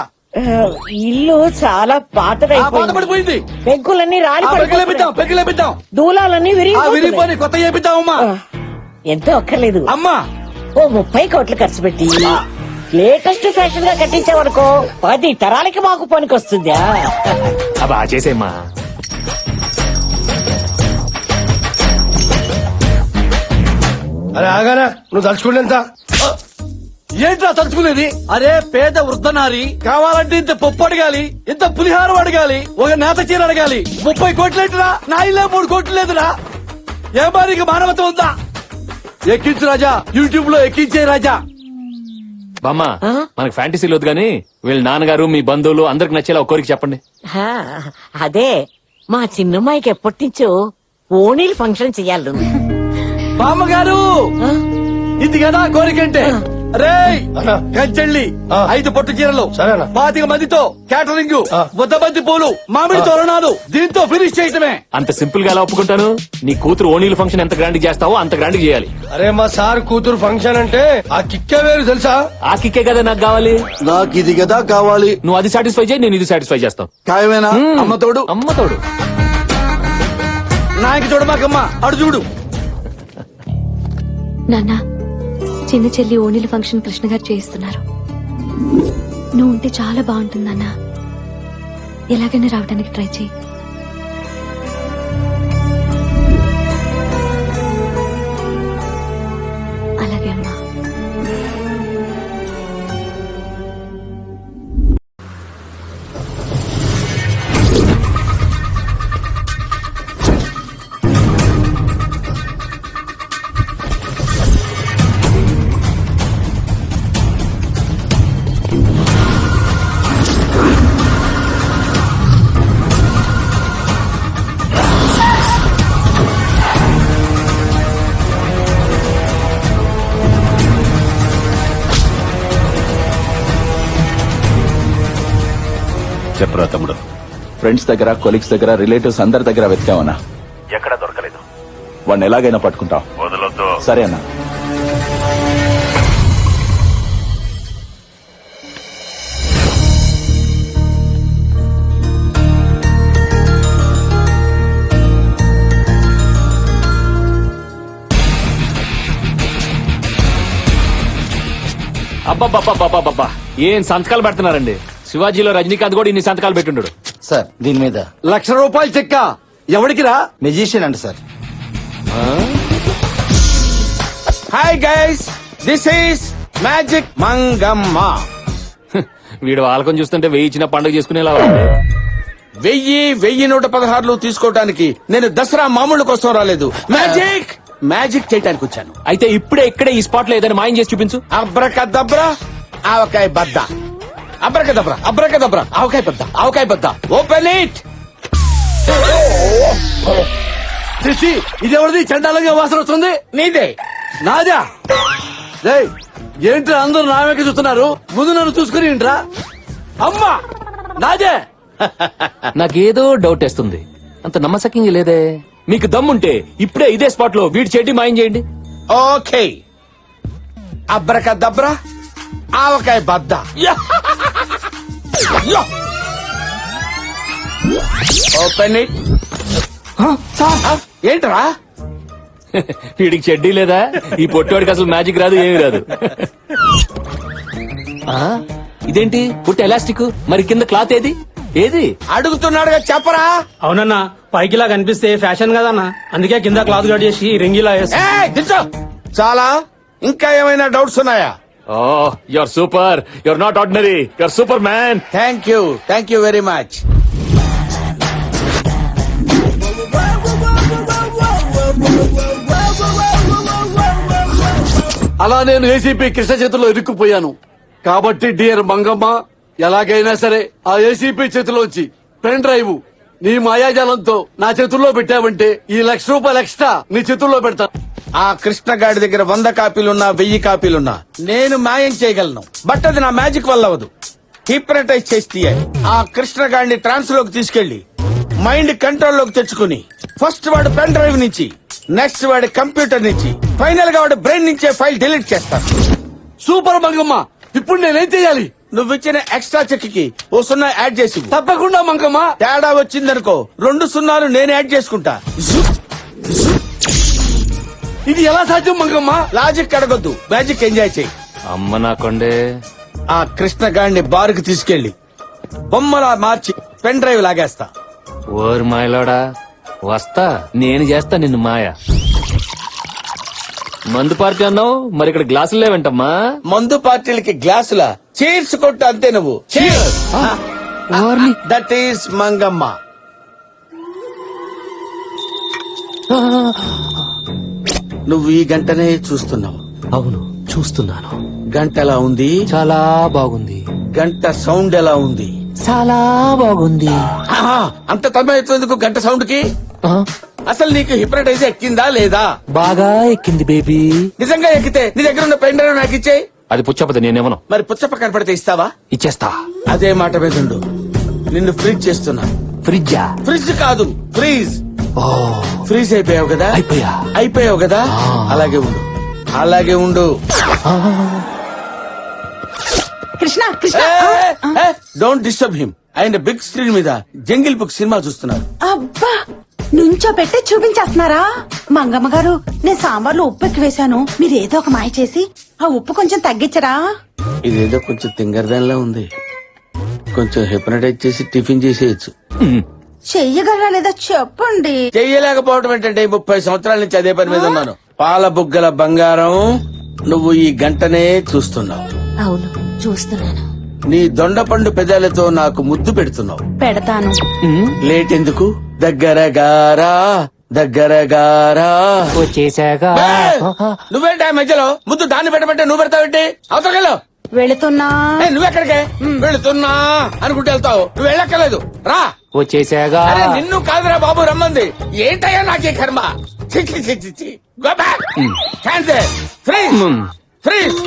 ఇల్లు చాలా పాతపడిపోయింది. పెంకులన్నీ పెగ్గులేపిద్దాం. దూలాలన్నీ విరిగిపోయి కొత్త చేపిద్దామమ్మా. ఎంతో అక్కర్లేదు అమ్మా. ఓ 30 కోట్లు ఖర్చు పెట్టి లేటెస్ట్ ఫ్యాషన్ గా కట్టించామనుకో 10 తరాలకి మాకు పనికొస్తుందా? అబ్బా చేసేమ్మా. అరే ఆగానా, నువ్వు తలుచుకోలేంత ఏంట్రా తలుచుకునేది? అరే పేద వృద్ధనారి కావాలంటే ఇంత పప్పు అడగాలి, ఇంత పులిహారం అడగాలి, ఒక నేత చీర అడగాలి. 30 కోట్లేంటిరా? నా ఇల్లే 3 కోట్లు లేదురా. ఏ బారికి మానవత ఉందా? ఎక్కించు రాజా, యూట్యూబ్ లో ఎక్కించే రాజా. బామ్మ, మనకు ఫ్యాంటసీలు వద్దు గానీ వీళ్ళ నాన్నగారు, మీ బంధువులు అందరికి నచ్చేలా ఒక కోరిక చెప్పండి. అదే మా చిన్నమ్మాయికి ఎప్పటి నుంచో ఓణీలు ఫంక్షన్ చెయ్యాలి. బామ్మగారు, ఇది కదా కోరికంటే. రే కంచెళ్ళి 5 పట్టు చీరలు, 25 మందితో క్యాటరింగ్, 100 మంది పూలు, మామిడి తోరణాలు, దీంతో ఫినిష్ చేయటమే. అంత సింపుల్ గా ఎలా ఒప్పుకుంటాను? నీ కూతురు ఓణీల ఫంక్షన్ ఎంత గ్రాండ్ చేస్తావో అంత గ్రాండ్ చేయాలి. అరే మా సార్ కూతురు ఫంక్షన్ అంటే ఆ కిక్కే వేరు తెలుసా? ఆ కిక్కే కదా నాకు కావాలి. నాకు ఇది కదా కావాలి. నువ్వు అది సాటిస్ఫై చేయి, నేను ఇది సాటిస్ఫై చేస్తాను. ఖాయమేనా? అమ్మతోడు అమ్మతోడు నాయకి చూడమాకమ్మ, అడు చూడు. నాన్న, చిన్న చెల్లి ఓణీల ఫంక్షన్ కృష్ణ గారు చేయిస్తున్నారు. నువ్వు ఉంటే చాలా బాగుంటుందన్నా. ఎలాగైనా రావడానికి ట్రై చేయి. అలాగే అమ్మా. చెప్పరా తమ్ముడు. ఫ్రెండ్స్ దగ్గర, కొలీగ్స్ దగ్గర, రిలేటివ్స్ అందరి దగ్గర వెతికావన్నా. ఎక్కడా దొరకలేదు. వాడిని ఎలాగైనా పట్టుకుంటాం. వదలొద్దు. సరే అన్నా. అబ్బబ్బబ్బబ్బబ్బబ్బా, ఏం సంతకాలు పెడుతున్నారండి. శివాజీలో రజనీకాంత్ కూడా ఇన్ని సంతకాలు పెట్టుండడు. సార్ దీని మీద 1,00,000 రూపాయలు చెక్క. ఎవరికి రా? మెజిషియన్ అంట sir. Hi guys, this is magic Mangamma. వీడు వాళ్ళకం చూస్తుంటే వెయ్యి ఇచ్చిన పండుగ చేసుకునేలా ఉంది. 1000 తీసుకోవడానికి నేను దసరా మామూలు కోసం రాలేదు. మ్యాజిక్ చేయడానికి వచ్చాను. అయితే ఇప్పుడే ఇక్కడే ఈ స్పాట్ లో ఏదైనా మాయం చేసి చూపించు. అబ్రకదబ్రా ఆవకాయ బద్ద, అబ్రకదబ్రా అబ్రకదబ్రా ఆవకాయ బద్ద, ఆవకాయ బద్ద. Open it. ఇది ఎవరిది? చండాలంగా వాసన వస్తుంది. నీదే. నాదా? రేయ్, ఏంట్రా అందరూ నా వెనక చూస్తున్నారు? ముందు నన్ను చూసుకుని ఏంట్రా? అమ్మా, నాదే. నాకేదో డౌట్ వేస్తుంది. అంత నమ్మసక్యంగా లేదే. మీకు దమ్ముంటే ఇప్పుడే ఇదే స్పాట్ లో వీడి చెడ్డి మాయం చేయండి. ఓకే. అబ్రకదబ్రా ఆవకాయ బద్ద. Open it. ఏంట్రా? వీడికి చెడ్డీ లేదా? ఈ పొట్టివాడికి అసలు మ్యాజిక్ రాదు, ఏమీ రాదు. ఆ, ఇదేంటి పుట్టి ఎలాస్టిక్, మరి కింద క్లాత్ ఏది? ఏది అడుగుతున్నాడుగా చెప్పరా. అవునన్నా, పైకిలా కనిపిస్తే ఫ్యాషన్ కదన్నా, అందుకే కింద క్లాత్ కట్ చేసి రింగిలా వేసి. చాలా. ఇంకా ఏమైనా డౌట్స్ ఉన్నాయా? Oh, you're super, you're not ordinary, you're super man. Thank you very much. అలా నేను ఏసీపీ కృష్ణ చేతిలో ఇరుక్కుపోయాను. కాబట్టి డియర్ మంగమ్మ, ఎలాగైనా సరే ఆ ఏసీపీ చేతిలోంచి పెన్ డ్రైవ్ నీ మాయాజాలంతో నా చేతుల్లో పెట్టావంటే ఈ ₹1,00,000 ఎక్స్ట్రా నీ చేతుల్లో పెడతా. ఆ కృష్ణగాడి దగ్గర 100 కాపీలున్నా 1000 కాపీలున్నా నేను మాయం చేయగలను. బట్ అది నా మ్యాజిక్ వల్ల అవ్వదు. హిప్నటైజ్ చేసి తీయాలి. ఆ కృష్ణగాడిని ట్రాన్స్ లోకి తీసుకెళ్లి మైండ్ కంట్రోల్ లోకి తెచ్చుకుని ఫస్ట్ వాడు పెన్ డ్రైవ్ నుంచి, నెక్స్ట్ వాడి కంప్యూటర్ నుంచి, ఫైనల్ గా వాడి బ్రెయిన్ నుంచే ఫైల్ డిలీట్ చేస్తాను. సూపర్ మంగమ్మ. ఇప్పుడు నేనేం చేయాలి? నువ్వు ఇచ్చిన ఎక్స్ట్రా చెక్ కి ఓ 0 యాడ్ చేసి ఇవ్వు. తప్పకుండా మంగమ్మ. తేడా వచ్చిందనుకో 2 0 నేను యాడ్ చేసుకుంటా. ఇది ఎలా సాధ్యం మంగమ్మ? లాజిక్ అడగొద్దు, మ్యాజిక్ ఎంజాయ్ చేయి. అమ్మ నా కొండే. ఆ కృష్ణగాడిని బారుకు తీసుకెళ్లి బొమ్మలా మార్చి పెన్ డ్రైవ్ లాగేస్తా. ఓరు మాయలోడా వస్తా, నేను చేస్తా నిన్ను మాయ. మందు పార్టీ అన్నావు, మరి ఇక్కడ గ్లాసులు లేవంటమ్మా. మందు పార్టీలకి గ్లాసుల చీర్స్ కొట్టు అంతే. నువ్వు దట్ ఈస్ మంగమ్మ. నువ్వు ఈ గంటనే చూస్తున్నావు. అవును చూస్తున్నాను. గంట ఎలా ఉంది? చాలా బాగుంది. గంట సౌండ్ ఎలా ఉంది? చాలా బాగుంది. ఆహా, అంత తమ్మేందుకు గంట సౌండ్ కి? అసలు నీకు హిప్నటైజ్ ఎక్కిందా లేదా? బాగా ఎక్కింది బేబీ. నిజంగా ఎక్కితే నీ దగ్గర ఉన్న పెన్ డ్రైవ్ నాకు ఇచ్చేయి. అది పుచ్చపతి, నేనేమను. మరి పుచ్చప్ప కనపడితే ఇస్తావా? ఇచ్చేస్తా. అదే మాట మీద ఉండు. నిన్ను ఫ్రీజ్ చేస్తున్నా. ఫ్రిడ్జా? ఫ్రిడ్జ్ కాదు, ఫ్రీజ్. ఫ్రీజ్ అయిపోయావు కదా? అయిపోయావు కదా? అలాగే ఉండు, అలాగే ఉండు. Krishna Krishna don't disturb him. ఆయన బిగ్ స్క్రీన్ మీద జంగిల్ బుక్ సినిమా చూస్తున్నారు. అబ్బా నుంచో పెట్టి చూపించేస్తున్నారా? మంగమ్మ గారు, నేను సాంబార్లో ఉప్పు ఎక్కువ వేశాను, మీరు ఏదో ఒక మాయ చేసి ఆ ఉప్పు కొంచెం తగ్గించరా? ఇదేదో కొంచెం తింగరదానిలా ఉంది. కొంచెం హిప్నటైజ్ చేసి టిఫిన్ చేసేయచ్చు. చెయ్యగలరా లేదా చెప్పండి. చెయ్యలేకపోవడం ఏంటంటే 30 సంవత్సరాల నుంచి అదే పని మీద ఉన్నాను. పాల బుగ్గల బంగారం, నువ్వు ఈ గంటనే చూస్తున్నావు. అవును చూస్తున్నాను. నీ దొండపండు పెదాలతో నాకు ముద్దు పెడుతున్నావు. పెడతాను. లేట్ ఎందుకు? దగ్గర గారా, దగ్గర గారా వచ్చేసాగా. నువ్వేంటి ఆ మధ్యలో ముద్దు దాన్ని పెట్టమంటే నువ్వు పెడతావేంటి? అవతలకెళ్ళు. వెళుతున్నా. నువ్వెక్కడికే? వెళుతున్నా అనుకుంటే వెళ్తావు. నువ్వు వెళ్ళక్కర్లేదు, రా. వచ్చేసాగా. అరే నిన్ను కాదురా బాబు రమ్మంది. ఏంటయ్యా నాకే కర్మ. చిచ్చి చిచ్చి చి. Go back. Cancel. Freeze. Freeze.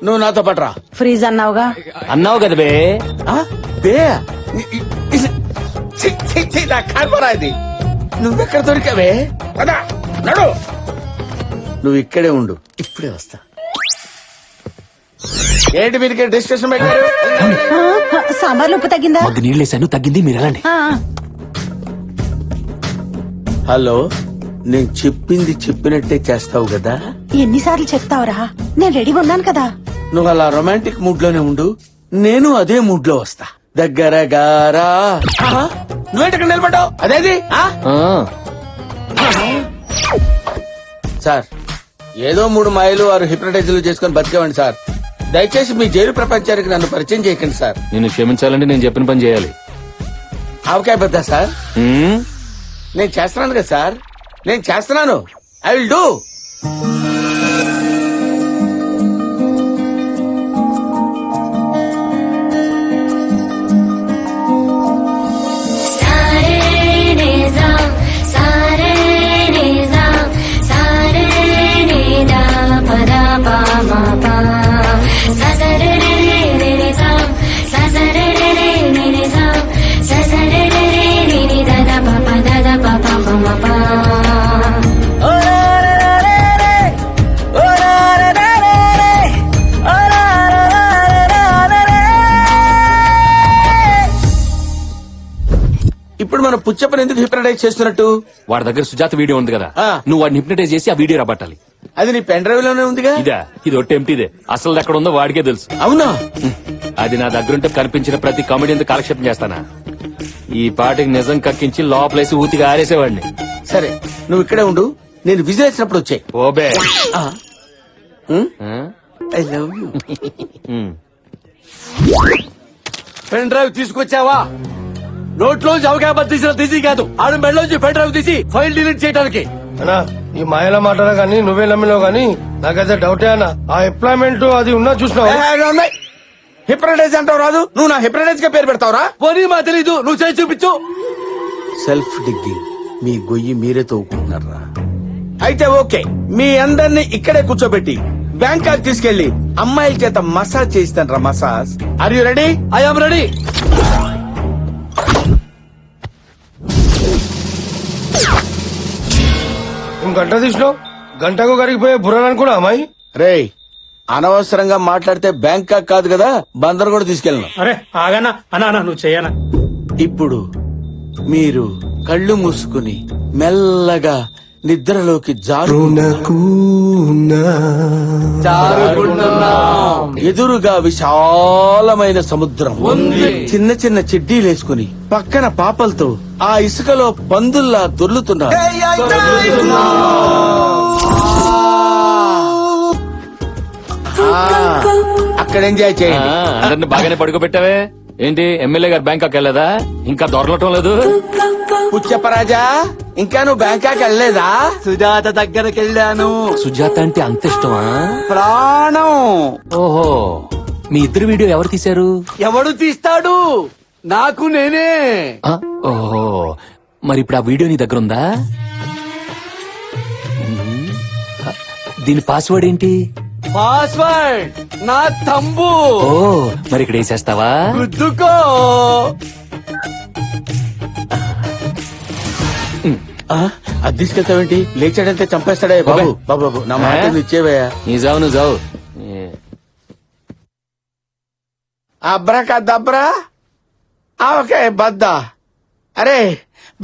నువ్వు నాతో పట్రా. ఫ్రీజ్ అన్నావుగా. అన్నావు కదా బే. బే నా కర్మరా ఇది. నువ్వెక్కడ దొరికావే? పదా నడు. నువ్వు ఇక్కడే ఉండు, ఇప్పుడే వస్తా. ఏంటి మీరు డిస్కషన్ పెట్టారు? సాంబార్లో ఉప్పు తగ్గిందా? మగ్గు నీళ్ళేసాను, తగ్గింది, మీరు వెళ్ళండి. హలో, నేను చెప్పింది చెప్పినట్టే చేస్తావు కదా? ఎన్నిసార్లు చెప్తావురా? నేను రెడీగా ఉన్నాను కదా. నువ్వు అలా రొమాంటిక్ మూడ్ లోనే ఉండు, నేను అదే మూడ్ లో వస్తా. దగ్గర గారా. నువ్వేంటి ఇక్కడ నిలబడ్డావు? అదేది? సార్, ఏదో 3 మాయలు 6 హిప్నటైజర్లు చేసుకుని బతికేవండి సార్. దయచేసి మీ జైలు ప్రపంచానికి నన్ను పరిచయం చేయకండి సార్. నిన్ను క్షమించాలంటే నేను చెప్పిన పని చేయాలి. ఆవకాయ బద్దా సార్? నేను చేస్తున్నాను కదా సార్, నేను చేస్తున్నాను. I will do. ఇప్పుడు మనం పుచ్చప్పని ఎందుకు హిప్నటైజ్ చేస్తున్నట్టు? వాడి దగ్గర సుజాత వీడియో ఉంది కదా, నువ్వు వాడిని హిప్నటైజ్ చేసి ఆ వీడియో రాబట్టాలి. అది నీ పెన్ డ్రైవ్ లోనే ఉందిగా. ఇదా? ఇది ఒట్టి ఎంటీదే. అసలు ఎక్కడ ఉందో వాడికే తెలుసు. అవునా? అది నా దగ్గరుంటే కనిపించిన ప్రతి కామెడీ కాలక్షేపం చేస్తానా? ఈ పాటికి నిజం కక్కించి లోపలేసి ఊతిగా ఆరేసేవాడిని. సరే, నువ్వు ఇక్కడే ఉండు, నేను విజిల్ వేసినప్పుడు వచ్చాయి. ఓబే. I love you. Pen drive తీసుకొచ్చావా? నోట్లోంచి అవకాశం తీసిన తీసి కాదు, ఆడు మెడలోంచి పెన్ డ్రైవ్ తీసి ఫైల్ డిలీట్ చేయడానికి. అన్నా, ఈ మాయల మాటలు గానీ నువ్వే నమ్మినావు గానీ నాకైతే డౌటే అన్న. ఆ ఎంప్లాయ్మెంట్ అది ఉన్నా చూసినావు. హిప్నటైజ్ అంటావు రాదు, నువ్వు నా హిప్నటైజ్ గా పేరు పెడతావురా? పోనీ మా తెలీదు, నువ్వు చేసి చూపించు. Self digging. మీ గొయ్యి మీరే తవ్వుకుంటున్నారా? అయితే ఓకే, మీ అందరినీ ఇక్కడే కూర్చోబెట్టి బ్యాంకాక్ తీసుకెళ్లి అమ్మాయిల చేత మసాజ్ చేయిస్తాను. Massage. Are you ready? I am ready. గంట తీసినావు, గంటకు కరిగిపోయే బుర్రని అనుకున్నా అమ్మాయి. రేయ్, అనవసరంగా మాట్లాడితే బ్యాంకాక్ కాదు కదా, బందర్ కూడా తీసుకెళ్ళను. అరే ఆగనా అనా నువ్వు చేయనా. ఇప్పుడు మీరు కళ్ళు మూసుకుని మెల్లగా నిద్రలోకి జారుకుంటున్నాం. ఎదురుగా విశాలమైన సముద్రం ఉంది. చిన్న చిన్న చెడ్డీలేసుకుని పక్కన పాపలతో ఆ ఇసుకలో పందుల్లా దొర్లుతున్నారు. అక్కడ ఎంజాయ్ చేయండి. అందరిని బాగానే పడుకోబెట్టావే. ఏంటి ఎమ్మెల్యే గారు బ్యాంకాక్ వెళ్ళదా? ఇంకా దొరలటం లేదు. పుచ్చప్పరాజా, ఇంకా నువ్వు బ్యాంకాక్ వెళ్ళలేదా? సుజాత దగ్గరికి వెళ్ళాను. సుజాత అంటే అంత ఇష్టమా? ప్రాణం. ఓహో, మీ ఇద్దరు వీడియో ఎవరు తీశారు? ఎవడు తీస్తాడు? నాకు నేనే. ఆ, ఓహో, మరి ఇప్పుడు ఆ వీడియో నీ దగ్గర ఉందా? దీని పాస్వర్డ్ ఏంటి? పాస్వర్డ్ నా తంబు. ఓ, మరి ఇక్కడ వేసేస్తావా? గుద్దుకో. అది తీసుకెళ్తావేంటి? లేచాడంటే చంపేస్తాడే. బాబు బాబు బాబు, నా మాట ఇచ్చేవయ్యా. నీ జావు నువ్వు జావు. అబ్రా కద్దబ్రా. ఓకే బద్దా. అరే,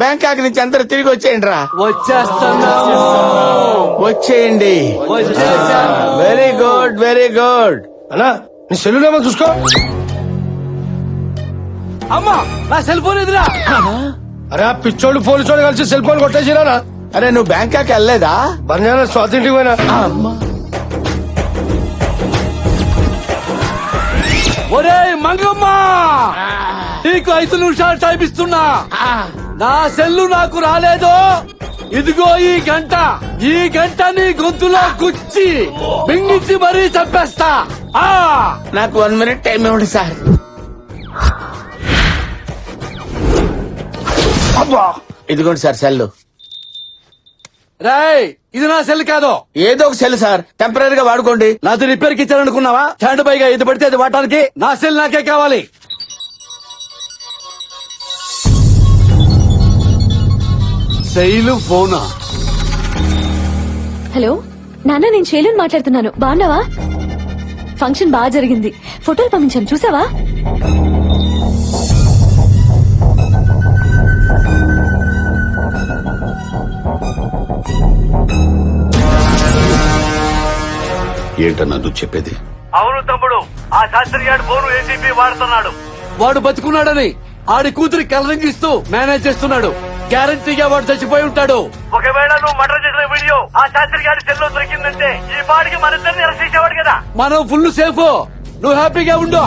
బ్యాంకాక్ నుంచి అందరూ తిరిగి వచ్చేయండి రా. వచ్చేస్తున్నాము. వచ్చేయండి. Very good, very good. అన్నా నీ సెల్లులేమో చూసుకో. అమ్మా, నా సెల్ ఫోన్ ఎదురా. అరే ఆ పిచ్చోళ్ళు పోలీసోళ్ళు కలిసి సెల్ ఫోన్ కొట్టేసిరా. అరే నువ్వు బ్యాంకాక్ వెళ్ళలేదా? బంజారా స్వాతంత్రికి పోయినా. ఒరే మంగమ్మ, నీకు 5 నిమిషాలు టైం ఇస్తున్నా. నా సెల్లు నాకు రాలేదు. ఇదిగో ఈ గంట నీ గొంతులో గుచ్చి బింగిచ్చి మరీ చంపేస్తా. నాకు 1 మినిట్ టైం ఇవ్వండి సార్. ఇదిగోండి సార్ సెల్లు. రాయ్, ఇది నా సెల్ కాదు, ఏదో ఒక సెల్ సార్. టెంపరీగా వాడుకోండి. నాది రిపేర్ కి ఇచ్చారనుకున్నావా? స్టాండ్ బైగా ఇది పడితే అది వాడటానికి. నా సెల్ నాకే కావాలి. శైలు ఫోనా? హలో నాన్న, నేను శైలుని మాట్లాడుతున్నాను. బాగున్నావా? ఫంక్షన్ బాగా జరిగింది. ఫోటోలు పంపించాను, చూసావా? ఏంటన్నా నువ్వు చెప్పేది? అవును తమ్ముడు, ఆ శాస్త్రి గారి ఫోను ఏసీపీ వాడుతున్నాడు. వాడు బతుకున్నాడని ఆడి కూతురి కలరింగ్ ఇస్తూ మేనేజ్ చేస్తున్నాడు. గ్యారంటీగా వాడు చచ్చిపోయి ఉంటాడు. ఒకవేళ నువ్వు మర్డర్ చేసిన వీడియో ఆ శాస్త్రి గారి సెల్లో దొరికిందంటే ఈ పాటికి మన ఇద్దరిని అరెస్ట్ చేసేవాడు కదా. మనం ఫుల్ సేఫ్. నువ్వు హ్యాపీగా ఉండు.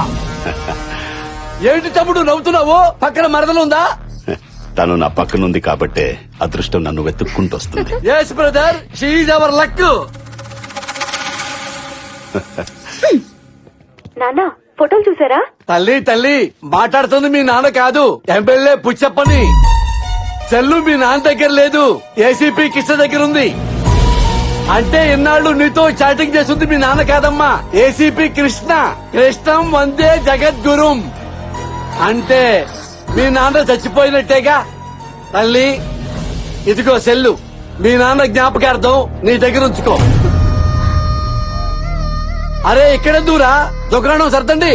ఏంటి తమ్ముడు నవ్వుతున్నావు? పక్కన మరదలుందా? తను నా పక్కనుంది కాబట్టే అదృష్టం నన్ను వెతుక్కుంటూ వస్తుంది. Yes brother, she is our luck. నాన్న, ఫోటోలు చూసారా? తల్లి మాట్లాడుతుంది మీ నాన్న కాదు, ఎమ్మెల్యే పుచ్చప్పని. సెల్లు మీ నాన్న దగ్గర లేదు, ఏసీపీ కృష్ణ దగ్గర ఉంది. అంటే ఇన్నాళ్ళు నీతో చాటింగ్ చేస్తుంది మీ నాన్న కాదమ్మా, ఏసీపీ కృష్ణ. కృష్ణం వందే జగద్గురుం. అంటే మీ నాన్న చచ్చిపోయినట్టేగా. తల్లి, ఇదిగో సెల్లు, మీ నాన్న జ్ఞాపకార్థం నీ దగ్గర ఉంచుకో. అరే ఇక్కడ దూరా, దుకాణం సర్దండి.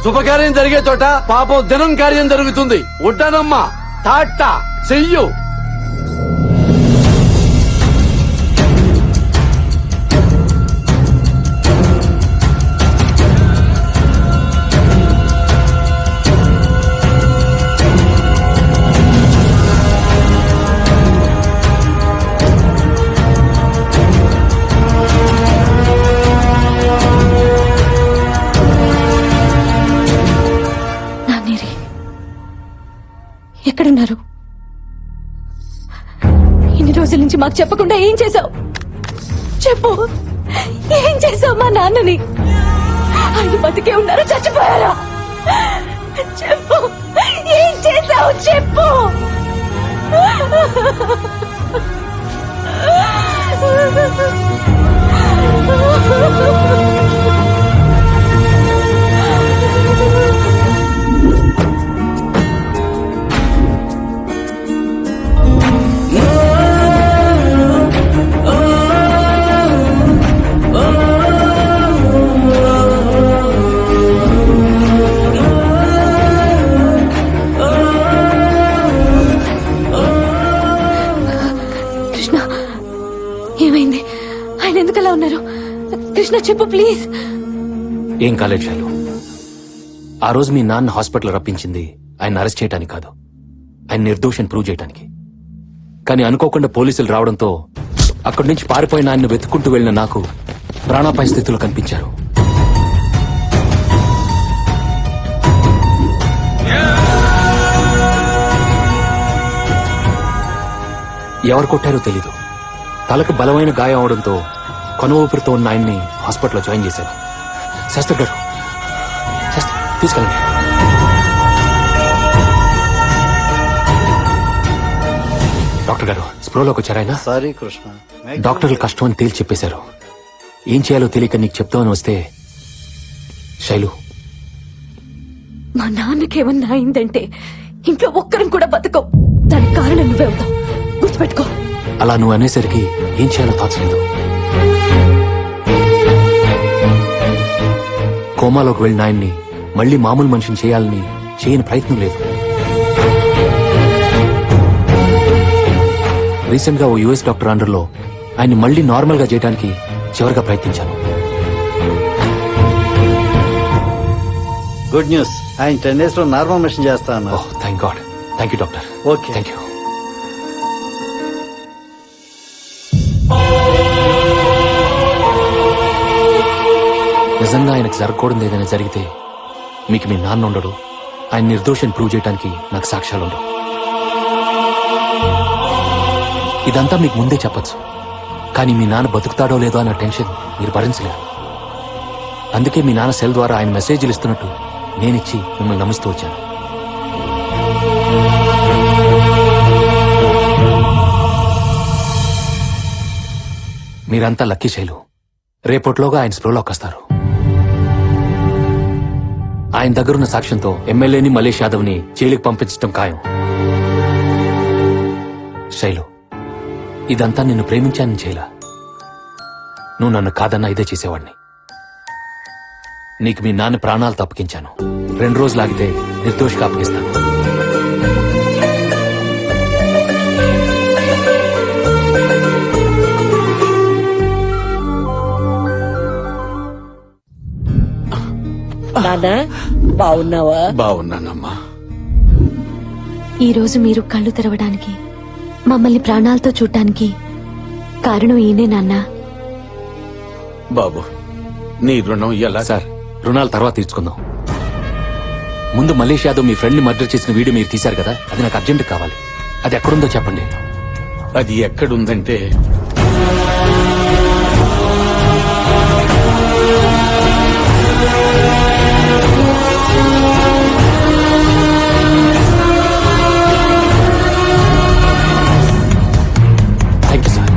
శుభకార్యం జరిగే చోట పాపం దినం కార్యం జరుగుతుంది. ఉంటానమ్మా, టాటా, చెయ్యు. ఎక్కడున్నారు? ఇన్ని రోజుల నుంచి మాకు చెప్పకుండా ఏం చేశావు? చెప్పు, ఏం చేశావు మా నాన్నని? ఆయన బతికే ఉన్నారా, చచ్చిపోయారా? చెప్పు, ఏం చేశావు? చెప్పు. కృష్ణ ఏమైంది? ఆయన ఎందుకలా ఉన్నారు? కృష్ణ చెప్పు ప్లీజ్. ఏం కాలేదు శైలు. ఆ రోజు మీ నాన్న హాస్పిటల్ రప్పించింది ఆయన అరెస్ట్ చేయడానికి కాదు, ఆయన నిర్దోషం ప్రూవ్ చేయడానికి. కానీ అనుకోకుండా పోలీసులు రావడంతో అక్కడి నుంచి పారిపోయిన ఆయన్ని వెతుక్కుంటూ వెళ్లిన నాకు ప్రాణాపాయ స్థితిలో కనిపించారు. ఎవరు కొట్టారో తెలీదు. తలకు బలమైన గాయం అవడంతో కొన ఊపిరితో ఉన్న ఆయన్ని హాస్పిటల్లో జాయిన్ చేశారు. శాస్త్రి గారు, శాస్త్రి తీసుకెళ్ళండి. డాక్టర్ గారు స్ప్రోలోకి వచ్చారాయన? సారీ కృష్ణ, డాక్టర్లు కష్టం అని తేల్చి చెప్పేశారు. ఏం చేయాలో తెలియక నీకు చెప్తామని వస్తే శైలు, మా నాన్నకేమన్నా అయిందంటే ఇంట్లో ఒక్కరం కూడా బతకం. దానికి కారణం నువ్వే అవుతావు, గుర్తుపెట్టుకో. అలా నువ్వు అనేసరికి ఏం చేయాలో తోచలేదు. కోమాలోకి వెళ్ళిన ఆయన్ని మళ్లీ మామూలు మనిషిని చేయాలని చేయని ప్రయత్నం లేదు. రీసెంట్ గా ఓ యుఎస్ డాక్టర్ అండర్లో ఆయన్ని మళ్లీ నార్మల్ గా చేయడానికి చివరిగా ప్రయత్నించాను. గుడ్ న్యూస్, ఆయన 10 days లో నార్మల్ మిషన్ చేస్తా అన్నారు. Thank God. Thank you doctor. Okay, thank you. నిజంగా ఆయనకు జరగకూడదు ఏదైనా జరిగితే మీకు మీ నాన్న ఉండడు, ఆయన నిర్దోషాన్ని ప్రూవ్ చేయడానికి నాకు సాక్ష్యాలు ఉండవు. ఇదంతా మీకు ముందే చెప్పచ్చు, కానీ మీ నాన్న బతుకుతాడో లేదో అన్న టెన్షన్ మీరు భరించలేరు. అందుకే మీ నాన్న సెల్ ద్వారా ఆయన మెసేజ్లు ఇస్తున్నట్టు నేనిచ్చి మిమ్మల్ని నమ్మిస్తూ వచ్చాను. మీరంతా లక్కీ శైలు. రేపట్లోగా ఆయన స్ప్రోలోకి వస్తారు. ఆయన దగ్గరున్న సాక్ష్యంతో ఎమ్మెల్యేని మలేష్ యాదవ్ ని జైలుకి పంపించడం ఖాయం. శైలు, ఇదంతా నిన్ను ప్రేమించానని చేయలా. నువ్వు నన్ను కాదన్నా ఇదే చేసేవాడిని. నీకు మీ నాన్న ప్రాణాలు తప్పకించాను. 2 రోజులు ఆగితే నిర్దోషిగా అప్పగిస్తాను. నాన్నా బాగున్నావా? బాగున్నానమ్మా. ఈ రోజు మీరు కళ్ళు తెరవడానికి, మమ్మల్ని ప్రాణాలతో చూడటానికి కారణం ఈయనే నాన్న. బాబు, నీ రుణం ఎలా? సార్, రుణాలు తర్వాత తీర్చుకుందాం. ముందు మలేష్ యాదవ్ మీ ఫ్రెండ్ ని మర్డర్ చేసిన వీడియో మీరు తీశారు కదా, అది నాకు అర్జెంట్ కావాలి. అది ఎక్కడుందో చెప్పండి. అది ఎక్కడుందంటే థ్యాంక్ యూ సార్.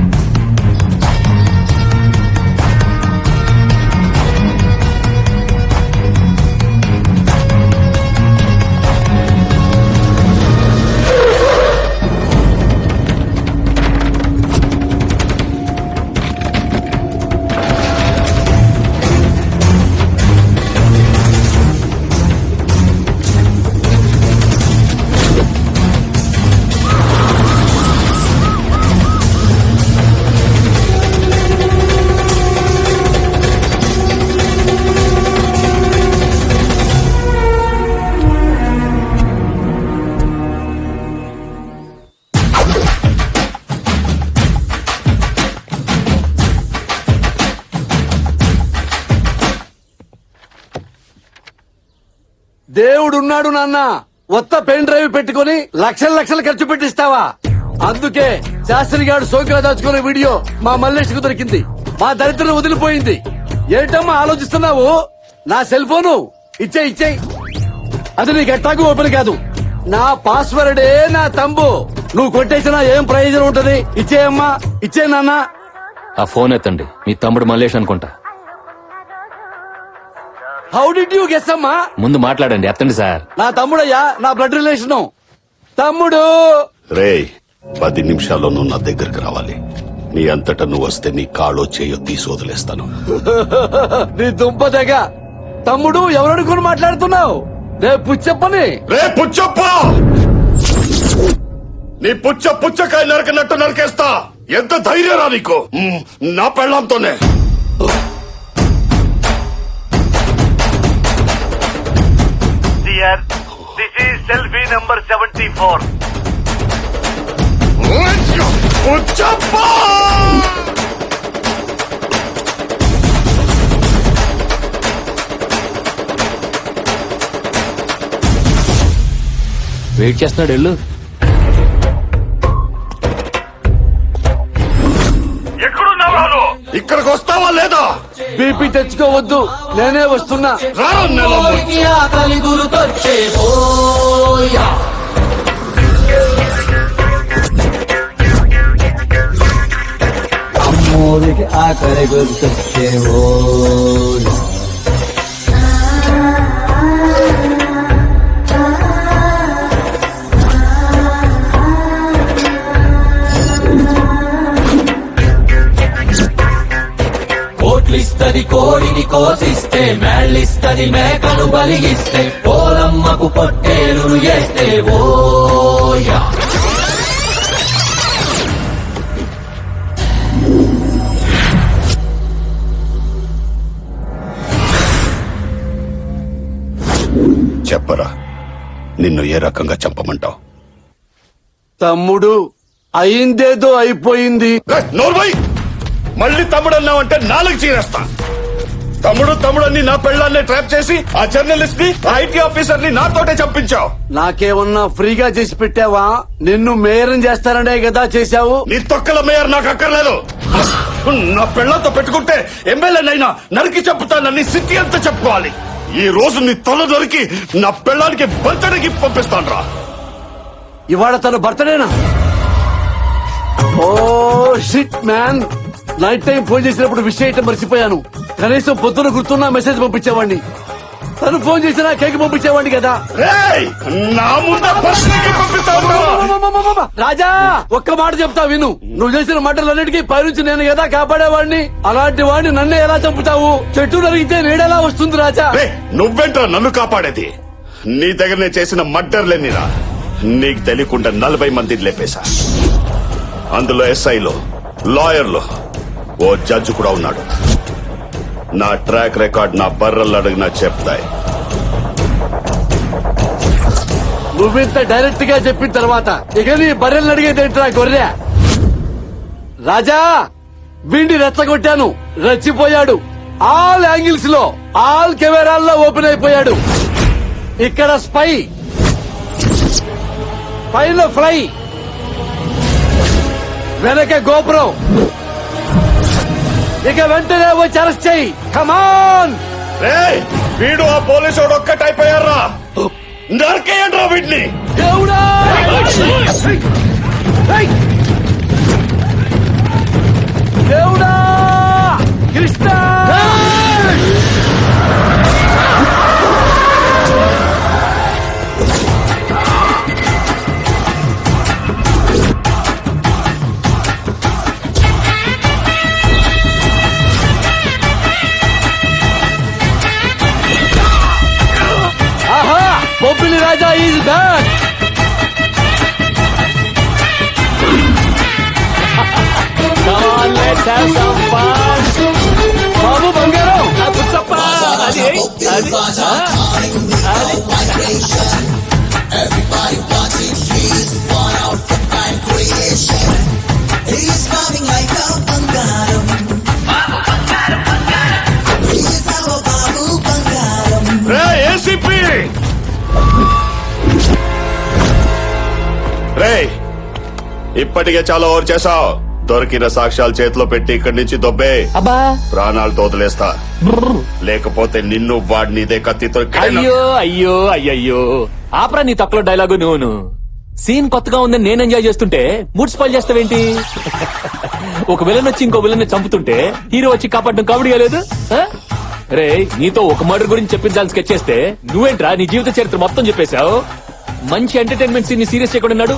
దేవుడున్నాడు నాన్న. కొత్త పెన్ డ్రైవ్ పెట్టుకుని లక్షలు ఖర్చు పెట్టిస్తావా? అందుకే శాస్త్రి గారు సోకిగా దాచుకునే వీడియో మా మల్లేష్ కు దొరికింది. మా దరిద్రం వదిలిపోయింది. ఏంటమ్మా ఆలోచిస్తున్నావు? నా సెల్ ఫోను ఇచ్చేయి. అది నీకు ఎట్టాకు ఓపెన్ కాదు. నా పాస్వర్డే నా తంబు. నువ్వు కొట్టేసినా ఏం ప్రయోజనం ఉంటది? ఇచ్చేయమ్మా, ఇచ్చే నాన్న. ఆ ఫోన్ ఎత్తండి, మీ తమ్ముడు మల్లేష్ అనుకుంటా. హౌ డిడ్ యూ గెస్ అమ్మా? ముందు మాట్లాడండి, ఎత్తండి సార్. నా తమ్ముడయ్యా, నా బ్లడ్ రిలేషన్. తమ్ముడు రేయ్ 10 నిమిషాల్లో నువ్వు నా దగ్గరికి రావాలి. నీ అంతటా నువ్వు వస్తే నీ కాళ్ళో చేయో తీసి వదిలేస్తాను. నీ దుంప దగ్గ. తమ్ముడు ఎవరనుకుని మాట్లాడుతున్నావు? రేపు చెప్పని. రే పుచ్చప్ప, నీ పుచ్చకాయ నరకనట్టు నరికేస్తా. ఎంత ధైర్యరా నీకు? నా పెళ్ళంతోనే. Dear, this is selfie number 74. పుచ్చప్ప! వెయిట్ చేస్తున్నాడు, వెళ్ళు. ఎక్కడున్నావు? ఇక్కడికి వస్తావా లేదా? బీపీ తెచ్చుకోవద్దు, నేనే వస్తున్నా. ఆకలి గురుతొచ్చే అమ్మోరికి ఆకలి గుర్తొచ్చే కోట్లిస్తది కోడిని కోసిస్తే, మేళ్ళిస్తది మేకను బలిగిస్తే, పోలమ్మకు పొట్టేలును చేస్తే ఓయా. చెప్పరా, నిన్ను ఏ రకంగా చంపమంటావు? తమ్ముడు అయిందేదో అయిపోయింది. నోర్వై, మళ్ళీ తమ్ముడు అన్నావంటే నాలుగు చీరేస్తా. తమ్ముడు అని నా పెళ్ళాన్ని ట్రాప్ చేసి ఆ జర్నలిస్ట్ ని, ఆ ఐటీ ఆఫీసర్ ని నాతోటే చంపించావు. నాకేమన్నా ఫ్రీగా చేసి పెట్టావా? నిన్ను మేయరం చేస్తాననే కదా చేశావు. నీ తొక్కల మేయర్ నాకు అక్కర్లేదు. నా పెళ్ళంతో పెట్టుకుంటే ఎమ్మెల్యేనైనా నరికి చెప్పుతానని సిటీ అంతా చెప్పుకోవాలి. ఈ రోజు నీ తల దొరికి నా పెళ్ళానికి బర్త్డేకి పంపిస్తాను రా. ఇవాళ తన బర్త్డేనా? Oh shit man, night time phone చేసినప్పుడు విష్ చేయటం మర్చిపోయాను. కనీసం పొద్దున గుర్తున్నా మెసేజ్ పంపించేవాడిని. తను ఫోన్ చేసినా కేక్ పంపించేవాడిని కదా. నా ముందు బర్త్డేకి పంపిస్తావు రాజా, ఒక్క మాట చెప్తా విను. నువ్వు చేసిన మాటలన్నిటికీ పైనుంచి నేను కదా కాపాడేవాడిని. అలాంటి వాడిని నన్నే ఎలా చంపుతావు? చెట్టు నరిగితే నీడెలా వస్తుంది రాజా? నువ్వెంట్రా నన్ను కాపాడేది? నీ దగ్గర చేసిన మర్డర్లేనిరా. నీకు తెలియకుండా 40 మందిని లేపేశా. అందులో ఎస్ఐలో, లాయర్లు, ఓ జడ్జి కూడా ఉన్నాడు. నా ట్రాక్ రికార్డ్ నా బర్రలు అడిగినా చెప్తాయి. నువ్వింత డైరెక్ట్ గా చెప్పిన తర్వాత ఇక నీ బర్రెల్ని అడిగేదేంట్రా గొర్రె? రాజా, వీడిని రెచ్చగొట్టాను, రెచ్చిపోయాడు. ఆల్ యాంగిల్స్ లో, ఆల్ కెమెరాల్లో ఓపెన్ అయిపోయాడు. ఇక్కడ స్పై, పైన ఫ్లై, వెనక గోపురం. ఇక వెంటనే వచ్చి అరెస్ట్ చెయ్యి. కమాన్. వీడు ఆ పోలీసు ఒక్కటైపోయారా? నరికేయండి రా వీడిని. దేవుడా, దేవుడా, కృష్ణ. బొబ్బిలి రాజా ఈజ్ బ్యాక్. బాబు బంగారం, ఏసీపీ రేయ్, ఇప్పటికే చాలా ఓవర్ చేసావు. దొరికిన సాక్ష్యాలు చేతిలో పెట్టి ఇక్కడి నుంచి దొబ్బే. ప్రాణాలతో వదిలేస్తా, లేకపోతే నిన్ను వాడిని ఇదే కత్తితో. అయ్యో అయ్యో అయ్యయ్యో, ఆపరా నీ తక్కువ డైలాగు. నువ్వు సీన్ కొత్తగా ఉందని నేను ఎంజాయ్ చేస్తుంటే మూడ్ స్పాయిల్ చేస్తావేంటి? ఒక విలన్ వచ్చి ఇంకో విలన్ చంపుతుంటే హీరో వచ్చి కాపాడడం కామెడీగా లేదు? రే, నీతో ఒక మర్డర్ గురించి చెప్పించాలని స్కెచ్ చేస్తే నువ్వేంట్రా నీ జీవిత చరిత్ర మొత్తం చెప్పేశావు? మంచి ఎంటర్టైన్మెంట్ సీన్ ని సీరియస్ చేయకుండా ఉన్నాడు.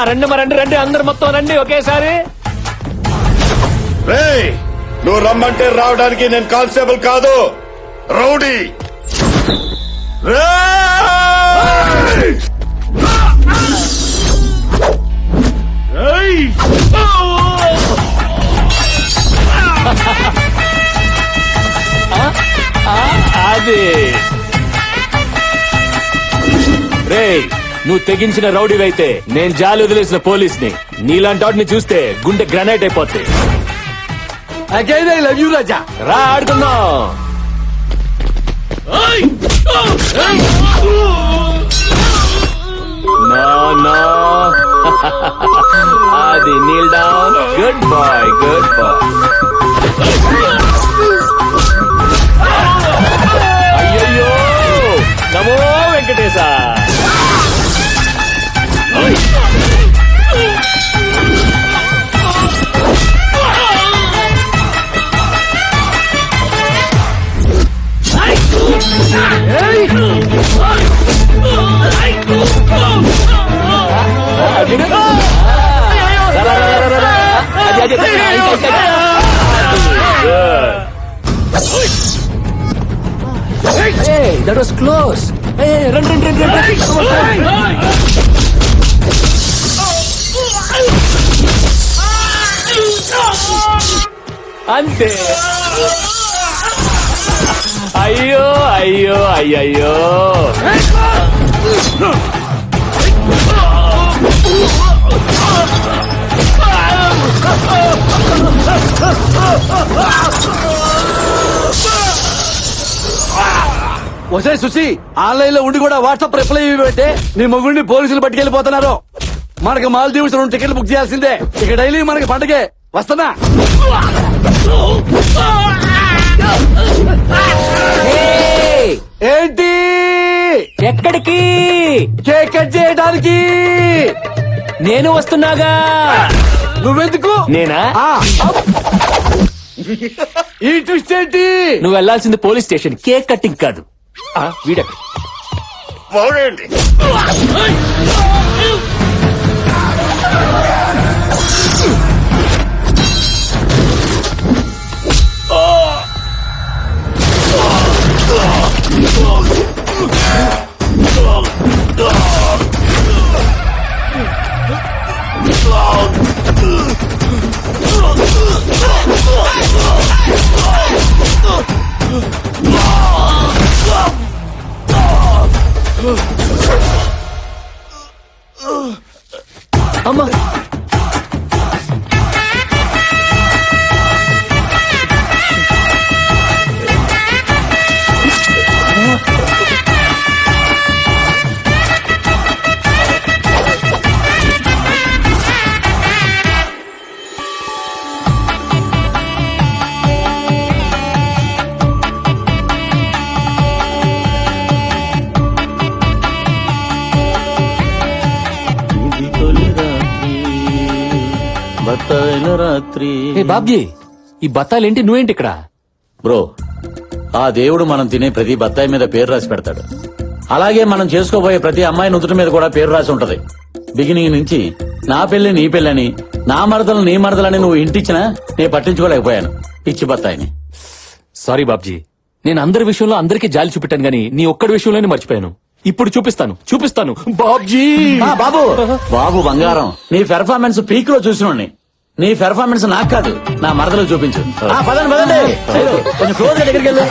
రండి రండి రండి, అందరు మొత్తం రండి ఒకేసారి. రేయ్, నువ్వు రమ్మంటే రావడానికి నేను కానిస్టేబుల్ కాదు, రౌడీ. రేయ్! అది రేయ్, నువ్వు తెగించిన రౌడీవైతే నేను జాలి వదిలేసిన పోలీస్ని. నీలాంటి వాటిని చూస్తే గుండె గ్రానైట్ అయిపోతాయి. అగైన్ ఐ లవ్ యూ రాజా. రా ఆడుకుందాం. No. అది kneel down. Good boy, good boy. అయ్యయ్యో, నమో Venkatesha. Hey, that was close. Hey, run. అంతే. అయ్యో. ఒసే సుసి, ఆన్లైన్ లో ఉండి కూడా వాట్సాప్ రిప్లై ఇవ్వంటే నీ మొగుడిని పోలీసులు పట్టుకెళ్లిపోతున్నారు. మనకి మాల్దీవ్స్ 2 టికెట్లు బుక్ చేయాల్సిందే. ఇక డైలీ మనకి పండగే. వస్తున్నా. ఏంటి? ఎక్కడికి? కేక్ కట్ చేయడానికి. నేను వస్తున్నాగా. నువ్వెందుకు? నేనా? ఈ ట్విస్ట్ ఏంటి? నువ్వు వెళ్లాల్సింది పోలీస్ స్టేషన్, కేక్ కట్టింగ్ కాదు. వీడెక్కడ? అమ్మా, రాత్రి. బాబ్జీ, ఈ బత్తాలేంటి, నువ్వేంటి ఇక్కడ? బ్రో, ఆ దేవుడు మనం తినే ప్రతి బత్తాయి మీద పేరు రాసి పెడతాడు. అలాగే మనం చేసుకోబోయే ప్రతి అమ్మాయి నుదుటి మీద కూడా పేరు రాసి ఉంటది. బిగినింగ్ నుంచి నా పెళ్లి నీ పెళ్ళని, నా మరదలు నీ మరదలని నువ్వు ఇంటిచ్చినా నేను పట్టించుకోలేకపోయాను. పిచ్చి బత్తాయిని. సారీ బాబ్జీ, నేను అందరి విషయంలో అందరికీ జాలి చూపెట్టాను గానీ నీ ఒక్కడి విషయంలోనే మర్చిపోయాను. ఇప్పుడు చూపిస్తాను బాబ్జీ. బాబు బంగారం, నీ పెర్ఫార్మెన్స్ పీక్ లో చూసినోడ్ని. నీ పెర్ఫార్మెన్స్ నాకు కాదు, నా మరదలు చూపించు. పదండి కొంచెం క్లోజ్ గా దగ్గరికి వెళ్ళు.